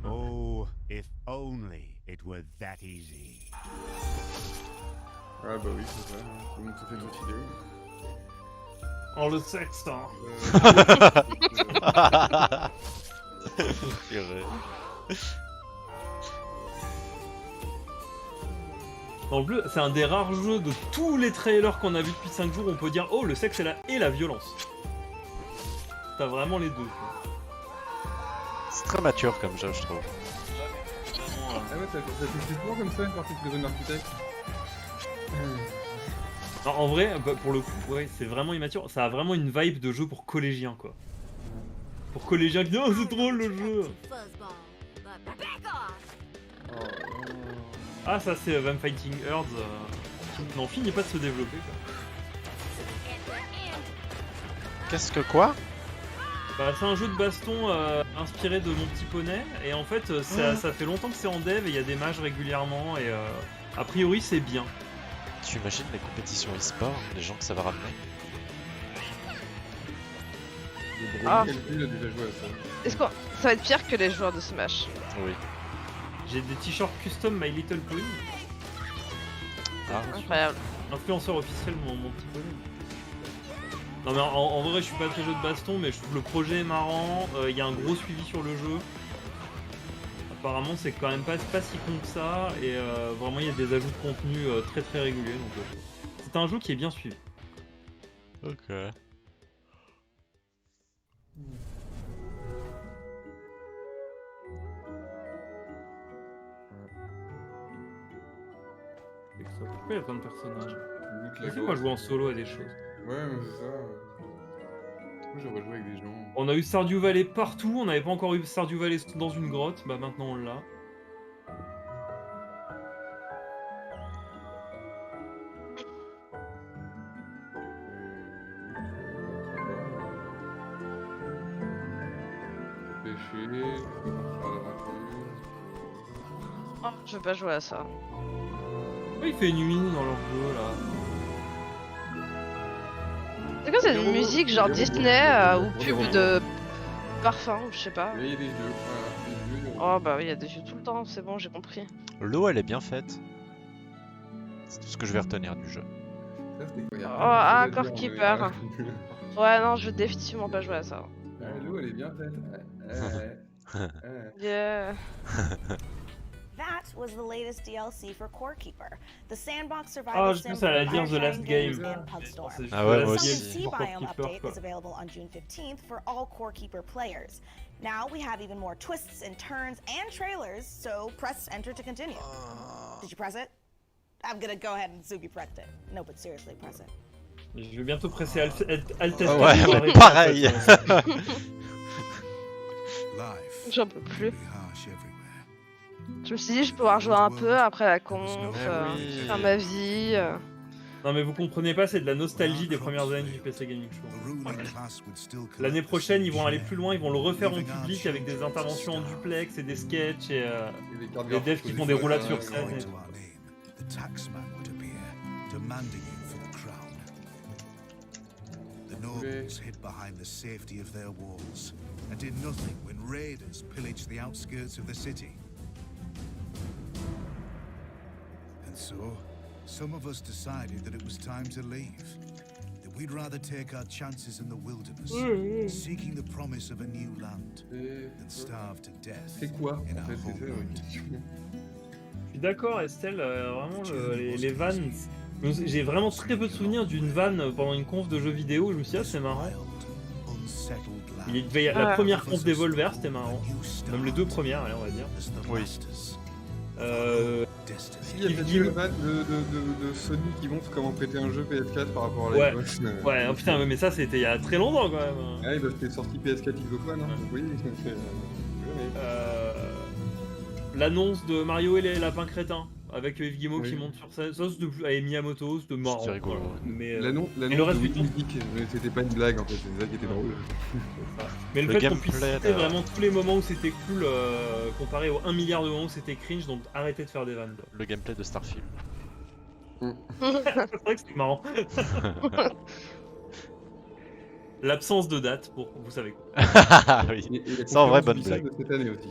Oh, if only it were that easy. Ah bah oui, c'est ça, tout le monde se fait une autre idée. Oh le sexe, hein. En bleu, c'est un des rares jeux de tous les trailers qu'on a vu depuis 5 jours où on peut dire oh le sexe et la violence. T'as vraiment les deux. C'est très mature comme jeu, je trouve. Ah ouais, ça fait toujours comme ça une partie de Prison Architect. Non, en vrai, bah, pour le coup, ouais, c'est vraiment immature. Ça a vraiment une vibe de jeu pour collégiens, quoi. Pour collégiens qui disent oh, c'est drôle le jeu. Ah, ça c'est Them Fighting Earth qui n'en finit pas de se développer, quoi. Qu'est-ce que quoi? Bah, c'est un jeu de baston inspiré de Mon Petit Poney, et en fait, ça fait longtemps que c'est en dev et il y a des mages régulièrement, et a priori c'est bien. Tu imagines les compétitions e-sport, les gens que ça va ramener? Ah. Calcul a déjà joué à ça. Est-ce que ça va être pire que les joueurs de Smash? Oui. J'ai des t-shirts custom My Little Pony. Ah. Incroyable. Influenceur officiel mon petit pony. Non mais en vrai je suis pas très jeu de baston mais je trouve le projet est marrant, il y a un gros suivi sur le jeu. Apparemment c'est quand même pas si con que ça et vraiment il y a des ajouts de contenu très réguliers donc c'est un jeu qui est bien suivi. Ok. Pourquoi il y a plein de personnages? Laissez-moi jouer en solo à des choses. Ouais mais c'est ça. Moi j'aurais joué avec des gens. On a eu Stardew Valley partout, on n'avait pas encore eu Stardew Valley dans une grotte, bah maintenant on l'a. Oh, je veux pas jouer à ça. Pourquoi il fait nuit dans leur jeu là? C'est quoi cette musique genre Disney ou pub de parfum ou je sais pas? Il y a des jeux, Oh bah oui, il y a des jeux tout le temps, c'est bon, j'ai compris. L'eau elle est bien faite. C'est tout ce que je vais retenir du jeu. Oh, Core Keeper. Ouais, non, je veux définitivement pas jouer à ça. L'eau elle est bien faite. Yeah. That was the latest DLC for Core Keeper, the sandbox Ah, survival je sim pense à la for dire The Last games Game. and PubStorm. Ah ouais, moi The aussi. Sea Biome update is available on June 15th for all Core Keeper players. Now we have even more twists and turns and trailers, so press enter to continue. Did you press it? I'm gonna go ahead and assume you pressed it. No, but seriously, press it. Je vais bientôt presser Alt Tab. Ouais, mais pareil. J'en peux plus. Je me suis dit je peux pouvoir jouer un peu après la conf, faire ma vie. Non mais vous comprenez pas, c'est de la nostalgie des premières années du PC Gaming Show. L'année prochaine ils vont aller plus loin, ils vont le refaire en public avec des interventions en duplex et des sketchs et des devs qui font des roulades sur scène. Et tout. The nobles hid behind the safety of their walls and did nothing when raiders pillaged the outskirts of the city. And so, some of us decided that it was time to leave. That we'd rather take our chances in the wilderness, seeking the promise of a new land, than starve to death in our homeland. Je suis d'accord Estelle, vraiment les vannes. J'ai vraiment très peu de souvenirs d'une vanne pendant une conf de jeux vidéo, je me suis dit ah c'est marrant. La première conf des Volver c'était marrant, même les deux premières allez on va dire. Oui. Il y a peut-être une vanne de Sony qui montre comment prêter un jeu PS4 par rapport à l'Xbox. Ouais, oh putain mais ça c'était il y a très longtemps quand même. Ouais bah c'était sorti PS4 Xbox One hein, oui. L'annonce de Mario et les lapins crétins. Avec Yves Guillemot qui monte sur ça, et Miyamoto, c'était marrant. C'était rigolo. Mais l'annonce le reste de du temps, musique, c'était pas une blague en fait, c'est ça qui était drôle. Mais le fait qu'on puisse citer vraiment tous les moments où c'était cool comparé aux 1 milliard de moments où c'était cringe, donc arrêtez de faire des vannes. Le gameplay de Starfield. C'est vrai que c'est marrant. L'absence de date pour vous savez quoi. Oui, c'est en vrai bonne blague. De cette année aussi.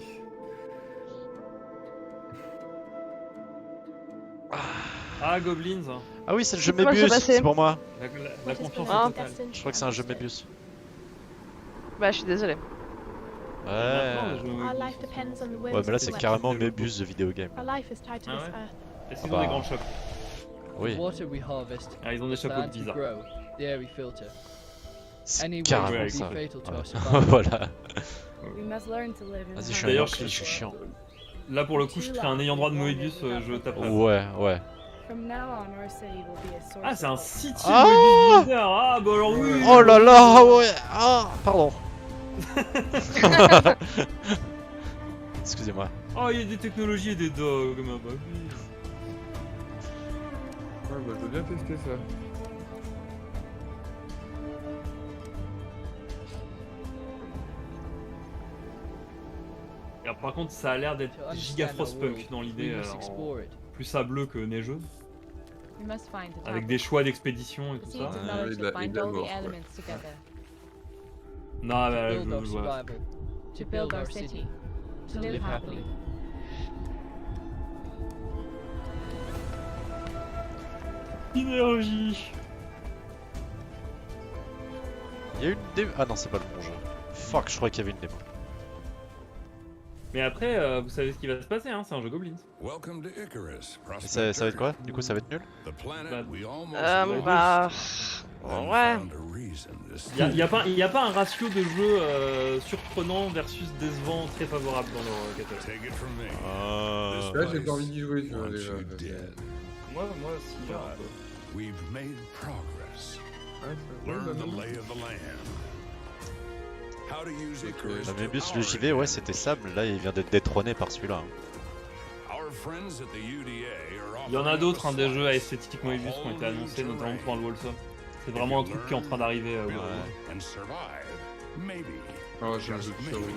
Ah, Goblins. Ah oui, c'est le jeu Mébius, c'est pour moi. La confiance Ah. totale. Je crois que c'est un jeu Mébius. Bah, je suis désolé. Ouais. Ouais, mais là, c'est carrément Mébius de vidéo game. Ah ouais. Est-ce qu'ils ont bah. des grands chapeaux? Oui. Ah, ils ont des chapeaux bizarres. C'est carrément ça. Voilà. Vas-y, je suis chiant. Là, pour le coup, je serais un ayant droit de Moebius, je tape là. Ouais. Ah, c'est un city Ah Moebius Builder. Ah, bah alors oui. Oh là là, ouais. Ah, pardon. Excusez-moi. Oh, il y a des technologies et des dogs. Bah oui. Ouais, bah, je veux bien tester ça. Alors, par contre, ça a l'air d'être giga frostpunk dans l'idée, plus sableux que neigeux. Avec des choix d'expédition et tout ça. Non, mais build our survival. To build our city. To live happily. Énergie. Il y a une démo. Ah non, c'est pas le bon jeu. Fuck, je crois qu'il y avait une démo. Mais après, vous savez ce qui va se passer, hein, c'est un jeu Goblins. Et ça va être quoi? Du coup, ça va être nul? Bah. Ouais. Il y a pas un ratio de jeu surprenant versus décevant très favorable dans leur catalogue. Là, j'ai pas envie d'y jouer, tu vois, déjà. Moi aussi. We've made progress. Learn the lay of the land. How to use Icarus. Mais bus, le JV, ouais, c'était Sam. Là, il vient d'être détrôné par celui-là. Il y en a d'autres, hein, des jeux à esthétique Moebius qui ont été annoncés, notamment pour le Wolsom. C'est vraiment un truc qui est en train d'arriver. Oh, j'ai un jeu de survie,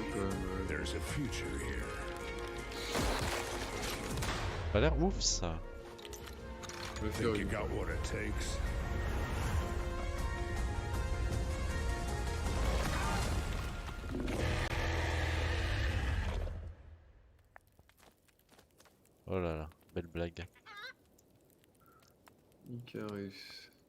Ça a l'air ouf, ça. Oh là là, belle blague. Icarus.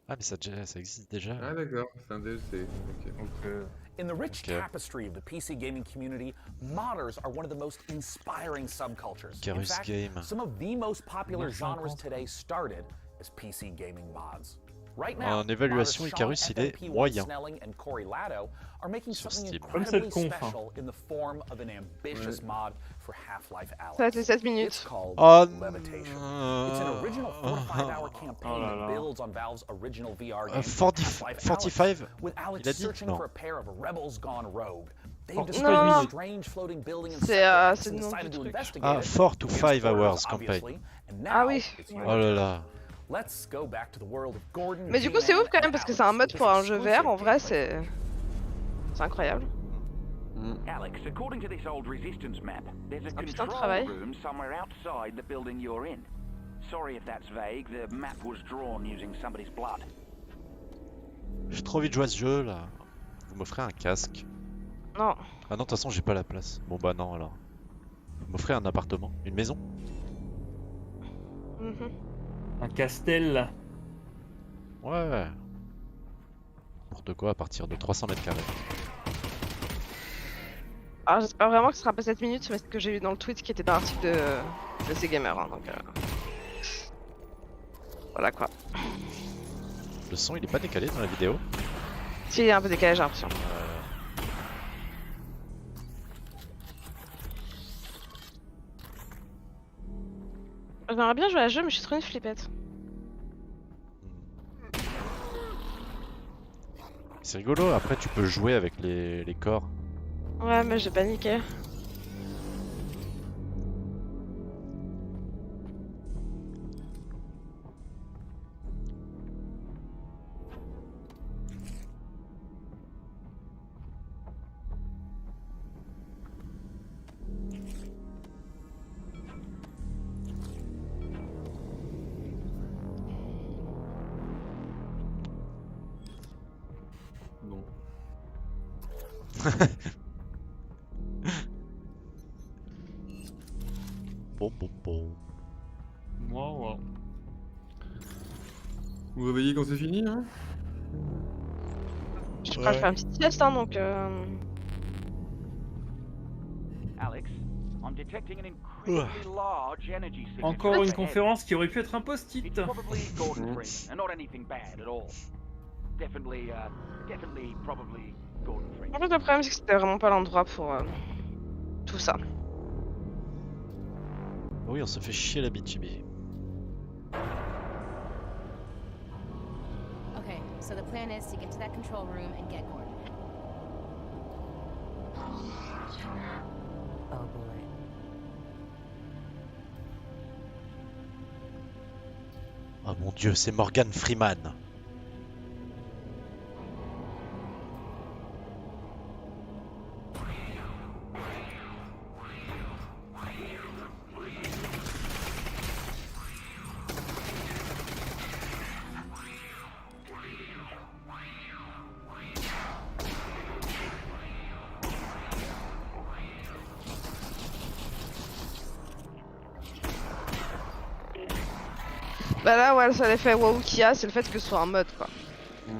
Ah mais ça existe déjà. Ah d'accord, c'est un DLC. Okay. In the rich tapestry of the PC gaming community, modders are one of the most inspiring subcultures. In fact, some of the most popular genres today started as PC gaming mods. Right now, en évaluation, Icarus il est moyen. Sur Steam. Comme cette conf. Ça va être les 7 minutes. Oh It's an original 4 to 5 hour campaign that builds on Valve's original VR game 45, with Alex searching for a pair of rebels gone rogue. They've Non, discovered a strange floating building in c'est Cyprus le and nom decided du to truc. investigate Ah, it. 4 to 5 hours campaign. Ah oui. Oh là là. Let's go back to the world of Gordon. Mais du coup, c'est ouf quand même parce que c'est un mode pour un jeu VR. En vrai, c'est incroyable. Alex, according to this old resistance map, there's a putain de control travail. room somewhere outside the building you're in. Sorry if that's vague, the map was drawn using somebody's blood. J'ai trop envie de jouer à ce jeu là. Vous m'offrez un casque? Non. Ah non, de toute façon, j'ai pas la place. Bon bah non alors. Vous m'offrez un appartement? Une maison? Un castel. Ouais. N'importe quoi à partir de 300 mètres carrés. Alors j'espère vraiment que ce sera pas 7 minutes, mais ce que j'ai vu dans le tweet qui était dans l'article de ces gamers. Hein, donc voilà quoi. Le son il est pas décalé dans la vidéo? Si, il est un peu décalé, j'ai l'impression. J'aimerais bien jouer à ce jeu, mais je suis trop une flippette. C'est rigolo, après tu peux jouer avec les corps. Ouais, mais j'ai paniqué. Non. Bon. Wow. Vous vous réveillez quand c'est fini, hein? Je crois que je fais un petit sieste, hein, donc Alex, I'm detecting an incredibly large energy signature. Encore une conférence qui aurait pu être un post-it. It's probably Gordon Freeman, and not anything bad at all. Definitely, probably Gordon Freeman. en fait le problème c'est que c'était vraiment pas l'endroit pour tout ça. Oui, on se fait chier la BTB. Okay, so the plan is to get to that control room and get Gordon. Oh boy. Oh mon dieu, c'est Morgan Freeman. Bah là, ouais, le seul effet WoW qu'il y a, c'est le fait que ce soit un mode, quoi. Ouais.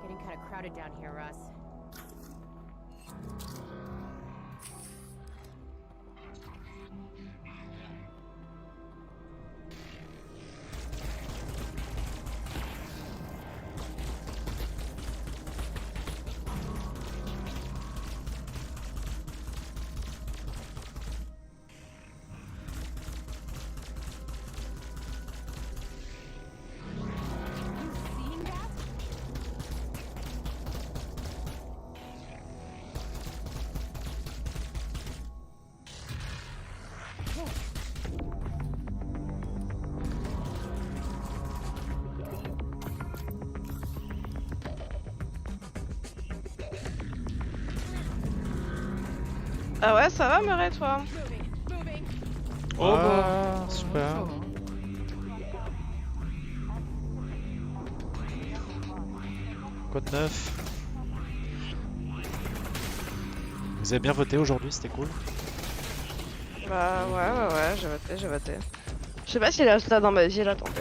Getting kind of crowded down here, Russ. Ah ouais, ça va, Murray, toi? Oh bah, super. Quoi de neuf? Vous avez bien voté aujourd'hui, c'était cool. Bah ouais, j'ai voté. Je sais pas si les résultats dans ma ville, attendez.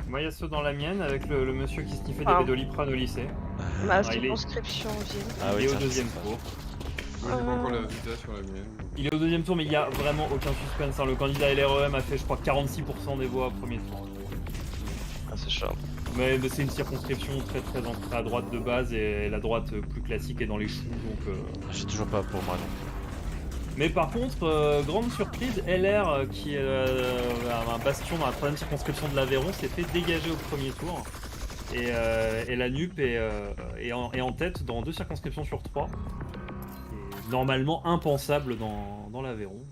Moi, il y a ceux dans la mienne avec le monsieur qui sniffait des Doliprane au lycée. Ma il est... circonscription ville. Ah oui, il est au deuxième tour. Moi j'ai pas encore les résultats sur la mienne. Il est au deuxième tour, mais il y a vraiment aucun suspense. Hein. Le candidat LREM a fait, je crois, 46% des voix au premier tour. Ah, c'est chaud. Mais c'est une circonscription très ancrée à droite de base et la droite plus classique est dans les choux, donc... J'ai toujours pas pour moi non plus. Mais par contre, grande surprise, LR, qui est un bastion dans la 3ème circonscription de l'Aveyron, s'est fait dégager au premier tour. Et la NUP est en tête dans 2 circonscriptions sur 3. Normalement impensable dans l'Aveyron.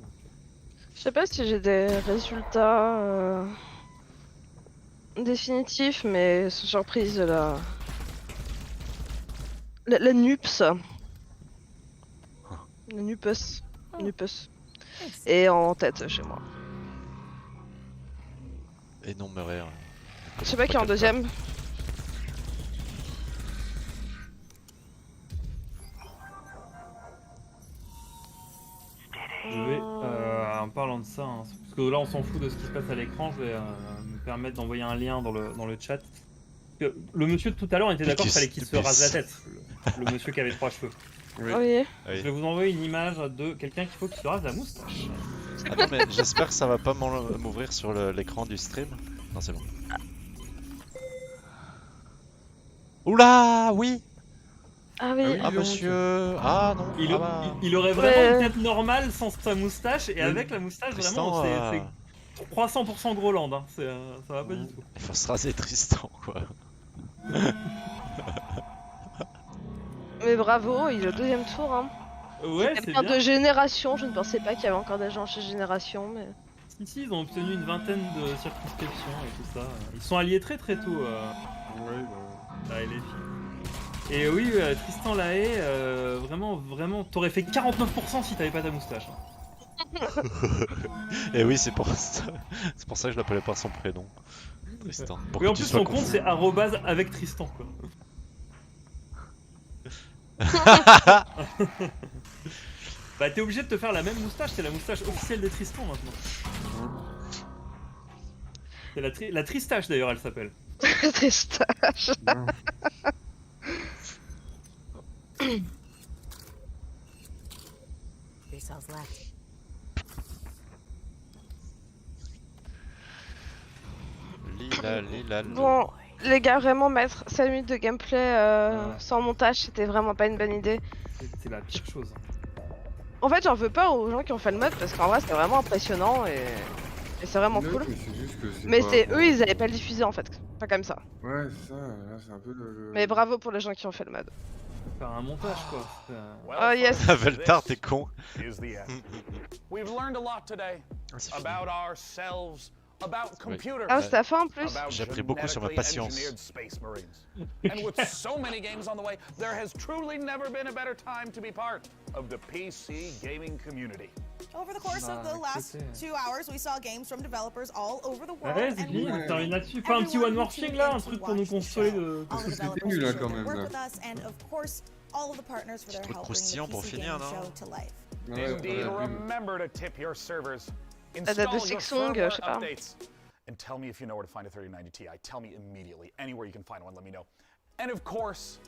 Je sais pas si j'ai des résultats définitifs, mais sans surprise la NUPS. La NUPS. NUPS. Et en tête chez moi. Et non, Murray. Je sais pas qui est en deuxième. Je vais, en parlant de ça, hein, parce que là on s'en fout de ce qui se passe à l'écran, je vais me permettre d'envoyer un lien dans le chat. Le monsieur de tout à l'heure était d'accord qu'il fallait qu'il se rase la tête, le monsieur qui avait 3 cheveux. Oui. Je vais vous envoyer une image de quelqu'un qu'il faut qu'il se rase la moustache. Attends, mais j'espère que ça va pas m'ouvrir sur l'écran du stream. Non, c'est bon. Oula, oui. Ah oui. Ah monsieur. Ah non. Il aurait vraiment une tête normale sans sa moustache et avec la moustache Tristan, vraiment c'est 300% Groland, hein. Ça va pas du tout. Il faut se raser Tristan quoi. Mais bravo, il est au deuxième tour hein. Ouais, c'est bien. De Génération, je ne pensais pas qu'il y avait encore des gens chez Génération, mais... Ici, ils ont obtenu une vingtaine de circonscriptions et tout ça. Ils sont alliés très tôt à LFI. Et oui, Tristan Lahaye, vraiment, t'aurais fait 49% si t'avais pas ta moustache. Et oui, c'est pour ça que je l'appelais par son prénom. Tristan. Oui, en plus, son compte, c'est @avec Tristan, quoi. Bah t'es obligé de te faire la même moustache, c'est la moustache officielle de Tristan maintenant. C'est la Tristache d'ailleurs elle s'appelle. Tristache. Bon, les gars, vraiment mettre 5 minutes de gameplay sans montage, c'était vraiment pas une bonne idée. C'est la pire chose. En fait, j'en veux pas aux gens qui ont fait le mode parce qu'en vrai, c'était vraiment impressionnant et c'est vraiment cool. Mais c'est eux, ils avaient pas le diffusé en fait, pas comme ça. Ouais, c'est ça, là c'est un peu Mais bravo pour les gens qui ont fait le mode. Faire un montage quoi. Oh yes. Veltar, t'es con. We've learned a lot today about ourselves. Ah, c'est la fin en plus. J'ai appris beaucoup sur ma patience. And with so many games on the way, there has truly never been a better time to be part of the PC gaming community. Over the course of the last 2 hours, we saw games from developers all over the world. Ouais, c'est fini, on termine là-dessus. Pas un petit one more thing là, un truc pour nous consoler de. Parce que c'était nul là quand même. Là. Truc croustillant pour finir, non? Indeed, remember to tip your servers. La date de Install your Sixsong, firmware je sais pas. updates. And tell me if you know where to find a 3090 Ti. Tell me immediately. Anywhere you can find one, let me know. And of course,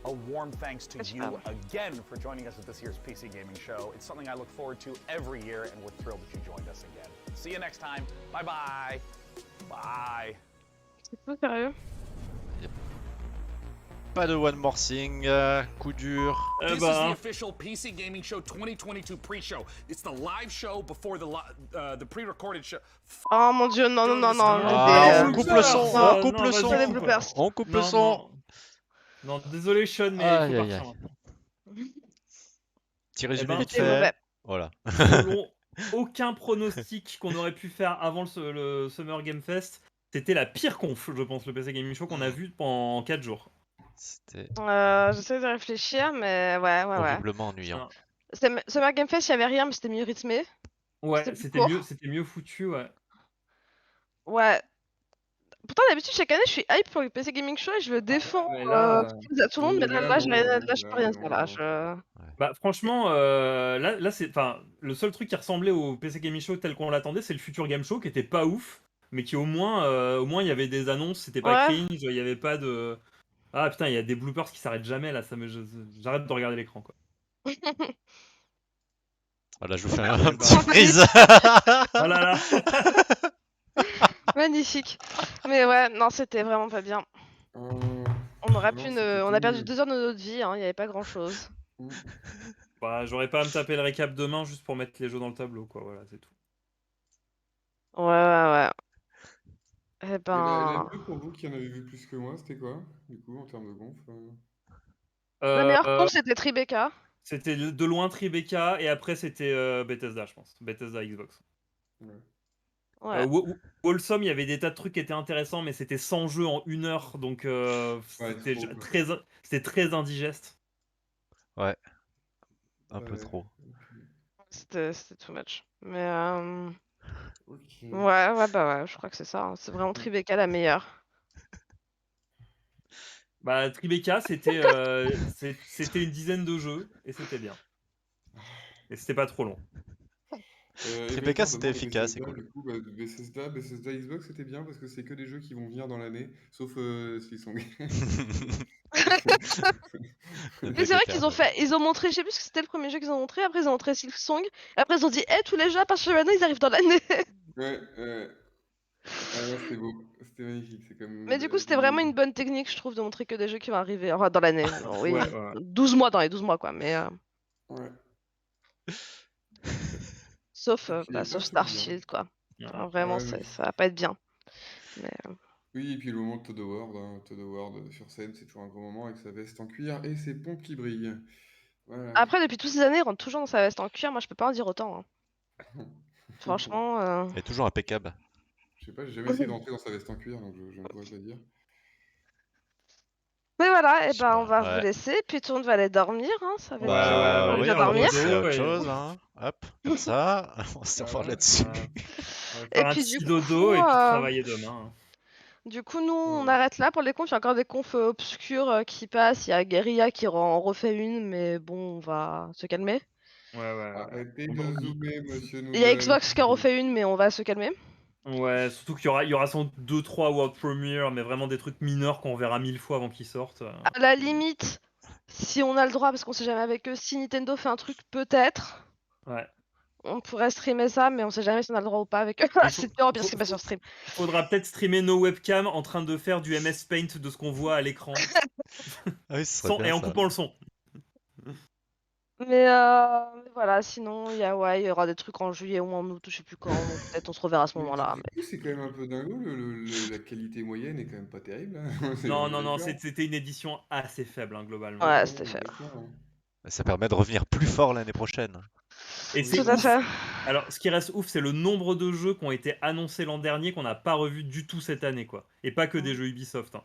a warm thanks to you again for joining us at this year's PC Gaming Show. It's something I look forward to every year, and we're thrilled that you joined us again. See you next time. Bye bye. Bye. C'est tout sérieux? Pas de one more thing, coup dur. This is the official PC Gaming Show 2022 pre-show. It's the live show before the pre-recorded show. Oh mon dieu, non, non, non, non. On coupe le son, on coupe le son. On coupe le son. Non, désolé Sean, mais il faut partir maintenant. Petit résumé vite fait. Voilà. Selon aucun pronostic qu'on aurait pu faire avant le Summer Game Fest, c'était la pire conf, je pense, le PC Gaming Show qu'on a vu pendant 4 jours. J'essaie de réfléchir, mais ouais. Horriblement ennuyant. Summer Game Fest, il y avait rien, mais c'était mieux rythmé. Ouais, c'était mieux foutu, ouais. Ouais. Pourtant, d'habitude, chaque année, je suis hype pour le PC Gaming Show et je le défends à tout le monde, mais là, je peux rien dire. Là, Bah, franchement, là c'est. Enfin, le seul truc qui ressemblait au PC Gaming Show tel qu'on l'attendait, c'est le Future Game Show qui était pas ouf, mais qui au moins il y avait des annonces, c'était pas cringe, il y avait pas de. Ah putain, il y a des bloopers qui s'arrêtent jamais là, j'arrête de regarder l'écran quoi. Voilà, je vous fais un petit freeze. Oh là là. Magnifique. Mais ouais, non, c'était vraiment pas bien. On a perdu 2 heures de notre vie, hein, il y avait pas grand chose. Bah, j'aurais pas à me taper le récap demain juste pour mettre les jeux dans le tableau quoi, voilà, c'est tout. Ouais. Eh Et ben. la mieux pour vous qui en avez vu plus que moi, c'était quoi, du coup, en termes de gonf La meilleure conf, c'était Tribeca. C'était de loin Tribeca, et après c'était Bethesda, je pense. Bethesda Xbox. Ouais. Wholesome, il y avait des tas de trucs qui étaient intéressants, mais c'était 100 jeux en 1 heure, donc c'était très indigeste. Ouais. Un peu trop. C'était too much. Mais ouais, je crois que c'est ça. Hein. C'est vraiment Tribeca la meilleure. Bah, Tribeca, c'était une dizaine de jeux, et c'était bien. Et c'était pas trop long. Tribeca, c'était efficace, c'est cool. Du coup, Bethesda Xbox, c'était bien parce que c'est que des jeux qui vont venir dans l'année, sauf s'ils sont. Mais c'est vrai ils ont montré, je sais plus ce que c'était le premier jeu qu'ils ont montré, après ils ont montré Silksong, et après ils ont dit, tous les jeux à partir de maintenant ils arrivent dans l'année. Ouais. Ah non, c'était beau, c'était magnifique, c'est comme. Mais du coup, c'était vraiment une bonne technique, je trouve, de montrer que des jeux qui vont arriver, enfin dans l'année. Oui, Ouais. 12 mois dans les 12 mois, quoi, mais. Ouais. Sauf Starfield, quoi. Enfin, vraiment, ça va pas être bien. Mais, Oui, et puis le moment de Todd Howard sur scène, c'est toujours un gros moment avec sa veste en cuir et ses pompes qui brillent. Voilà. Après, depuis toutes ces années, il rentre toujours dans sa veste en cuir, moi je peux pas en dire autant. Hein. Franchement. Elle est toujours impeccable. Je sais pas, j'ai jamais essayé d'entrer dans sa veste en cuir, donc je ne pourrais pas dire. Mais voilà, on va vous laisser, puis tout le monde va aller dormir, hein, ça va être oui, on va dormir. passer à autre chose, hein. Hop, comme ça, on se revoit là-dessus. Et puis du dodo et puis travailler demain. Du coup, nous, on arrête là pour les confs. Il y a encore des confs obscurs qui passent. Il y a Guerilla qui en refait une, mais bon, on va se calmer. Ouais. Arrêtez de zoomer, monsieur Noodle. Il y a Xbox qui en refait une, mais on va se calmer. Ouais, surtout qu'il y aura sans doute 2-3 World Premiere, mais vraiment des trucs mineurs qu'on verra 1000 fois avant qu'ils sortent. À la limite, si on a le droit, parce qu'on sait jamais avec eux, si Nintendo fait un truc, peut-être. Ouais. On pourrait streamer ça, mais on sait jamais si on a le droit ou pas avec eux. C'est pire ce qui est pas sur stream. Faudra peut-être streamer nos webcams en train de faire du MS Paint de ce qu'on voit à l'écran. Oui, et en coupant le son. Mais voilà, sinon il y aura des trucs en juillet ou en août, je sais plus quand, donc peut-être on se reverra à ce moment-là. Mais... C'est quand même un peu dingo, la qualité moyenne est quand même pas terrible. Hein. Non, c'était une édition assez faible, hein, globalement. Ouais, c'était faible. Ça permet de revenir plus fort l'année prochaine. Et c'est tout à fait. Alors, ce qui reste ouf, c'est le nombre de jeux qui ont été annoncés l'an dernier qu'on n'a pas revu du tout cette année, quoi. Et pas que des jeux Ubisoft. Hein.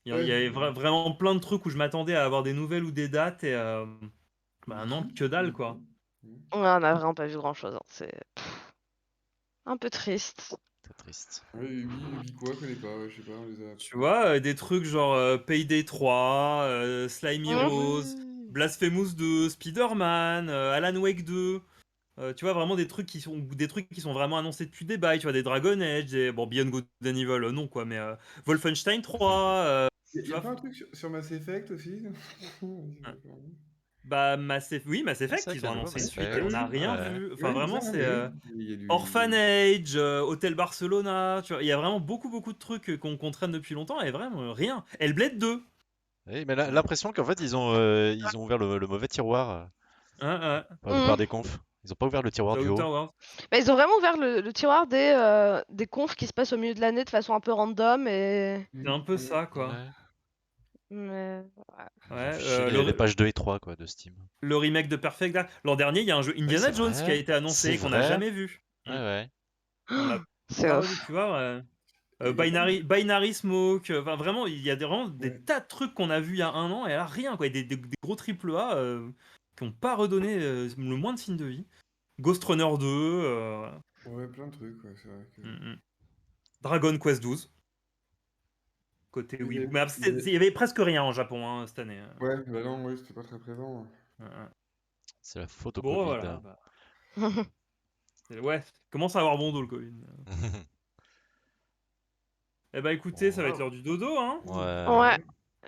Il y avait vraiment plein de trucs où je m'attendais à avoir des nouvelles ou des dates et non, que dalle, quoi. on a vraiment pas vu grand chose. Hein. C'est un peu triste. Très triste. Ouais, Ubi quoi, je connais pas, ouais, je sais pas, on les a. Tu vois, des trucs genre Payday 3, Slime Heroes, Blasphemous 2, Spider-Man, Alan Wake 2. Tu vois, vraiment des trucs qui sont vraiment annoncés depuis des bails. Tu vois, des Dragon Age, bon, Beyond Good and Evil, non quoi, mais Wolfenstein 3. Y a pas un truc sur Mass Effect aussi? Bah, Mass Ah, c'est Effect, vrai ils qu'il y ont a un nouveau annoncé une Mass suite et on Effect. n'a rien Ouais. vu. Enfin, Ouais, vraiment, ça, c'est mais il y a du. Orphanage, Hotel Barcelona. Tu vois, il y a vraiment beaucoup de trucs qu'on traîne depuis longtemps et vraiment rien. Hellblade 2. Oui, mais l'impression qu'en fait, ils ont ouvert le mauvais tiroir pour la plupart des confs. Ils ont pas ouvert le tiroir The du Outer haut. Worlds. Bah, ils ont vraiment ouvert le tiroir des confs qui se passent au milieu de l'année de façon un peu random et. C'est un peu ça, quoi. Ouais. Mais. Ils ont Ouais, fiché les pages 2 et 3 quoi, de Steam. le remake de Perfect Dark. L'an dernier, il y a un jeu Indiana c'est Jones qui a vrai. été annoncé C'est et qu'on n'a vrai. jamais vu. Ouais, ouais. On l'a C'est pas off. revu, tu vois. Y a pas Binary Smoke. Enfin, vraiment, il y a vraiment des Ouais. tas de trucs qu'on a vus il y a un an et là, rien, quoi. Des gros triple A qui n'ont pas redonné le moins de signe de vie. Ghost Runner 2. Ouais, plein de trucs, ouais, c'est vrai que. Dragon Quest 12. Côté Il y Weeboo. avait- Mais il y avait- il y avait presque rien en Japon hein, cette année. Ouais, bah non, ouais, c'était pas très présent. C'est la faute au Bon, Covid. voilà. Ouais, commence à avoir bon dos le Covid. Eh bah écoutez, ça va être l'heure du dodo, hein. Ouais.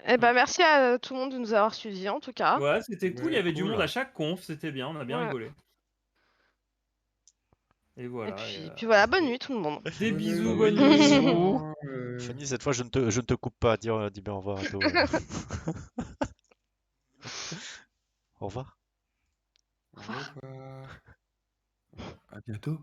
Et bah, merci à tout le monde de nous avoir suivis en tout cas. Ouais, c'était cool, il y avait du cool. monde à chaque conf, c'était bien, on a bien Ouais. rigolé. Et Et voilà. puis voilà, bonne nuit tout le monde. Des Bonne bisous, nuit. bonne nuit. Fanny, cette fois, je ne te coupe pas. Dis bien au revoir à toi. Au revoir. Au revoir. À bientôt.